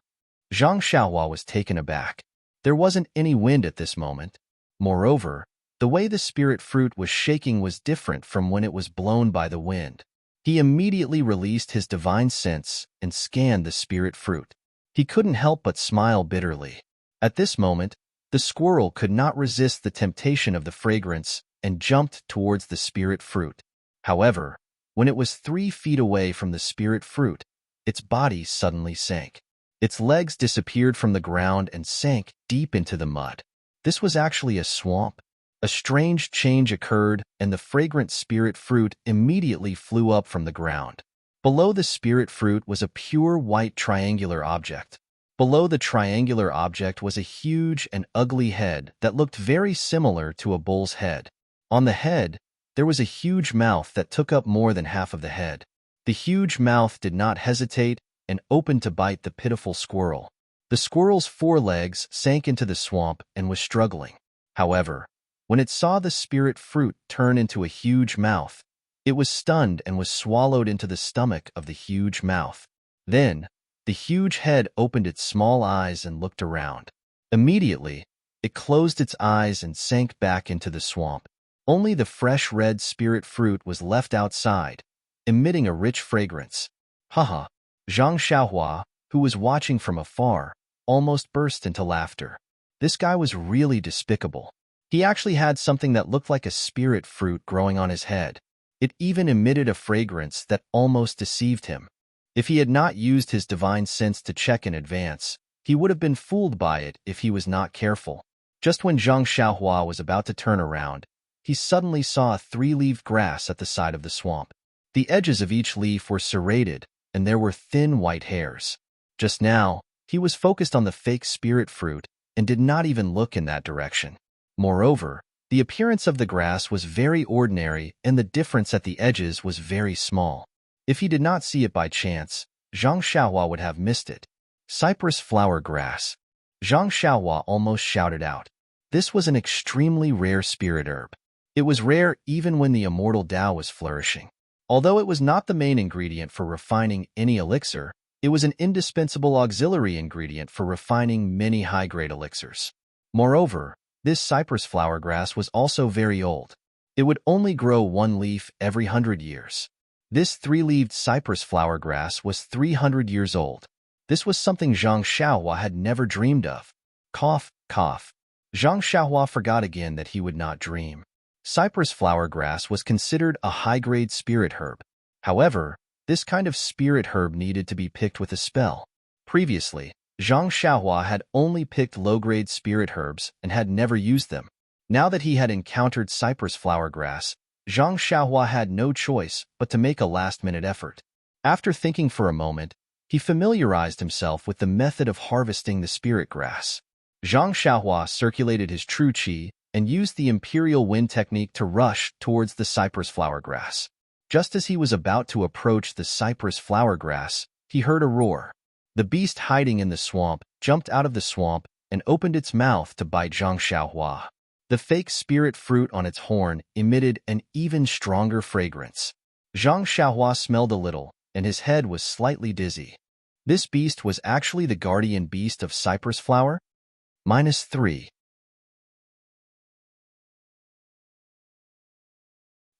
Zhang Xiaohua was taken aback. There wasn't any wind at this moment. Moreover, the way the spirit fruit was shaking was different from when it was blown by the wind. He immediately released his divine sense and scanned the spirit fruit. He couldn't help but smile bitterly. At this moment, the squirrel could not resist the temptation of the fragrance and jumped towards the spirit fruit. However, when it was 3 feet away from the spirit fruit, its body suddenly sank. Its legs disappeared from the ground and sank deep into the mud. This was actually a swamp. A strange change occurred, and the fragrant spirit fruit immediately flew up from the ground. Below the spirit fruit was a pure white triangular object. Below the triangular object was a huge and ugly head that looked very similar to a bull's head. On the head, there was a huge mouth that took up more than half of the head. The huge mouth did not hesitate and opened to bite the pitiful squirrel. The squirrel's 4 legs sank into the swamp and was struggling. However, when it saw the spirit fruit turn into a huge mouth, it was stunned and was swallowed into the stomach of the huge mouth. Then, the huge head opened its small eyes and looked around. Immediately, it closed its eyes and sank back into the swamp. Only the fresh red spirit fruit was left outside, emitting a rich fragrance. Haha! Zhang Xiaohua, who was watching from afar, almost burst into laughter. This guy was really despicable. He actually had something that looked like a spirit fruit growing on his head. It even emitted a fragrance that almost deceived him. If he had not used his divine sense to check in advance, he would have been fooled by it if he was not careful. Just when Zhang Xiaohua was about to turn around, he suddenly saw a 3-leaved grass at the side of the swamp. The edges of each leaf were serrated, and there were thin white hairs. Just now, he was focused on the fake spirit fruit and did not even look in that direction. Moreover, the appearance of the grass was very ordinary and the difference at the edges was very small. If he did not see it by chance, Zhang Xiaohua would have missed it. Cypress flower grass. Zhang Xiaohua almost shouted out. This was an extremely rare spirit herb. It was rare even when the immortal Tao was flourishing. Although it was not the main ingredient for refining any elixir, it was an indispensable auxiliary ingredient for refining many high-grade elixirs. Moreover, this cypress flower grass was also very old. It would only grow 1 leaf every 100 years. This 3-leaved cypress flower grass was 300 years old. This was something Zhang Xiaohua had never dreamed of. Cough, cough. Zhang Xiaohua forgot again that he would not dream. Cypress flower grass was considered a high-grade spirit herb. However, this kind of spirit herb needed to be picked with a spell. Previously, Zhang Xiaohua had only picked low-grade spirit herbs and had never used them. Now that he had encountered cypress flower grass, Zhang Xiaohua had no choice but to make a last-minute effort. After thinking for a moment, he familiarized himself with the method of harvesting the spirit grass. Zhang Xiaohua circulated his true qi and used the imperial wind technique to rush towards the cypress flower grass. Just as he was about to approach the cypress flower grass, he heard a roar. The beast hiding in the swamp jumped out of the swamp and opened its mouth to bite Zhang Xiaohua. The fake spirit fruit on its horn emitted an even stronger fragrance. Zhang Xiaohua smelled a little, and his head was slightly dizzy. This beast was actually the guardian beast of cypress flower? -3.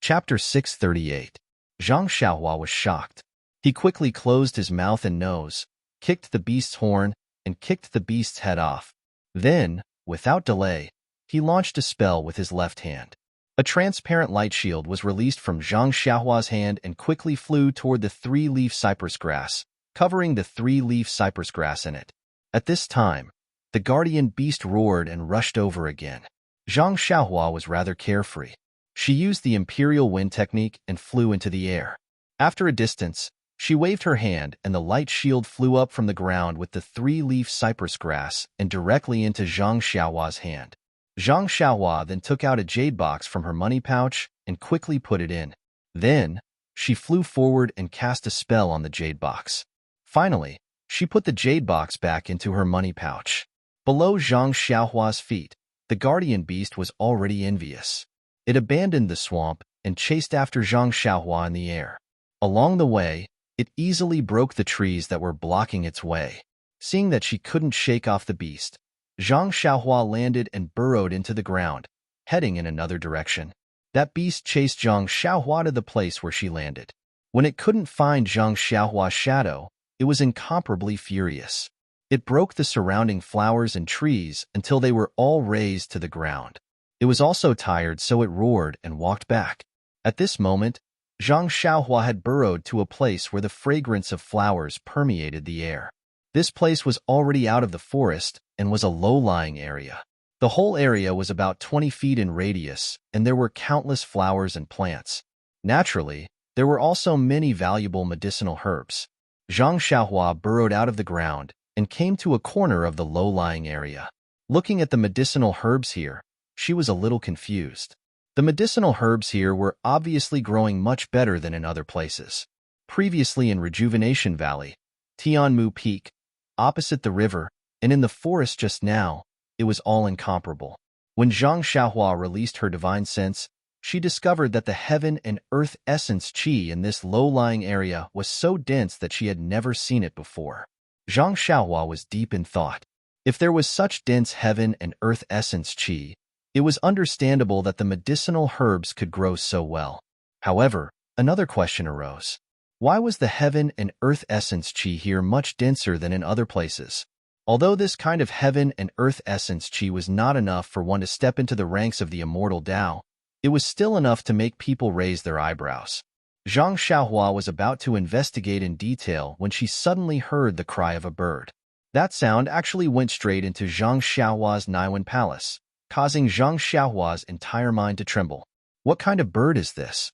Chapter 638. Zhang Xiaohua was shocked. He quickly closed his mouth and nose, kicked the beast's horn, and kicked the beast's head off. Then, without delay, he launched a spell with his left hand. A transparent light shield was released from Zhang Xiaohua's hand and quickly flew toward the three-leaf cypress grass, covering the three-leaf cypress grass in it. At this time, the guardian beast roared and rushed over again. Zhang Xiaohua was rather carefree. She used the imperial wind technique and flew into the air. After a distance, she waved her hand and the light shield flew up from the ground with the three-leaf cypress grass and directly into Zhang Xiaohua's hand. Zhang Xiaohua then took out a jade box from her money pouch and quickly put it in. Then, she flew forward and cast a spell on the jade box. Finally, she put the jade box back into her money pouch. Below Zhang Xiaohua's feet, the guardian beast was already envious. It abandoned the swamp and chased after Zhang Xiaohua in the air. Along the way, it easily broke the trees that were blocking its way. Seeing that she couldn't shake off the beast, Zhang Xiaohua landed and burrowed into the ground, heading in another direction. That beast chased Zhang Xiaohua to the place where she landed. When it couldn't find Zhang Xiaohua's shadow, it was incomparably furious. It broke the surrounding flowers and trees until they were all razed to the ground. It was also tired, so it roared and walked back. At this moment, Zhang Xiaohua had burrowed to a place where the fragrance of flowers permeated the air. This place was already out of the forest and was a low-lying area. The whole area was about 20 feet in radius, and there were countless flowers and plants. Naturally, there were also many valuable medicinal herbs. Zhang Xiaohua burrowed out of the ground and came to a corner of the low-lying area. Looking at the medicinal herbs here, she was a little confused. The medicinal herbs here were obviously growing much better than in other places. Previously in Rejuvenation Valley, Tianmu Peak, opposite the river, and in the forest just now, it was all incomparable. When Zhang Xiaohua released her divine sense, she discovered that the heaven and earth essence qi in this low-lying area was so dense that she had never seen it before. Zhang Xiaohua was deep in thought. If there was such dense heaven and earth essence qi, it was understandable that the medicinal herbs could grow so well. However, another question arose. Why was the heaven and earth essence qi here much denser than in other places? Although this kind of heaven and earth essence qi was not enough for one to step into the ranks of the immortal Tao, it was still enough to make people raise their eyebrows. Zhang Xiaohua was about to investigate in detail when she suddenly heard the cry of a bird. That sound actually went straight into Zhang Xiaohua's Naiwan Palace, causing Zhang Xiaohua's entire mind to tremble. What kind of bird is this?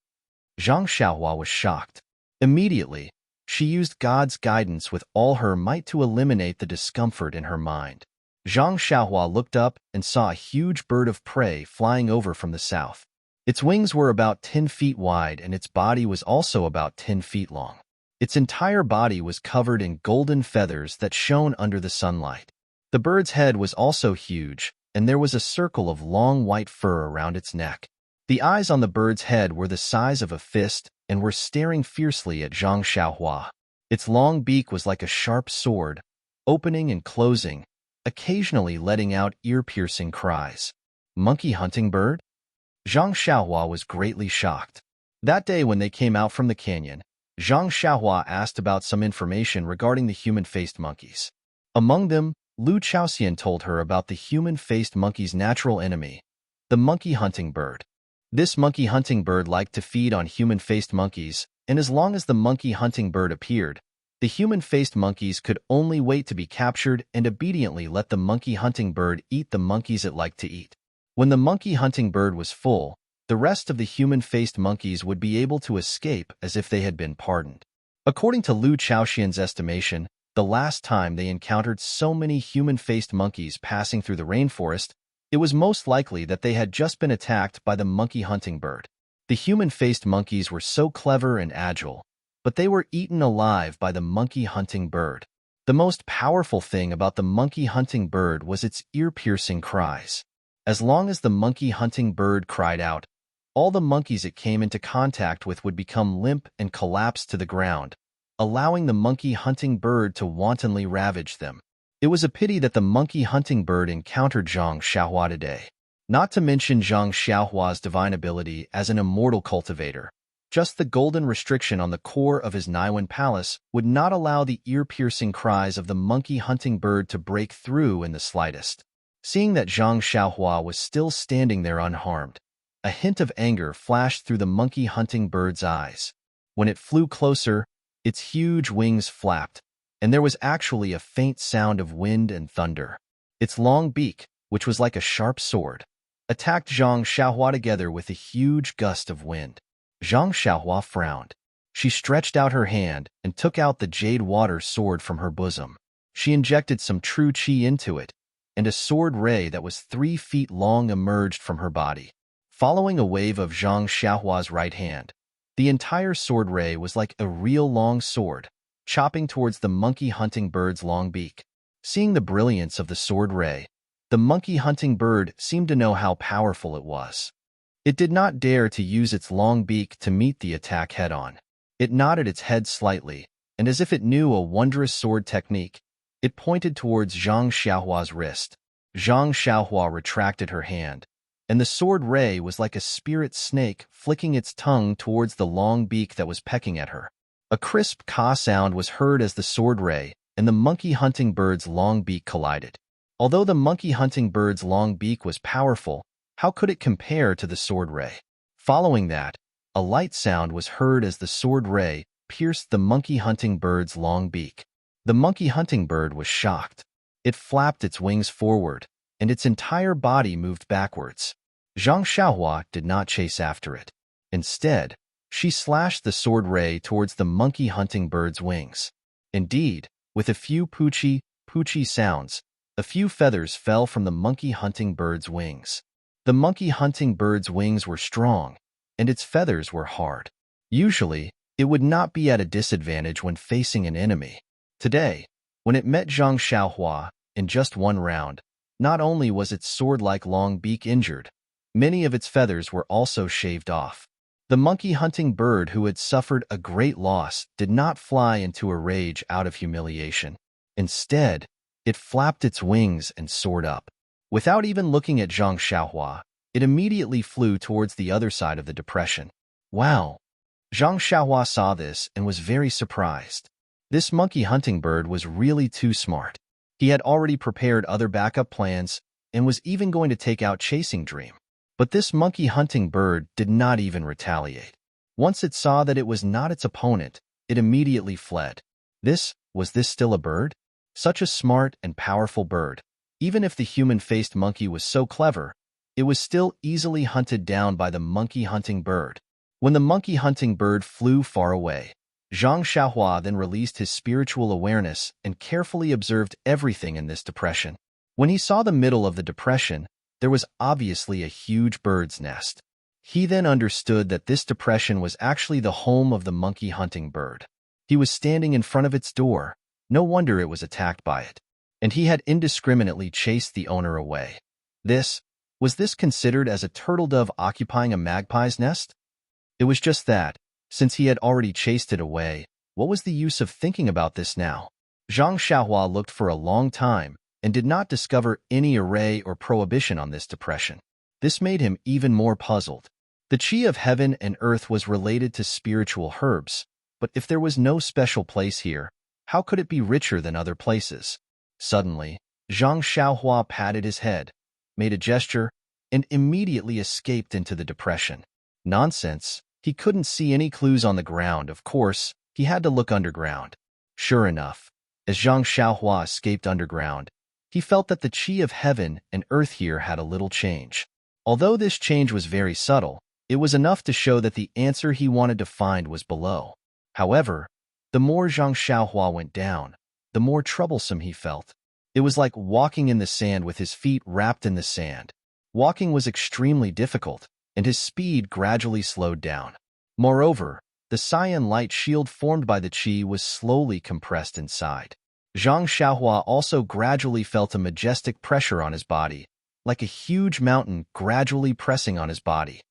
Zhang Xiaohua was shocked. Immediately, she used God's guidance with all her might to eliminate the discomfort in her mind. Zhang Xiaohua looked up and saw a huge bird of prey flying over from the south. Its wings were about 10 feet wide and its body was also about 10 feet long. Its entire body was covered in golden feathers that shone under the sunlight. The bird's head was also huge, and there was a circle of long white fur around its neck. The eyes on the bird's head were the size of a fist and were staring fiercely at Zhang Xiaohua. Its long beak was like a sharp sword, opening and closing, occasionally letting out ear-piercing cries. Monkey hunting bird? Zhang Xiaohua was greatly shocked. That day when they came out from the canyon, Zhang Xiaohua asked about some information regarding the human-faced monkeys. Among them, Lu Chaoxian told her about the human-faced monkey's natural enemy, the monkey hunting bird. This monkey hunting bird liked to feed on human-faced monkeys, and as long as the monkey hunting bird appeared, The human-faced monkeys could only wait to be captured and obediently let the monkey-hunting bird eat the monkeys it liked to eat. When the monkey-hunting bird was full, the rest of the human-faced monkeys would be able to escape as if they had been pardoned. According to Lu Chaoxian's estimation, the last time they encountered so many human-faced monkeys passing through the rainforest, it was most likely that they had just been attacked by the monkey-hunting bird. The human-faced monkeys were so clever and agile, but they were eaten alive by the monkey-hunting bird. The most powerful thing about the monkey-hunting bird was its ear-piercing cries. As long as the monkey-hunting bird cried out, all the monkeys it came into contact with would become limp and collapse to the ground, allowing the monkey-hunting bird to wantonly ravage them. It was a pity that the monkey-hunting bird encountered Zhang Xiaohua today. Not to mention Zhang Xiaohua's divine ability as an immortal cultivator. Just the golden restriction on the core of his Naiwan palace would not allow the ear-piercing cries of the monkey-hunting bird to break through in the slightest. Seeing that Zhang Xiaohua was still standing there unharmed, a hint of anger flashed through the monkey-hunting bird's eyes. When it flew closer, its huge wings flapped, and there was actually a faint sound of wind and thunder. Its long beak, which was like a sharp sword, attacked Zhang Xiaohua together with a huge gust of wind. Zhang Xiaohua frowned. She stretched out her hand and took out the jade water sword from her bosom. She injected some true qi into it, and a sword ray that was 3 feet long emerged from her body. Following a wave of Zhang Xiaohua's right hand, the entire sword ray was like a real long sword, chopping towards the monkey-hunting bird's long beak. Seeing the brilliance of the sword ray, the monkey-hunting bird seemed to know how powerful it was. It did not dare to use its long beak to meet the attack head-on. It nodded its head slightly, and as if it knew a wondrous sword technique, it pointed towards Zhang Xiaohua's wrist. Zhang Xiaohua retracted her hand, and the sword ray was like a spirit snake flicking its tongue towards the long beak that was pecking at her. A crisp caw sound was heard as the sword ray and the monkey-hunting bird's long beak collided. Although the monkey-hunting bird's long beak was powerful, how could it compare to the sword ray? Following that, a light sound was heard as the sword ray pierced the monkey-hunting bird's long beak. The monkey-hunting bird was shocked. It flapped its wings forward, and its entire body moved backwards. Zhang Xiaohua did not chase after it. Instead, she slashed the sword ray towards the monkey-hunting bird's wings. Indeed, with a few poochie sounds, a few feathers fell from the monkey-hunting bird's wings. The monkey-hunting bird's wings were strong, and its feathers were hard. Usually, it would not be at a disadvantage when facing an enemy. Today, when it met Zhang Xiaohua in just one round, not only was its sword-like long beak injured, many of its feathers were also shaved off. The monkey-hunting bird, who had suffered a great loss, did not fly into a rage out of humiliation. Instead, it flapped its wings and soared up. Without even looking at Zhang Xiaohua, it immediately flew towards the other side of the depression. Wow! Zhang Xiaohua saw this and was very surprised. This monkey-hunting bird was really too smart. He had already prepared other backup plans and was even going to take out Chasing Dream. But this monkey-hunting bird did not even retaliate. Once it saw that it was not its opponent, it immediately fled. Was this still a bird? Such a smart and powerful bird. Even if the human-faced monkey was so clever, it was still easily hunted down by the monkey-hunting bird. When the monkey-hunting bird flew far away, Zhang Xiaohua then released his spiritual awareness and carefully observed everything in this depression. When he saw the middle of the depression, there was obviously a huge bird's nest. He then understood that this depression was actually the home of the monkey-hunting bird. He was standing in front of its door. No wonder it was attacked by it. And he had indiscriminately chased the owner away. Was this considered as a turtle dove occupying a magpie's nest? It was just that, since he had already chased it away, what was the use of thinking about this now? Zhang Xiaohua looked for a long time and did not discover any array or prohibition on this depression. This made him even more puzzled. The qi of heaven and earth was related to spiritual herbs, but if there was no special place here, how could it be richer than other places? Suddenly, Zhang Xiaohua patted his head, made a gesture, and immediately escaped into the depression. Nonsense, he couldn't see any clues on the ground. Of course, he had to look underground. Sure enough, as Zhang Xiaohua escaped underground, he felt that the qi of heaven and earth here had a little change. Although this change was very subtle, it was enough to show that the answer he wanted to find was below. However, the more Zhang Xiaohua went down, the more troublesome he felt. It was like walking in the sand with his feet wrapped in the sand. Walking was extremely difficult, and his speed gradually slowed down. Moreover, the cyan light shield formed by the qi was slowly compressed inside. Zhang Xiaohua also gradually felt a majestic pressure on his body, like a huge mountain gradually pressing on his body.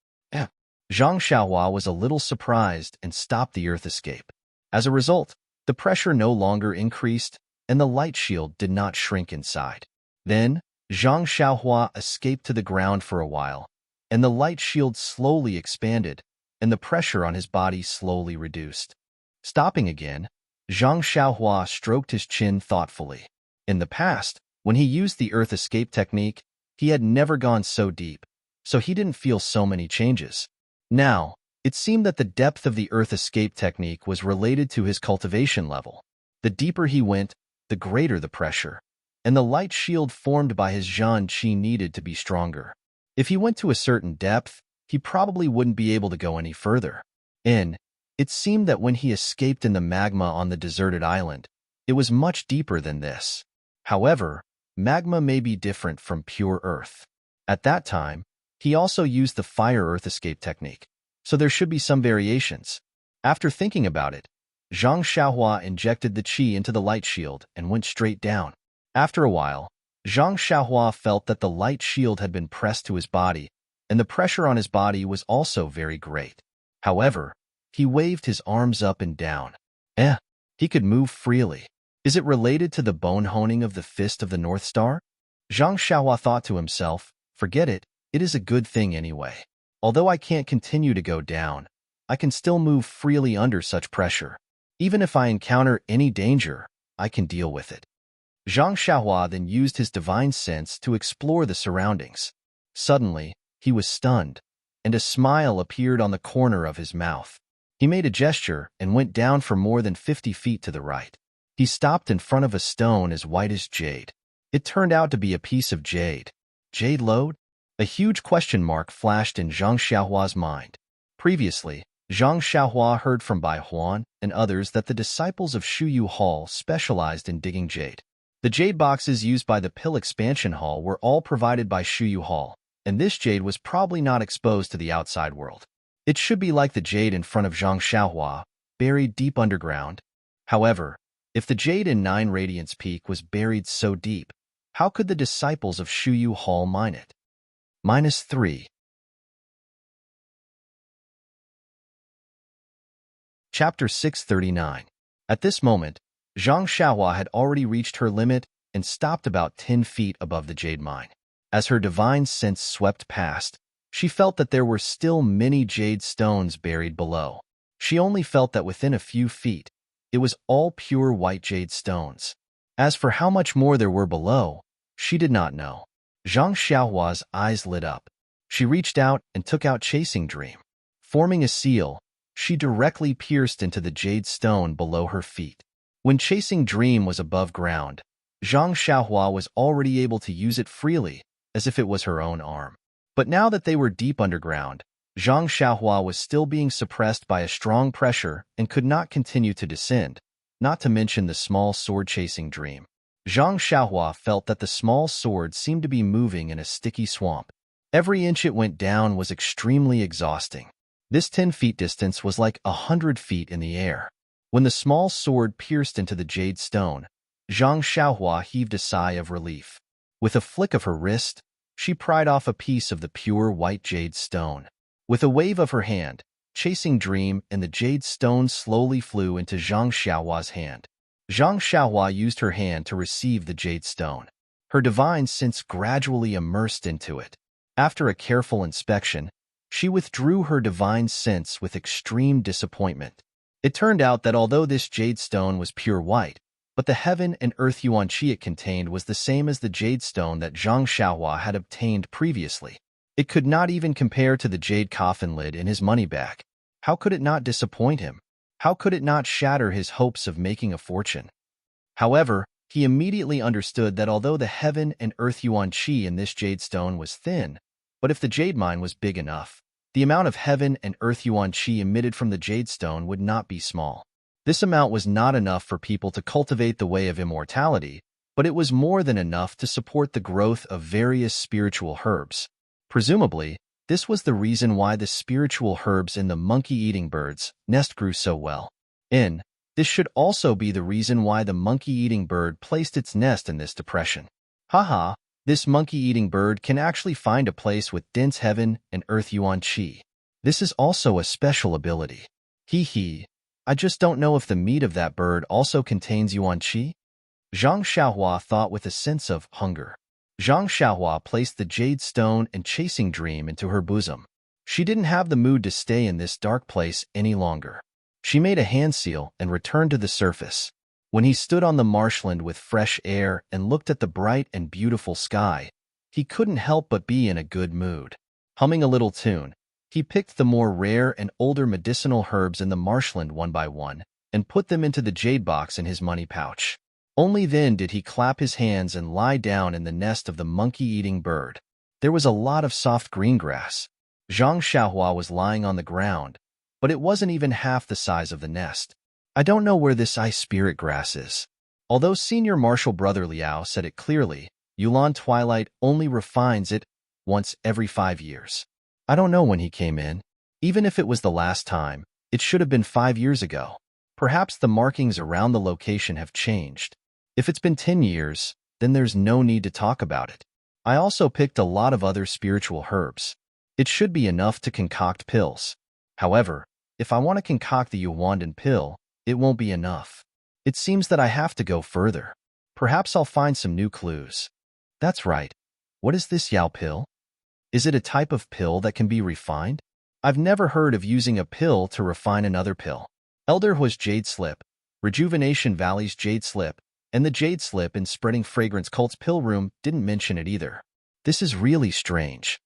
Zhang Xiaohua was a little surprised and stopped the earth escape. As a result, the pressure no longer increased, and the light shield did not shrink inside. Then, Zhang Xiaohua escaped to the ground for a while, and the light shield slowly expanded, and the pressure on his body slowly reduced. Stopping again, Zhang Xiaohua stroked his chin thoughtfully. In the past, when he used the earth escape technique, he had never gone so deep, so he didn't feel so many changes. Now, it seemed that the depth of the earth escape technique was related to his cultivation level. The deeper he went, the greater the pressure, and the light shield formed by his Zhan Qi needed to be stronger. If he went to a certain depth, he probably wouldn't be able to go any further. It seemed that when he escaped in the magma on the deserted island, it was much deeper than this. However, magma may be different from pure earth. At that time, he also used the fire earth escape technique, so there should be some variations. After thinking about it, Zhang Xiaohua injected the qi into the light shield and went straight down. After a while, Zhang Xiaohua felt that the light shield had been pressed to his body, and the pressure on his body was also very great. However, he waved his arms up and down. He could move freely. Is it related to the bone honing of the fist of the North Star? Zhang Xiaohua thought to himself, forget it, it is a good thing anyway. Although I can't continue to go down, I can still move freely under such pressure. Even if I encounter any danger, I can deal with it. Zhang Xiaohua then used his divine sense to explore the surroundings. Suddenly, he was stunned, and a smile appeared on the corner of his mouth. He made a gesture and went down for more than 50 feet to the right. He stopped in front of a stone as white as jade. It turned out to be a piece of jade. Jade lode? A huge question mark flashed in Zhang Xiaohua's mind. Previously, Zhang Xiaohua heard from Bai Huan and others that the disciples of Shuyu Hall specialized in digging jade. The jade boxes used by the Pill Expansion Hall were all provided by Shuyu Hall, and this jade was probably not exposed to the outside world. It should be like the jade in front of Zhang Xiaohua, buried deep underground. However, if the jade in 9 Radiance Peak was buried so deep, how could the disciples of Shuyu Hall mine it? -3. Chapter 639. At this moment, Zhang Xiaohua had already reached her limit and stopped about 10 feet above the jade mine. As her divine sense swept past, she felt that there were still many jade stones buried below. She only felt that within a few feet, it was all pure white jade stones. As for how much more there were below, she did not know. Zhang Xiaohua's eyes lit up. She reached out and took out Chasing Dream. Forming a seal, she directly pierced into the jade stone below her feet. When Chasing Dream was above ground, Zhang Xiaohua was already able to use it freely, as if it was her own arm. But now that they were deep underground, Zhang Xiaohua was still being suppressed by a strong pressure and could not continue to descend, not to mention the small sword Chasing Dream. Zhang Xiaohua felt that the small sword seemed to be moving in a sticky swamp. Every inch it went down was extremely exhausting. This 10 feet distance was like 100 feet in the air. When the small sword pierced into the jade stone, Zhang Xiaohua heaved a sigh of relief. With a flick of her wrist, she pried off a piece of the pure white jade stone. With a wave of her hand, Chasing Dream and the jade stone slowly flew into Zhang Xiaohua's hand. Zhang Xiaohua used her hand to receive the jade stone. Her divine sense gradually immersed into it. After a careful inspection, she withdrew her divine sense with extreme disappointment. It turned out that although this jade stone was pure white, but the heaven and earth yuan qi it contained was the same as the jade stone that Zhang Xiaohua had obtained previously. It could not even compare to the jade coffin lid in his money bag. How could it not disappoint him? How could it not shatter his hopes of making a fortune? However, he immediately understood that although the heaven and earth yuan qi in this jade stone was thin, but if the jade mine was big enough, the amount of heaven and earth yuan qi emitted from the jade stone would not be small. This amount was not enough for people to cultivate the way of immortality, but it was more than enough to support the growth of various spiritual herbs. Presumably, this was the reason why the spiritual herbs in the monkey-eating bird's nest grew so well. This should also be the reason why the monkey-eating bird placed its nest in this depression. Haha, this monkey-eating bird can actually find a place with dense heaven and earth yuan qi. This is also a special ability. Hee, I just don't know if the meat of that bird also contains yuan qi. Zhang Xiaohua thought with a sense of hunger. Zhang Xiaohua placed the jade stone and chasing dream into her bosom. She didn't have the mood to stay in this dark place any longer. She made a hand seal and returned to the surface. When he stood on the marshland with fresh air and looked at the bright and beautiful sky, he couldn't help but be in a good mood. Humming a little tune, he picked the more rare and older medicinal herbs in the marshland one by one and put them into the jade box in his money pouch. Only then did he clap his hands and lie down in the nest of the monkey-eating bird. There was a lot of soft green grass. Zhang Xiaohua was lying on the ground, but it wasn't even half the size of the nest. I don't know where this ice spirit grass is. Although Senior Marshal Brother Liao said it clearly, Yulan Twilight only refines it once every 5 years. I don't know when he came in. Even if it was the last time, it should have been 5 years ago. Perhaps the markings around the location have changed. If it's been 10 years, then there's no need to talk about it. I also picked a lot of other spiritual herbs. It should be enough to concoct pills. However, if I want to concoct the Yuandan pill, it won't be enough. It seems that I have to go further. Perhaps I'll find some new clues. That's right. What is this Yao pill? Is it a type of pill that can be refined? I've never heard of using a pill to refine another pill. Elder Hua's Jade Slip, Rejuvenation Valley's Jade Slip, and the Jade Slip in Spreading Fragrance Cult's pill room didn't mention it either. This is really strange.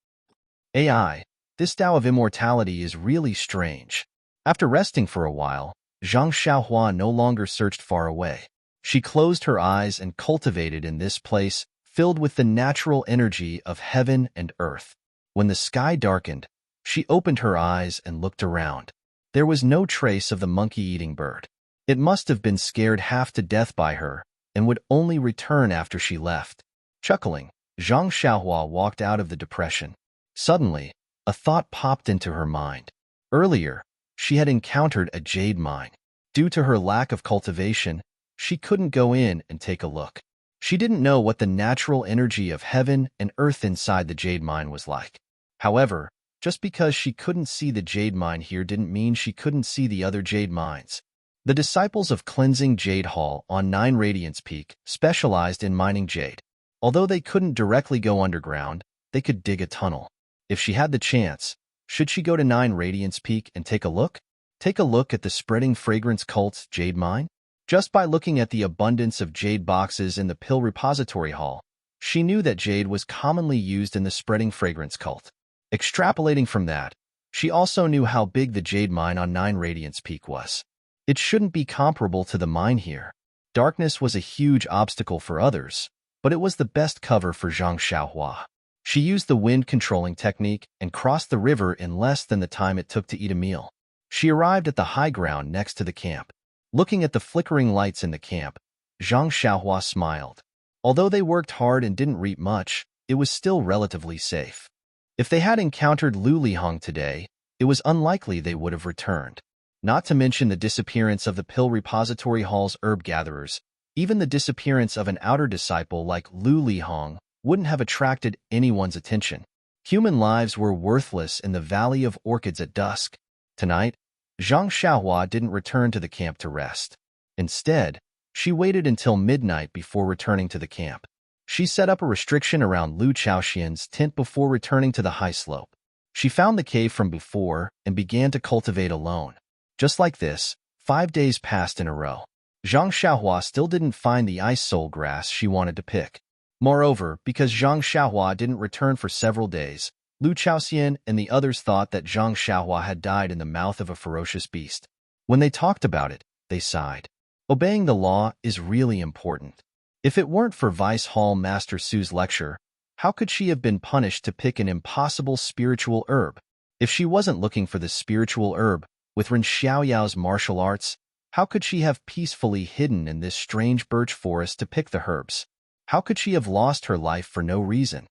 AI. This Tao of immortality is really strange. After resting for a while, Zhang Xiaohua no longer searched far away. She closed her eyes and cultivated in this place, filled with the natural energy of heaven and earth. When the sky darkened, she opened her eyes and looked around. There was no trace of the monkey-eating bird. It must have been scared half to death by her and would only return after she left. Chuckling, Zhang Xiaohua walked out of the depression. Suddenly, a thought popped into her mind. Earlier, she had encountered a jade mine. Due to her lack of cultivation, she couldn't go in and take a look. She didn't know what the natural energy of heaven and earth inside the jade mine was like. However, just because she couldn't see the jade mine here didn't mean she couldn't see the other jade mines. The disciples of Cleansing Jade Hall on 9 Radiance Peak specialized in mining jade. Although they couldn't directly go underground, they could dig a tunnel. If she had the chance, should she go to 9 Radiance Peak and take a look? Take a look at the Spreading Fragrance Cult's jade mine? Just by looking at the abundance of jade boxes in the pill repository hall, she knew that jade was commonly used in the Spreading Fragrance Cult. Extrapolating from that, she also knew how big the jade mine on 9 Radiance Peak was. It shouldn't be comparable to the mine here. Darkness was a huge obstacle for others, but it was the best cover for Zhang Xiaohua. She used the wind-controlling technique and crossed the river in less than the time it took to eat a meal. She arrived at the high ground next to the camp. Looking at the flickering lights in the camp, Zhang Xiaohua smiled. Although they worked hard and didn't reap much, it was still relatively safe. If they had encountered Lu Lihong today, it was unlikely they would have returned. Not to mention the disappearance of the pill repository hall's herb gatherers, even the disappearance of an outer disciple like Lu Lihong wouldn't have attracted anyone's attention. Human lives were worthless in the Valley of Orchids at dusk. Tonight, Zhang Xiaohua didn't return to the camp to rest. Instead, she waited until midnight before returning to the camp. She set up a restriction around Lu Chaoxian's tent before returning to the high slope. She found the cave from before and began to cultivate alone. Just like this, 5 days passed in a row. Zhang Xiaohua still didn't find the ice soul grass she wanted to pick. Moreover, because Zhang Xiaohua didn't return for several days, Lu Chaoxian and the others thought that Zhang Xiaohua had died in the mouth of a ferocious beast. When they talked about it, they sighed. Obeying the law is really important. If it weren't for Vice Hall Master Su's lecture, how could she have been punished to pick an impossible spiritual herb? If she wasn't looking for the spiritual herb with Ren Xiaoyao's martial arts, how could she have peacefully hidden in this strange birch forest to pick the herbs? How could she have lost her life for no reason?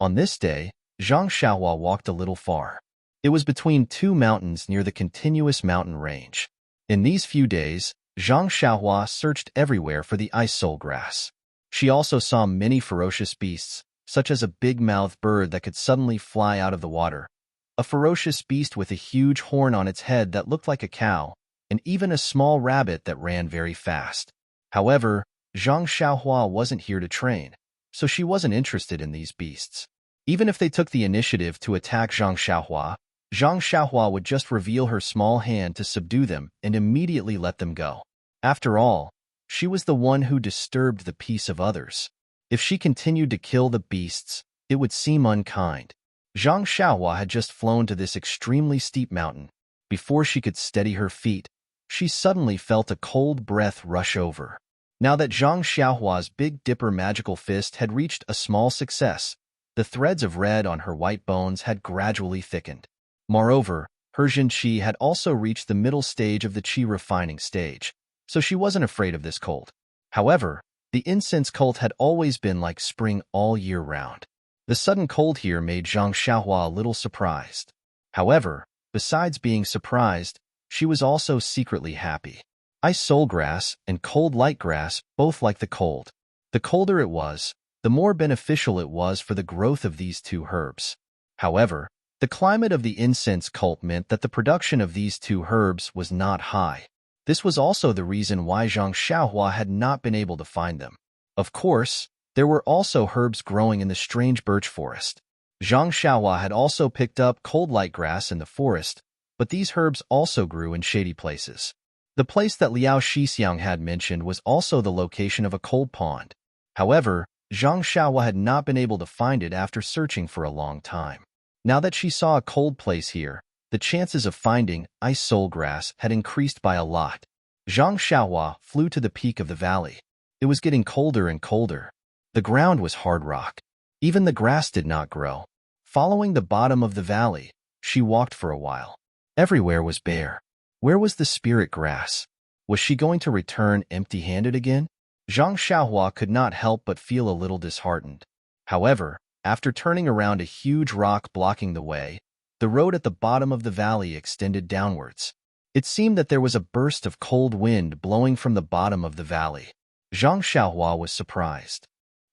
On this day, Zhang Xiaohua walked a little far. It was between two mountains near the continuous mountain range. In these few days, Zhang Xiaohua searched everywhere for the ice soul grass. She also saw many ferocious beasts, such as a big-mouthed bird that could suddenly fly out of the water, a ferocious beast with a huge horn on its head that looked like a cow, and even a small rabbit that ran very fast. However, Zhang Xiaohua wasn't here to train, so she wasn't interested in these beasts. Even if they took the initiative to attack Zhang Xiaohua would just reveal her small hand to subdue them and immediately let them go. After all, she was the one who disturbed the peace of others. If she continued to kill the beasts, it would seem unkind. Zhang Xiaohua had just flown to this extremely steep mountain. Before she could steady her feet, she suddenly felt a cold breath rush over. Now that Zhang Xiaohua's Big Dipper magical fist had reached a small success, the threads of red on her white bones had gradually thickened. Moreover, her Jin Qi had also reached the middle stage of the Qi refining stage, so she wasn't afraid of this cold. However, the incense cult had always been like spring all year round. The sudden cold here made Zhang Xiaohua a little surprised. However, besides being surprised, she was also secretly happy. Ice soul grass and cold light grass both like the cold. The colder it was, the more beneficial it was for the growth of these two herbs. However, the climate of the incense cult meant that the production of these two herbs was not high. This was also the reason why Zhang Xiaohua had not been able to find them. Of course, there were also herbs growing in the strange birch forest. Zhang Xiaohua had also picked up cold light grass in the forest, but these herbs also grew in shady places. The place that Liao Shixiang had mentioned was also the location of a cold pond. However, Zhang Xiaohua had not been able to find it after searching for a long time. Now that she saw a cold place here, the chances of finding ice soul grass had increased by a lot. Zhang Xiaohua flew to the peak of the valley. It was getting colder and colder. The ground was hard rock. Even the grass did not grow. Following the bottom of the valley, she walked for a while. Everywhere was bare. Where was the spirit grass? Was she going to return empty-handed again? Zhang Xiaohua could not help but feel a little disheartened. However, after turning around a huge rock blocking the way, the road at the bottom of the valley extended downwards. It seemed that there was a burst of cold wind blowing from the bottom of the valley. Zhang Xiaohua was surprised.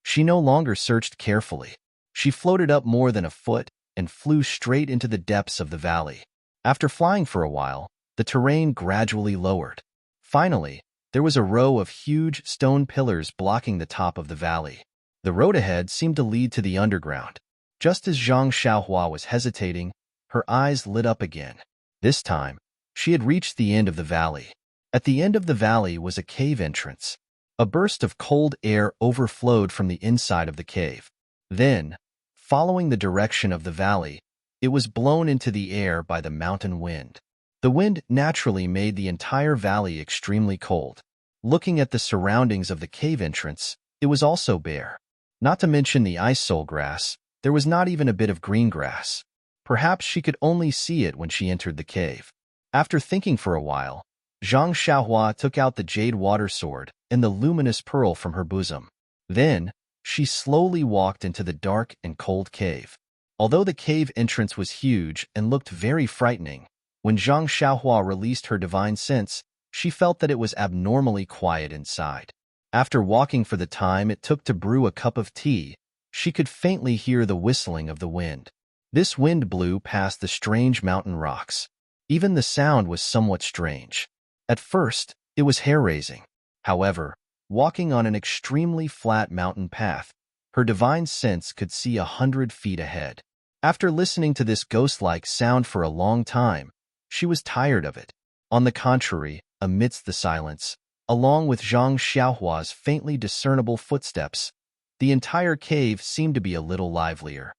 She no longer searched carefully. She floated up more than a foot and flew straight into the depths of the valley. After flying for a while, the terrain gradually lowered. Finally, there was a row of huge stone pillars blocking the top of the valley. The road ahead seemed to lead to the underground. Just as Zhang Xiaohua was hesitating, her eyes lit up again. This time, she had reached the end of the valley. At the end of the valley was a cave entrance. A burst of cold air overflowed from the inside of the cave. Then, following the direction of the valley, it was blown into the air by the mountain wind. The wind naturally made the entire valley extremely cold. Looking at the surroundings of the cave entrance, it was also bare. Not to mention the ice soul grass, there was not even a bit of green grass. Perhaps she could only see it when she entered the cave. After thinking for a while, Zhang Xiaohua took out the jade water sword and the luminous pearl from her bosom. Then, she slowly walked into the dark and cold cave. Although the cave entrance was huge and looked very frightening, when Zhang Xiaohua released her divine sense, she felt that it was abnormally quiet inside. After walking for the time it took to brew a cup of tea, she could faintly hear the whistling of the wind. This wind blew past the strange mountain rocks. Even the sound was somewhat strange. At first, it was hair-raising. However, walking on an extremely flat mountain path, her divine sense could see 100 feet ahead. After listening to this ghost-like sound for a long time, she was tired of it. On the contrary, amidst the silence, along with Zhang Xiaohua's faintly discernible footsteps, the entire cave seemed to be a little livelier.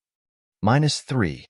-3.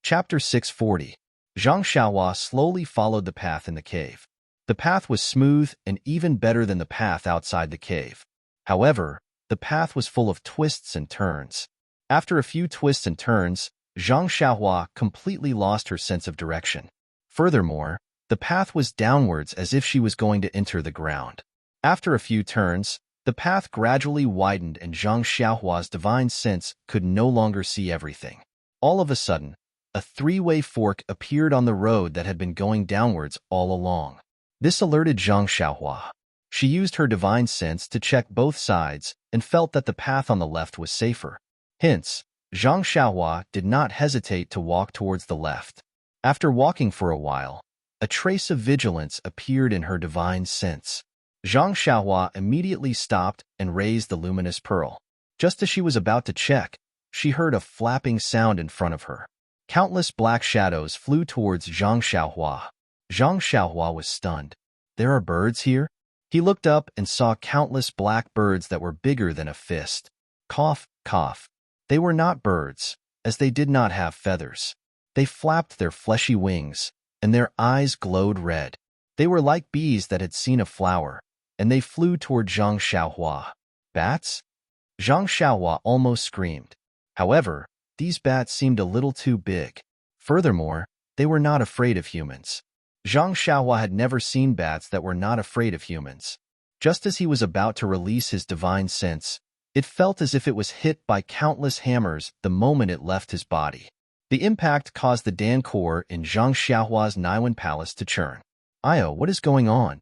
Chapter 640. Zhang Xiaohua slowly followed the path in the cave. The path was smooth and even better than the path outside the cave. However, the path was full of twists and turns. After a few twists and turns, Zhang Xiaohua completely lost her sense of direction. Furthermore, the path was downwards as if she was going to enter the ground. After a few turns, the path gradually widened and Zhang Xiaohua's divine sense could no longer see everything. All of a sudden, a three-way fork appeared on the road that had been going downwards all along. This alerted Zhang Xiaohua. She used her divine sense to check both sides and felt that the path on the left was safer. Hence, Zhang Xiaohua did not hesitate to walk towards the left. After walking for a while, a trace of vigilance appeared in her divine sense. Zhang Xiaohua immediately stopped and raised the luminous pearl. Just as she was about to check, she heard a flapping sound in front of her. Countless black shadows flew towards Zhang Xiaohua. Zhang Xiaohua was stunned. There are birds here? He looked up and saw countless black birds that were bigger than a fist. Cough, cough. They were not birds, as they did not have feathers. They flapped their fleshy wings, and their eyes glowed red. They were like bees that had seen a flower, and they flew toward Zhang Xiaohua. Bats? Zhang Xiaohua almost screamed. However, these bats seemed a little too big. Furthermore, they were not afraid of humans. Zhang Xiaohua had never seen bats that were not afraid of humans. Just as he was about to release his divine sense, it felt as if it was hit by countless hammers the moment it left his body. The impact caused the Dan core in Zhang Xiaohua's Naiwen Palace to churn. Io, what is going on?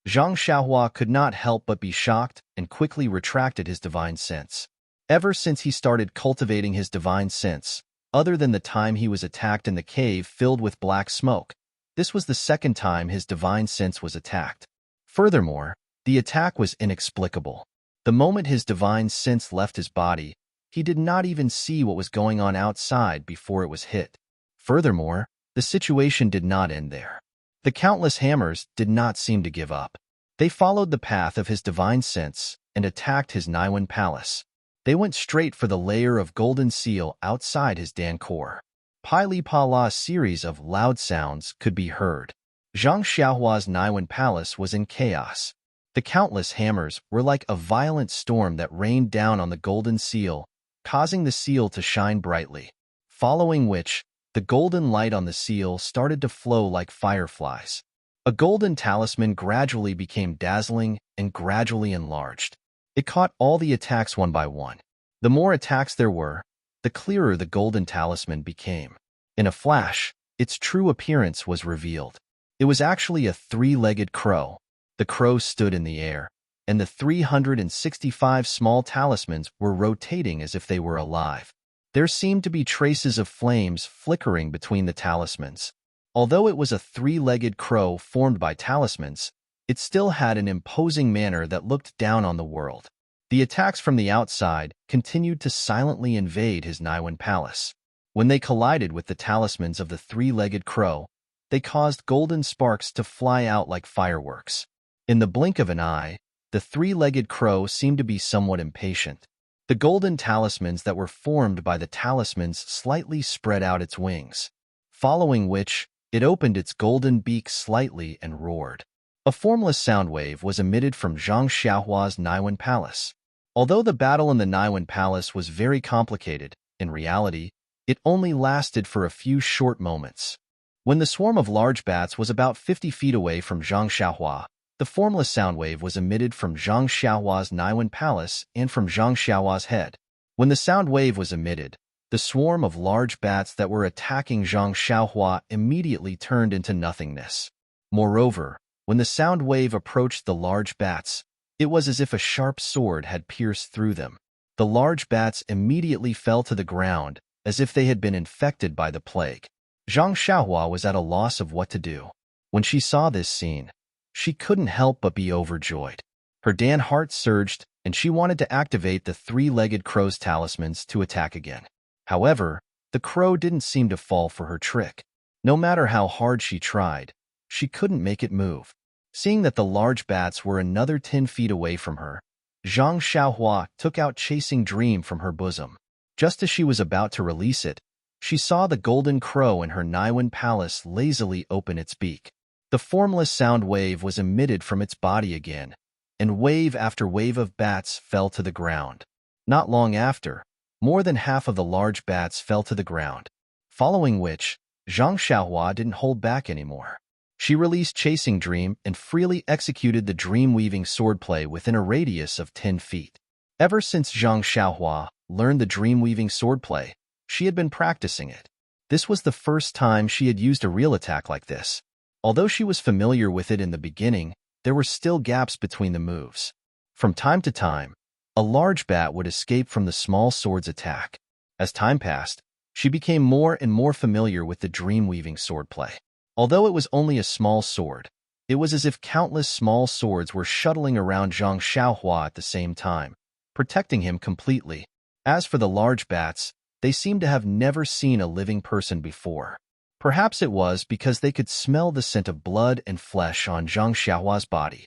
Zhang Xiaohua could not help but be shocked and quickly retracted his divine sense. Ever since he started cultivating his divine sense, other than the time he was attacked in the cave filled with black smoke, this was the second time his divine sense was attacked. Furthermore, the attack was inexplicable. The moment his divine sense left his body, he did not even see what was going on outside before it was hit. Furthermore, the situation did not end there. The countless hammers did not seem to give up. They followed the path of his divine sense and attacked his Naiwen Palace. They went straight for the layer of golden seal outside his Dan core. Pili Pala's series of loud sounds could be heard. Zhang Xiaohua's Naiwen Palace was in chaos. The countless hammers were like a violent storm that rained down on the golden seal, causing the seal to shine brightly, following which, the golden light on the seal started to flow like fireflies. A golden talisman gradually became dazzling and gradually enlarged. It caught all the attacks one by one. The more attacks there were, the clearer the golden talisman became. In a flash, its true appearance was revealed. It was actually a three-legged crow. The crow stood in the air, and the 365 small talismans were rotating as if they were alive. There seemed to be traces of flames flickering between the talismans. Although it was a three-legged crow formed by talismans, it still had an imposing manner that looked down on the world. The attacks from the outside continued to silently invade his Naiwen Palace. When they collided with the talismans of the three-legged crow, they caused golden sparks to fly out like fireworks. In the blink of an eye, the three-legged crow seemed to be somewhat impatient. The golden talismans that were formed by the talismans slightly spread out its wings, following which, it opened its golden beak slightly and roared. A formless sound wave was emitted from Zhang Xiaohua's Naiwen Palace. Although the battle in the Naiwen Palace was very complicated, in reality, it only lasted for a few short moments. When the swarm of large bats was about 50 feet away from Zhang Xiaohua, the formless sound wave was emitted from Zhang Xiaohua's Naiwen Palace and from Zhang Xiaohua's head. When the sound wave was emitted, the swarm of large bats that were attacking Zhang Xiaohua immediately turned into nothingness. Moreover, when the sound wave approached the large bats, it was as if a sharp sword had pierced through them. The large bats immediately fell to the ground, as if they had been infected by the plague. Zhang Xiaohua was at a loss of what to do. When she saw this scene, she couldn't help but be overjoyed. Her Dan heart surged, and she wanted to activate the three-legged crow's talismans to attack again. However, the crow didn't seem to fall for her trick. No matter how hard she tried, she couldn't make it move. Seeing that the large bats were another 10 feet away from her, Zhang Xiaohua took out Chasing Dream from her bosom. Just as she was about to release it, she saw the golden crow in her Niwen palace lazily open its beak. The formless sound wave was emitted from its body again, and wave after wave of bats fell to the ground. Not long after, more than half of the large bats fell to the ground, following which, Zhang Xiaohua didn't hold back anymore. She released Chasing Dream and freely executed the dream-weaving swordplay within a radius of 10 feet. Ever since Zhang Xiaohua learned the dream-weaving swordplay, she had been practicing it. This was the first time she had used a real attack like this. Although she was familiar with it in the beginning, there were still gaps between the moves. From time to time, a large bat would escape from the small sword's attack. As time passed, she became more and more familiar with the dream-weaving swordplay. Although it was only a small sword, it was as if countless small swords were shuttling around Zhang Xiaohua at the same time, protecting him completely. As for the large bats, they seemed to have never seen a living person before. Perhaps it was because they could smell the scent of blood and flesh on Zhang Xiaohua's body.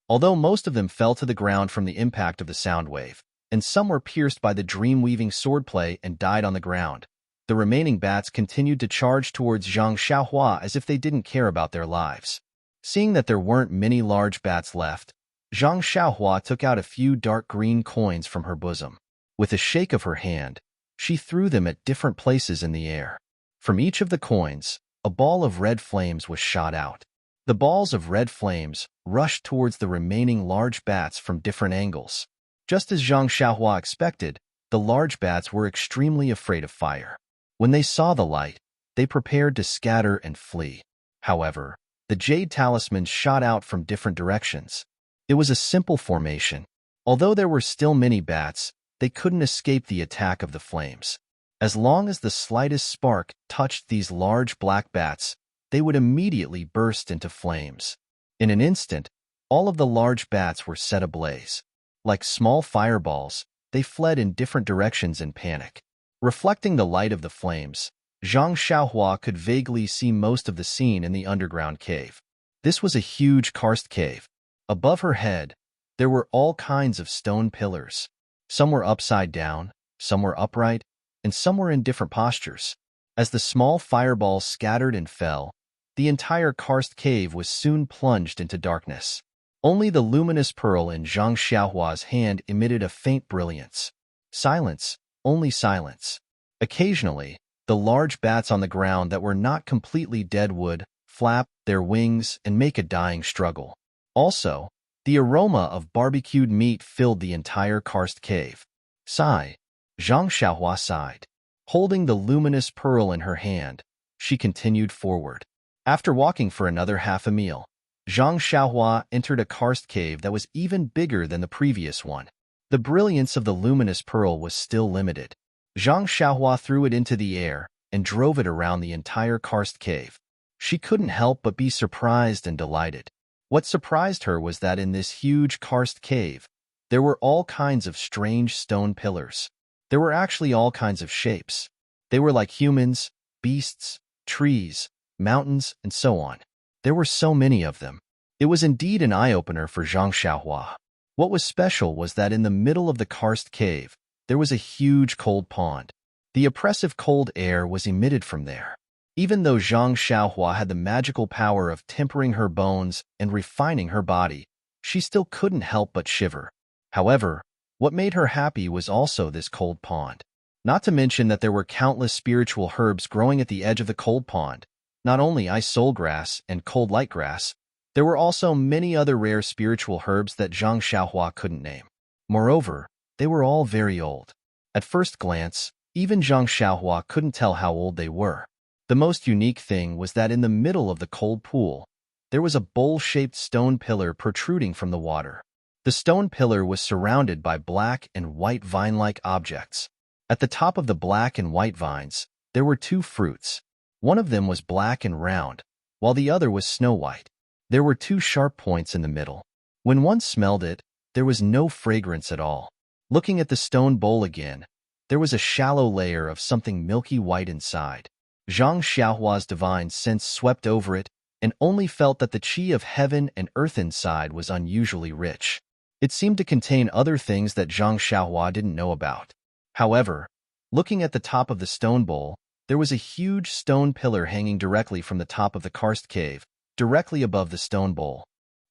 Although most of them fell to the ground from the impact of the sound wave, and some were pierced by the dream-weaving swordplay and died on the ground, the remaining bats continued to charge towards Zhang Xiaohua as if they didn't care about their lives. Seeing that there weren't many large bats left, Zhang Xiaohua took out a few dark green coins from her bosom. With a shake of her hand, she threw them at different places in the air. From each of the coins, a ball of red flames was shot out. The balls of red flames rushed towards the remaining large bats from different angles. Just as Zhang Xiaohua expected, the large bats were extremely afraid of fire. When they saw the light, they prepared to scatter and flee. However, the jade talismans shot out from different directions. It was a simple formation. Although there were still many bats, they couldn't escape the attack of the flames. As long as the slightest spark touched these large black bats, they would immediately burst into flames. In an instant, all of the large bats were set ablaze. Like small fireballs, they fled in different directions in panic. Reflecting the light of the flames, Zhang Xiaohua could vaguely see most of the scene in the underground cave. This was a huge karst cave. Above her head, there were all kinds of stone pillars. Some were upside down, some were upright, and some were in different postures. As the small fireballs scattered and fell, the entire karst cave was soon plunged into darkness. Only the luminous pearl in Zhang Xiaohua's hand emitted a faint brilliance. Silence, only silence. Occasionally, the large bats on the ground that were not completely dead would flap their wings and make a dying struggle. Also, the aroma of barbecued meat filled the entire karst cave. Sigh. Zhang Xiaohua sighed. Holding the luminous pearl in her hand, she continued forward. After walking for another half a meal, Zhang Xiaohua entered a karst cave that was even bigger than the previous one. The brilliance of the luminous pearl was still limited. Zhang Xiaohua threw it into the air and drove it around the entire karst cave. She couldn't help but be surprised and delighted. What surprised her was that in this huge karst cave, there were all kinds of strange stone pillars. There were actually all kinds of shapes. They were like humans, beasts, trees, mountains, and so on. There were so many of them. It was indeed an eye-opener for Zhang Xiaohua. What was special was that in the middle of the karst cave, there was a huge cold pond. The oppressive cold air was emitted from there. Even though Zhang Xiaohua had the magical power of tempering her bones and refining her body, she still couldn't help but shiver. However, what made her happy was also this cold pond. Not to mention that there were countless spiritual herbs growing at the edge of the cold pond. Not only ice soul grass and cold light grass, there were also many other rare spiritual herbs that Zhang Xiaohua couldn't name. Moreover, they were all very old. At first glance, even Zhang Xiaohua couldn't tell how old they were. The most unique thing was that in the middle of the cold pool, there was a bowl-shaped stone pillar protruding from the water. The stone pillar was surrounded by black and white vine-like objects. At the top of the black and white vines, there were two fruits. One of them was black and round, while the other was snow-white. There were two sharp points in the middle. When one smelled it, there was no fragrance at all. Looking at the stone bowl again, there was a shallow layer of something milky white inside. Zhang Xiaohua's divine sense swept over it and only felt that the qi of heaven and earth inside was unusually rich. It seemed to contain other things that Zhang Xiaohua didn't know about. However, looking at the top of the stone bowl, there was a huge stone pillar hanging directly from the top of the karst cave, directly above the stone bowl.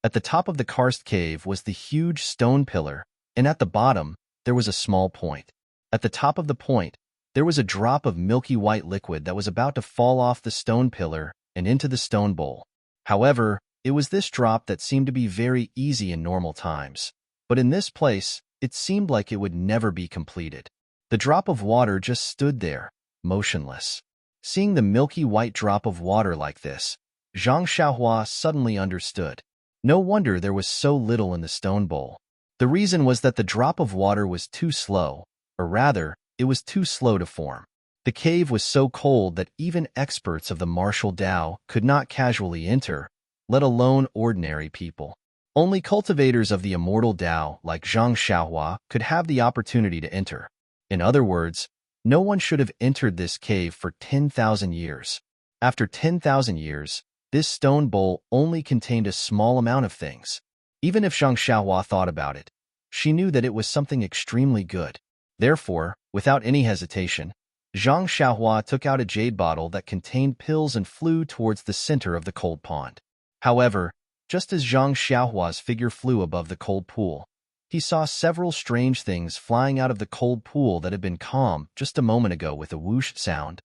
At the top of the karst cave was the huge stone pillar, and at the bottom, there was a small point. At the top of the point, there was a drop of milky white liquid that was about to fall off the stone pillar and into the stone bowl. However, it was this drop that seemed to be very easy in normal times. But in this place, it seemed like it would never be completed. The drop of water just stood there, motionless. Seeing the milky white drop of water like this, Zhang Xiaohua suddenly understood. No wonder there was so little in the stone bowl. The reason was that the drop of water was too slow, or rather, it was too slow to form. The cave was so cold that even experts of the martial Tao could not casually enter, let alone ordinary people. Only cultivators of the immortal Tao like Zhang Xiaohua could have the opportunity to enter. In other words, no one should have entered this cave for 10,000 years. After 10,000 years, this stone bowl only contained a small amount of things. Even if Zhang Xiaohua thought about it, she knew that it was something extremely good. Therefore, without any hesitation, Zhang Xiaohua took out a jade bottle that contained pills and flew towards the center of the cold pond. However, just as Zhang Xiaohua's figure flew above the cold pool, he saw several strange things flying out of the cold pool that had been calm just a moment ago with a whoosh sound.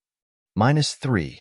-3.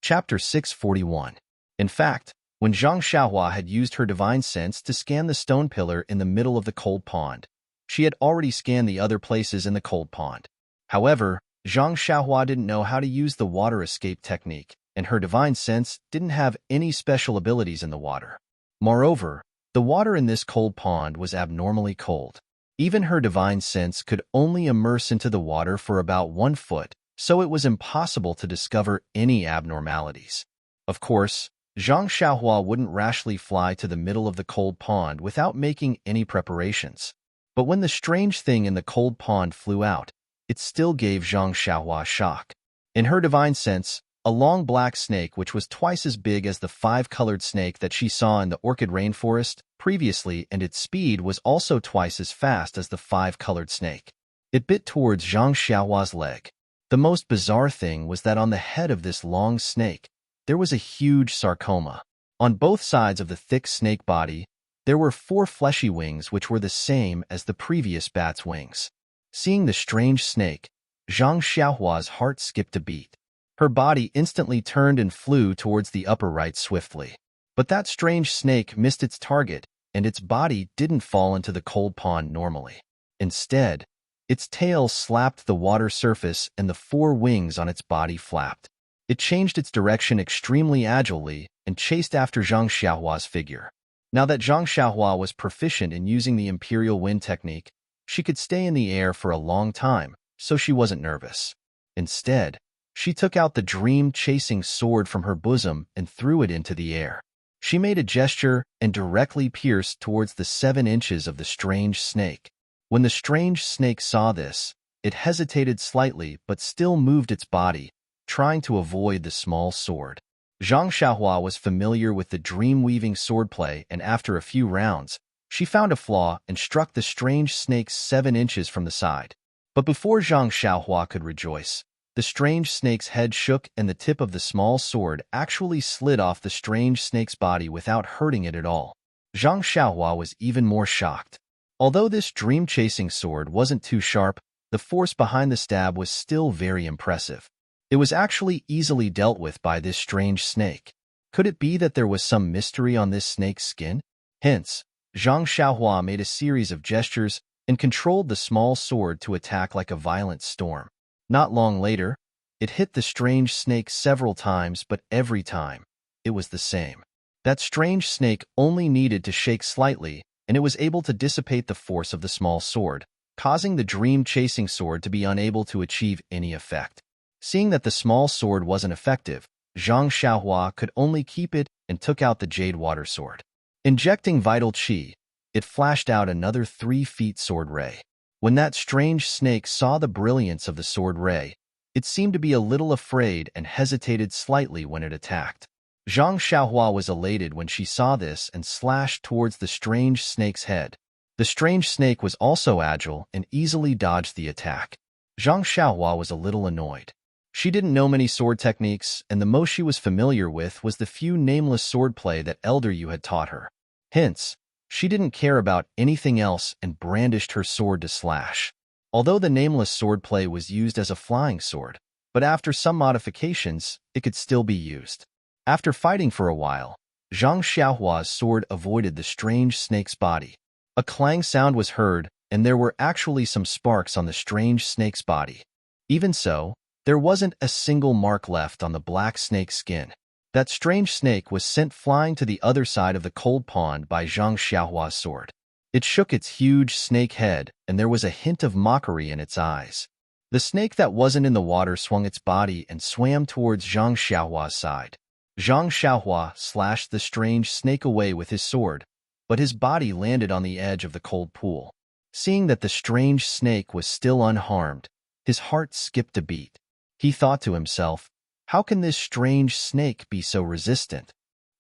Chapter 641. In fact, when Zhang Xiaohua had used her divine sense to scan the stone pillar in the middle of the cold pond, she had already scanned the other places in the cold pond. However, Zhang Xiaohua didn't know how to use the water escape technique, and her divine sense didn't have any special abilities in the water. Moreover, the water in this cold pond was abnormally cold. Even her divine sense could only immerse into the water for about 1 foot, so it was impossible to discover any abnormalities. Of course, Zhang Xiaohua wouldn't rashly fly to the middle of the cold pond without making any preparations. But when the strange thing in the cold pond flew out, it still gave Zhang Xiaohua shock. In her divine sense, a long black snake which was twice as big as the 5-colored snake that she saw in the orchid rainforest previously, and its speed was also twice as fast as the 5-colored snake. It bit towards Zhang Xiaohua's leg. The most bizarre thing was that on the head of this long snake, there was a huge sarcoma. On both sides of the thick snake body, there were 4 fleshy wings which were the same as the previous bat's wings. Seeing the strange snake, Zhang Xiaohua's heart skipped a beat. Her body instantly turned and flew towards the upper right swiftly. But that strange snake missed its target, and its body didn't fall into the cold pond normally. Instead, its tail slapped the water surface and the 4 wings on its body flapped. It changed its direction extremely agilely and chased after Zhang Xiaohua's figure. Now that Zhang Xiaohua was proficient in using the Imperial Wind technique, she could stay in the air for a long time, so she wasn't nervous. Instead, she took out the dream-chasing sword from her bosom and threw it into the air. She made a gesture and directly pierced towards the 7 inches of the strange snake. When the strange snake saw this, it hesitated slightly but still moved its body, trying to avoid the small sword. Zhang Xiaohua was familiar with the dream-weaving swordplay, and after a few rounds, she found a flaw and struck the strange snake 7 inches from the side. But before Zhang Xiaohua could rejoice, the strange snake's head shook and the tip of the small sword actually slid off the strange snake's body without hurting it at all. Zhang Xiaohua was even more shocked. Although this dream-chasing sword wasn't too sharp, the force behind the stab was still very impressive. It was actually easily dealt with by this strange snake. Could it be that there was some mystery on this snake's skin? Hence, Zhang Xiaohua made a series of gestures and controlled the small sword to attack like a violent storm. Not long later, it hit the strange snake several times, but every time, it was the same. That strange snake only needed to shake slightly, and it was able to dissipate the force of the small sword, causing the dream-chasing sword to be unable to achieve any effect. Seeing that the small sword wasn't effective, Zhang Xiaohua could only keep it and took out the jade water sword. Injecting vital qi, it flashed out another 3 feet sword ray. When that strange snake saw the brilliance of the sword ray, it seemed to be a little afraid and hesitated slightly when it attacked. Zhang Xiaohua was elated when she saw this and slashed towards the strange snake's head. The strange snake was also agile and easily dodged the attack. Zhang Xiaohua was a little annoyed. She didn't know many sword techniques, and the most she was familiar with was the few nameless swordplay that Elder Yu had taught her. Hence, she didn't care about anything else and brandished her sword to slash. Although the nameless swordplay was used as a flying sword, but after some modifications, it could still be used. After fighting for a while, Zhang Xiaohua's sword avoided the strange snake's body. A clang sound was heard, and there were actually some sparks on the strange snake's body. Even so, there wasn't a single mark left on the black snake's skin. That strange snake was sent flying to the other side of the cold pond by Zhang Xiaohua's sword. It shook its huge snake head, and there was a hint of mockery in its eyes. The snake that wasn't in the water swung its body and swam towards Zhang Xiaohua's side. Zhang Xiaohua slashed the strange snake away with his sword, but his body landed on the edge of the cold pool. Seeing that the strange snake was still unharmed, his heart skipped a beat. He thought to himself, how can this strange snake be so resistant?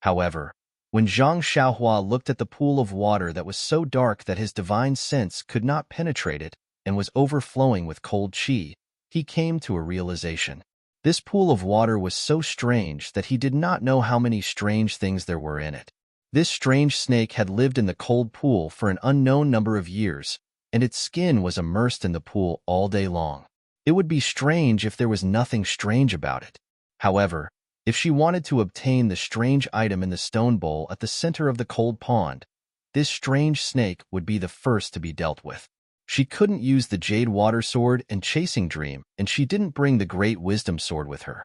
However, when Zhang Xiaohua looked at the pool of water that was so dark that his divine sense could not penetrate it and was overflowing with cold qi, he came to a realization. This pool of water was so strange that he did not know how many strange things there were in it. This strange snake had lived in the cold pool for an unknown number of years, and its skin was immersed in the pool all day long. It would be strange if there was nothing strange about it. However, if she wanted to obtain the strange item in the stone bowl at the center of the cold pond, this strange snake would be the first to be dealt with. She couldn't use the Jade Water Sword and Chasing Dream, and she didn't bring the Great Wisdom Sword with her.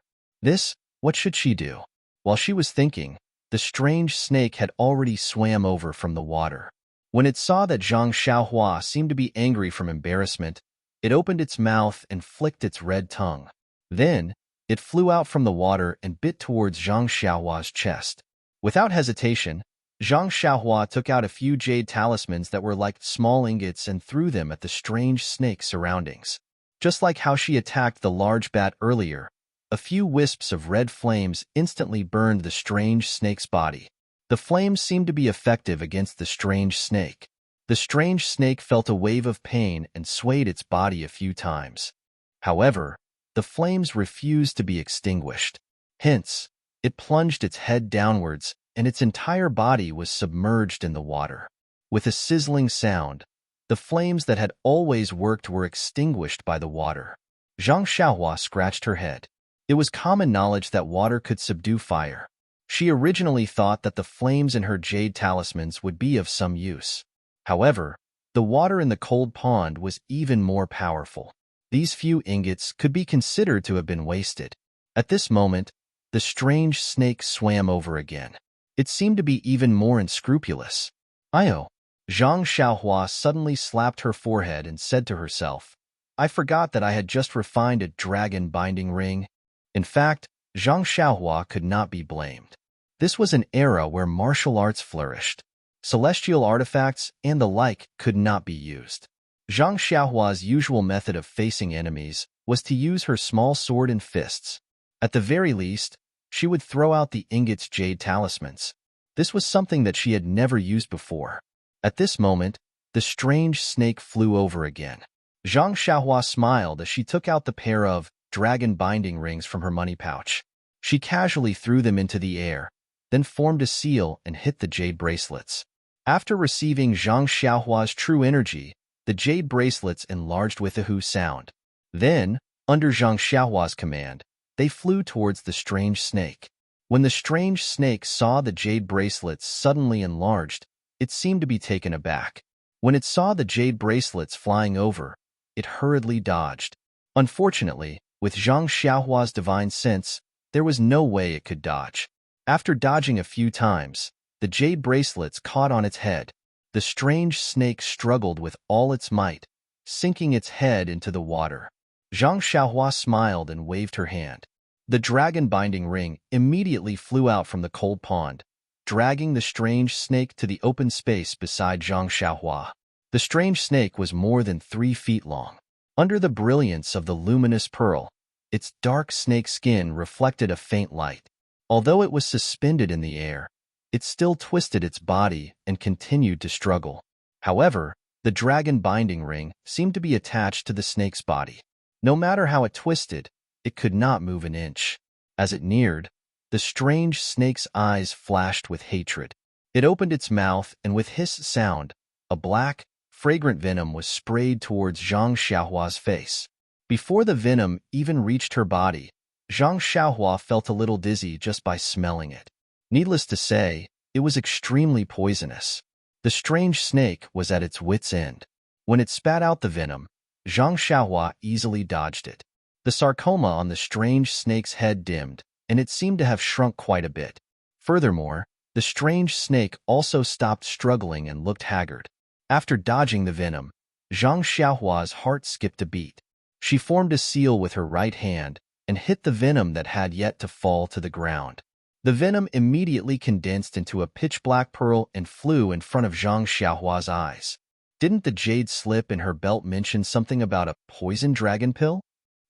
What should she do? While she was thinking, the strange snake had already swam over from the water. When it saw that Zhang Xiaohua seemed to be angry from embarrassment, it opened its mouth and flicked its red tongue. Then, it flew out from the water and bit towards Zhang Xiaohua's chest. Without hesitation, Zhang Xiaohua took out a few jade talismans that were like small ingots and threw them at the strange snake's surroundings. Just like how she attacked the large bat earlier, a few wisps of red flames instantly burned the strange snake's body. The flames seemed to be effective against the strange snake. The strange snake felt a wave of pain and swayed its body a few times. However, the flames refused to be extinguished. Hence, it plunged its head downwards, and its entire body was submerged in the water. With a sizzling sound, the flames that had always worked were extinguished by the water. Zhang Xiaohua scratched her head. It was common knowledge that water could subdue fire. She originally thought that the flames in her jade talismans would be of some use. However, the water in the cold pond was even more powerful. These few ingots could be considered to have been wasted. At this moment, the strange snake swam over again. It seemed to be even more unscrupulous. Io! Zhang Xiaohua suddenly slapped her forehead and said to herself, I forgot that I had just refined a dragon binding ring. In fact, Zhang Xiaohua could not be blamed. This was an era where martial arts flourished. Celestial artifacts and the like could not be used. Zhang Xiaohua's usual method of facing enemies was to use her small sword and fists. At the very least, she would throw out the ingot's jade talismans. This was something that she had never used before. At this moment, the strange snake flew over again. Zhang Xiaohua smiled as she took out the pair of dragon binding rings from her money pouch. She casually threw them into the air, then formed a seal and hit the jade bracelets. After receiving Zhang Xiaohua's true energy, the jade bracelets enlarged with a hoo sound. Then, under Zhang Xiaohua's command, they flew towards the strange snake. When the strange snake saw the jade bracelets suddenly enlarged, it seemed to be taken aback. When it saw the jade bracelets flying over, it hurriedly dodged. Unfortunately, with Zhang Xiaohua's divine sense, there was no way it could dodge. After dodging a few times, the jade bracelets caught on its head. The strange snake struggled with all its might, sinking its head into the water. Zhang Xiaohua smiled and waved her hand. The dragon binding ring immediately flew out from the cold pond, dragging the strange snake to the open space beside Zhang Xiaohua. The strange snake was more than 3 feet long. Under the brilliance of the luminous pearl, its dark snake skin reflected a faint light. Although it was suspended in the air, it still twisted its body and continued to struggle. However, The dragon binding ring seemed to be attached to the snake's body. No matter how it twisted, it could not move an inch. As it neared, the strange snake's eyes flashed with hatred. It opened its mouth, and with hiss sound, a black, fragrant venom was sprayed towards Zhang Xiaohua's face. Before the venom even reached her body, Zhang Xiaohua felt a little dizzy just by smelling it. Needless to say, it was extremely poisonous. The strange snake was at its wit's end. When it spat out the venom, Zhang Xiaohua easily dodged it. The sarcoma on the strange snake's head dimmed, and it seemed to have shrunk quite a bit. Furthermore, the strange snake also stopped struggling and looked haggard. After dodging the venom, Zhang Xiaohua's heart skipped a beat. She formed a seal with her right hand and hit the venom that had yet to fall to the ground. The venom immediately condensed into a pitch-black pearl and flew in front of Zhang Xiaohua's eyes. Didn't the jade slip in her belt mention something about a poison dragon pill?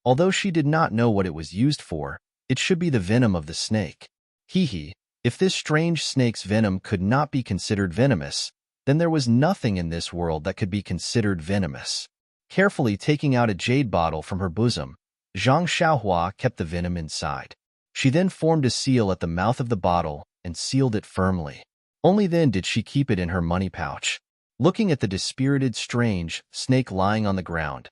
Although she did not know what it was used for, it should be the venom of the snake. Hee. If this strange snake's venom could not be considered venomous, then there was nothing in this world that could be considered venomous. Carefully taking out a jade bottle from her bosom, Zhang Xiaohua kept the venom inside. She then formed a seal at the mouth of the bottle and sealed it firmly. Only then did she keep it in her money pouch. Looking at the dispirited strange snake lying on the ground,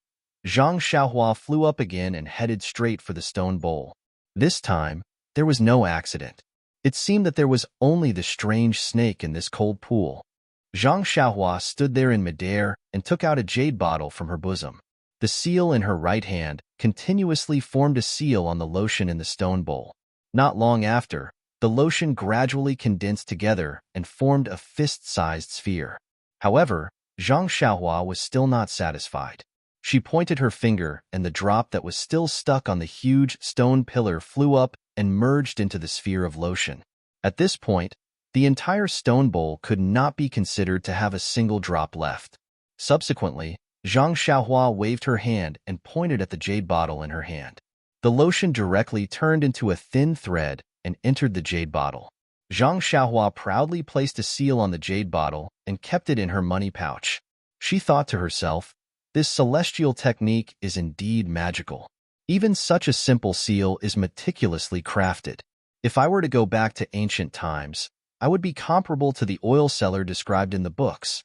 Zhang Xiaohua flew up again and headed straight for the stone bowl. This time, there was no accident. It seemed that there was only the strange snake in this cold pool. Zhang Xiaohua stood there in midair and took out a jade bottle from her bosom. The seal in her right hand continuously formed a seal on the lotion in the stone bowl. Not long after, the lotion gradually condensed together and formed a fist-sized sphere. However, Zhang Xiaohua was still not satisfied. She pointed her finger, and the drop that was still stuck on the huge stone pillar flew up and merged into the sphere of lotion. At this point, the entire stone bowl could not be considered to have a single drop left. Subsequently, Zhang Xiaohua waved her hand and pointed at the jade bottle in her hand. The lotion directly turned into a thin thread and entered the jade bottle. Zhang Xiaohua proudly placed a seal on the jade bottle and kept it in her money pouch. She thought to herself, "This celestial technique is indeed magical. Even such a simple seal is meticulously crafted. If I were to go back to ancient times, I would be comparable to the oil seller described in the books."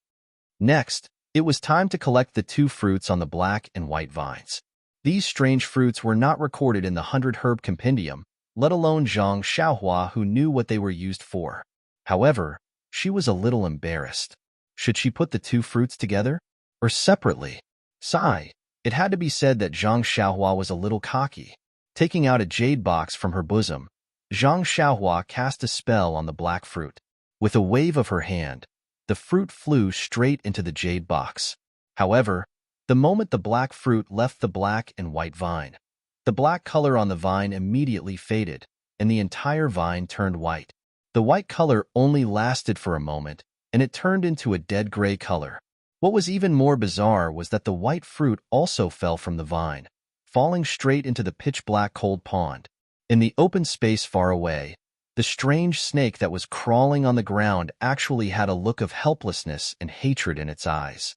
Next, it was time to collect the 2 fruits on the black and white vines. These strange fruits were not recorded in the 100 Herb Compendium, let alone Zhang Xiaohua, who knew what they were used for. However, she was a little embarrassed. Should she put the 2 fruits together, or separately? Sigh. It had to be said that Zhang Xiaohua was a little cocky. Taking out a jade box from her bosom, Zhang Xiaohua cast a spell on the black fruit. With a wave of her hand, the fruit flew straight into the jade box. However, the moment the black fruit left the black and white vine, the black color on the vine immediately faded, and the entire vine turned white. The white color only lasted for a moment, and it turned into a dead gray color. What was even more bizarre was that the white fruit also fell from the vine, falling straight into the pitch-black cold pond. In the open space far away, the strange snake that was crawling on the ground actually had a look of helplessness and hatred in its eyes.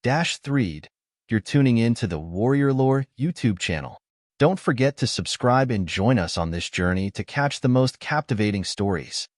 -3. You're tuning in to the Warrior Lore YouTube channel. Don't forget to subscribe and join us on this journey to catch the most captivating stories.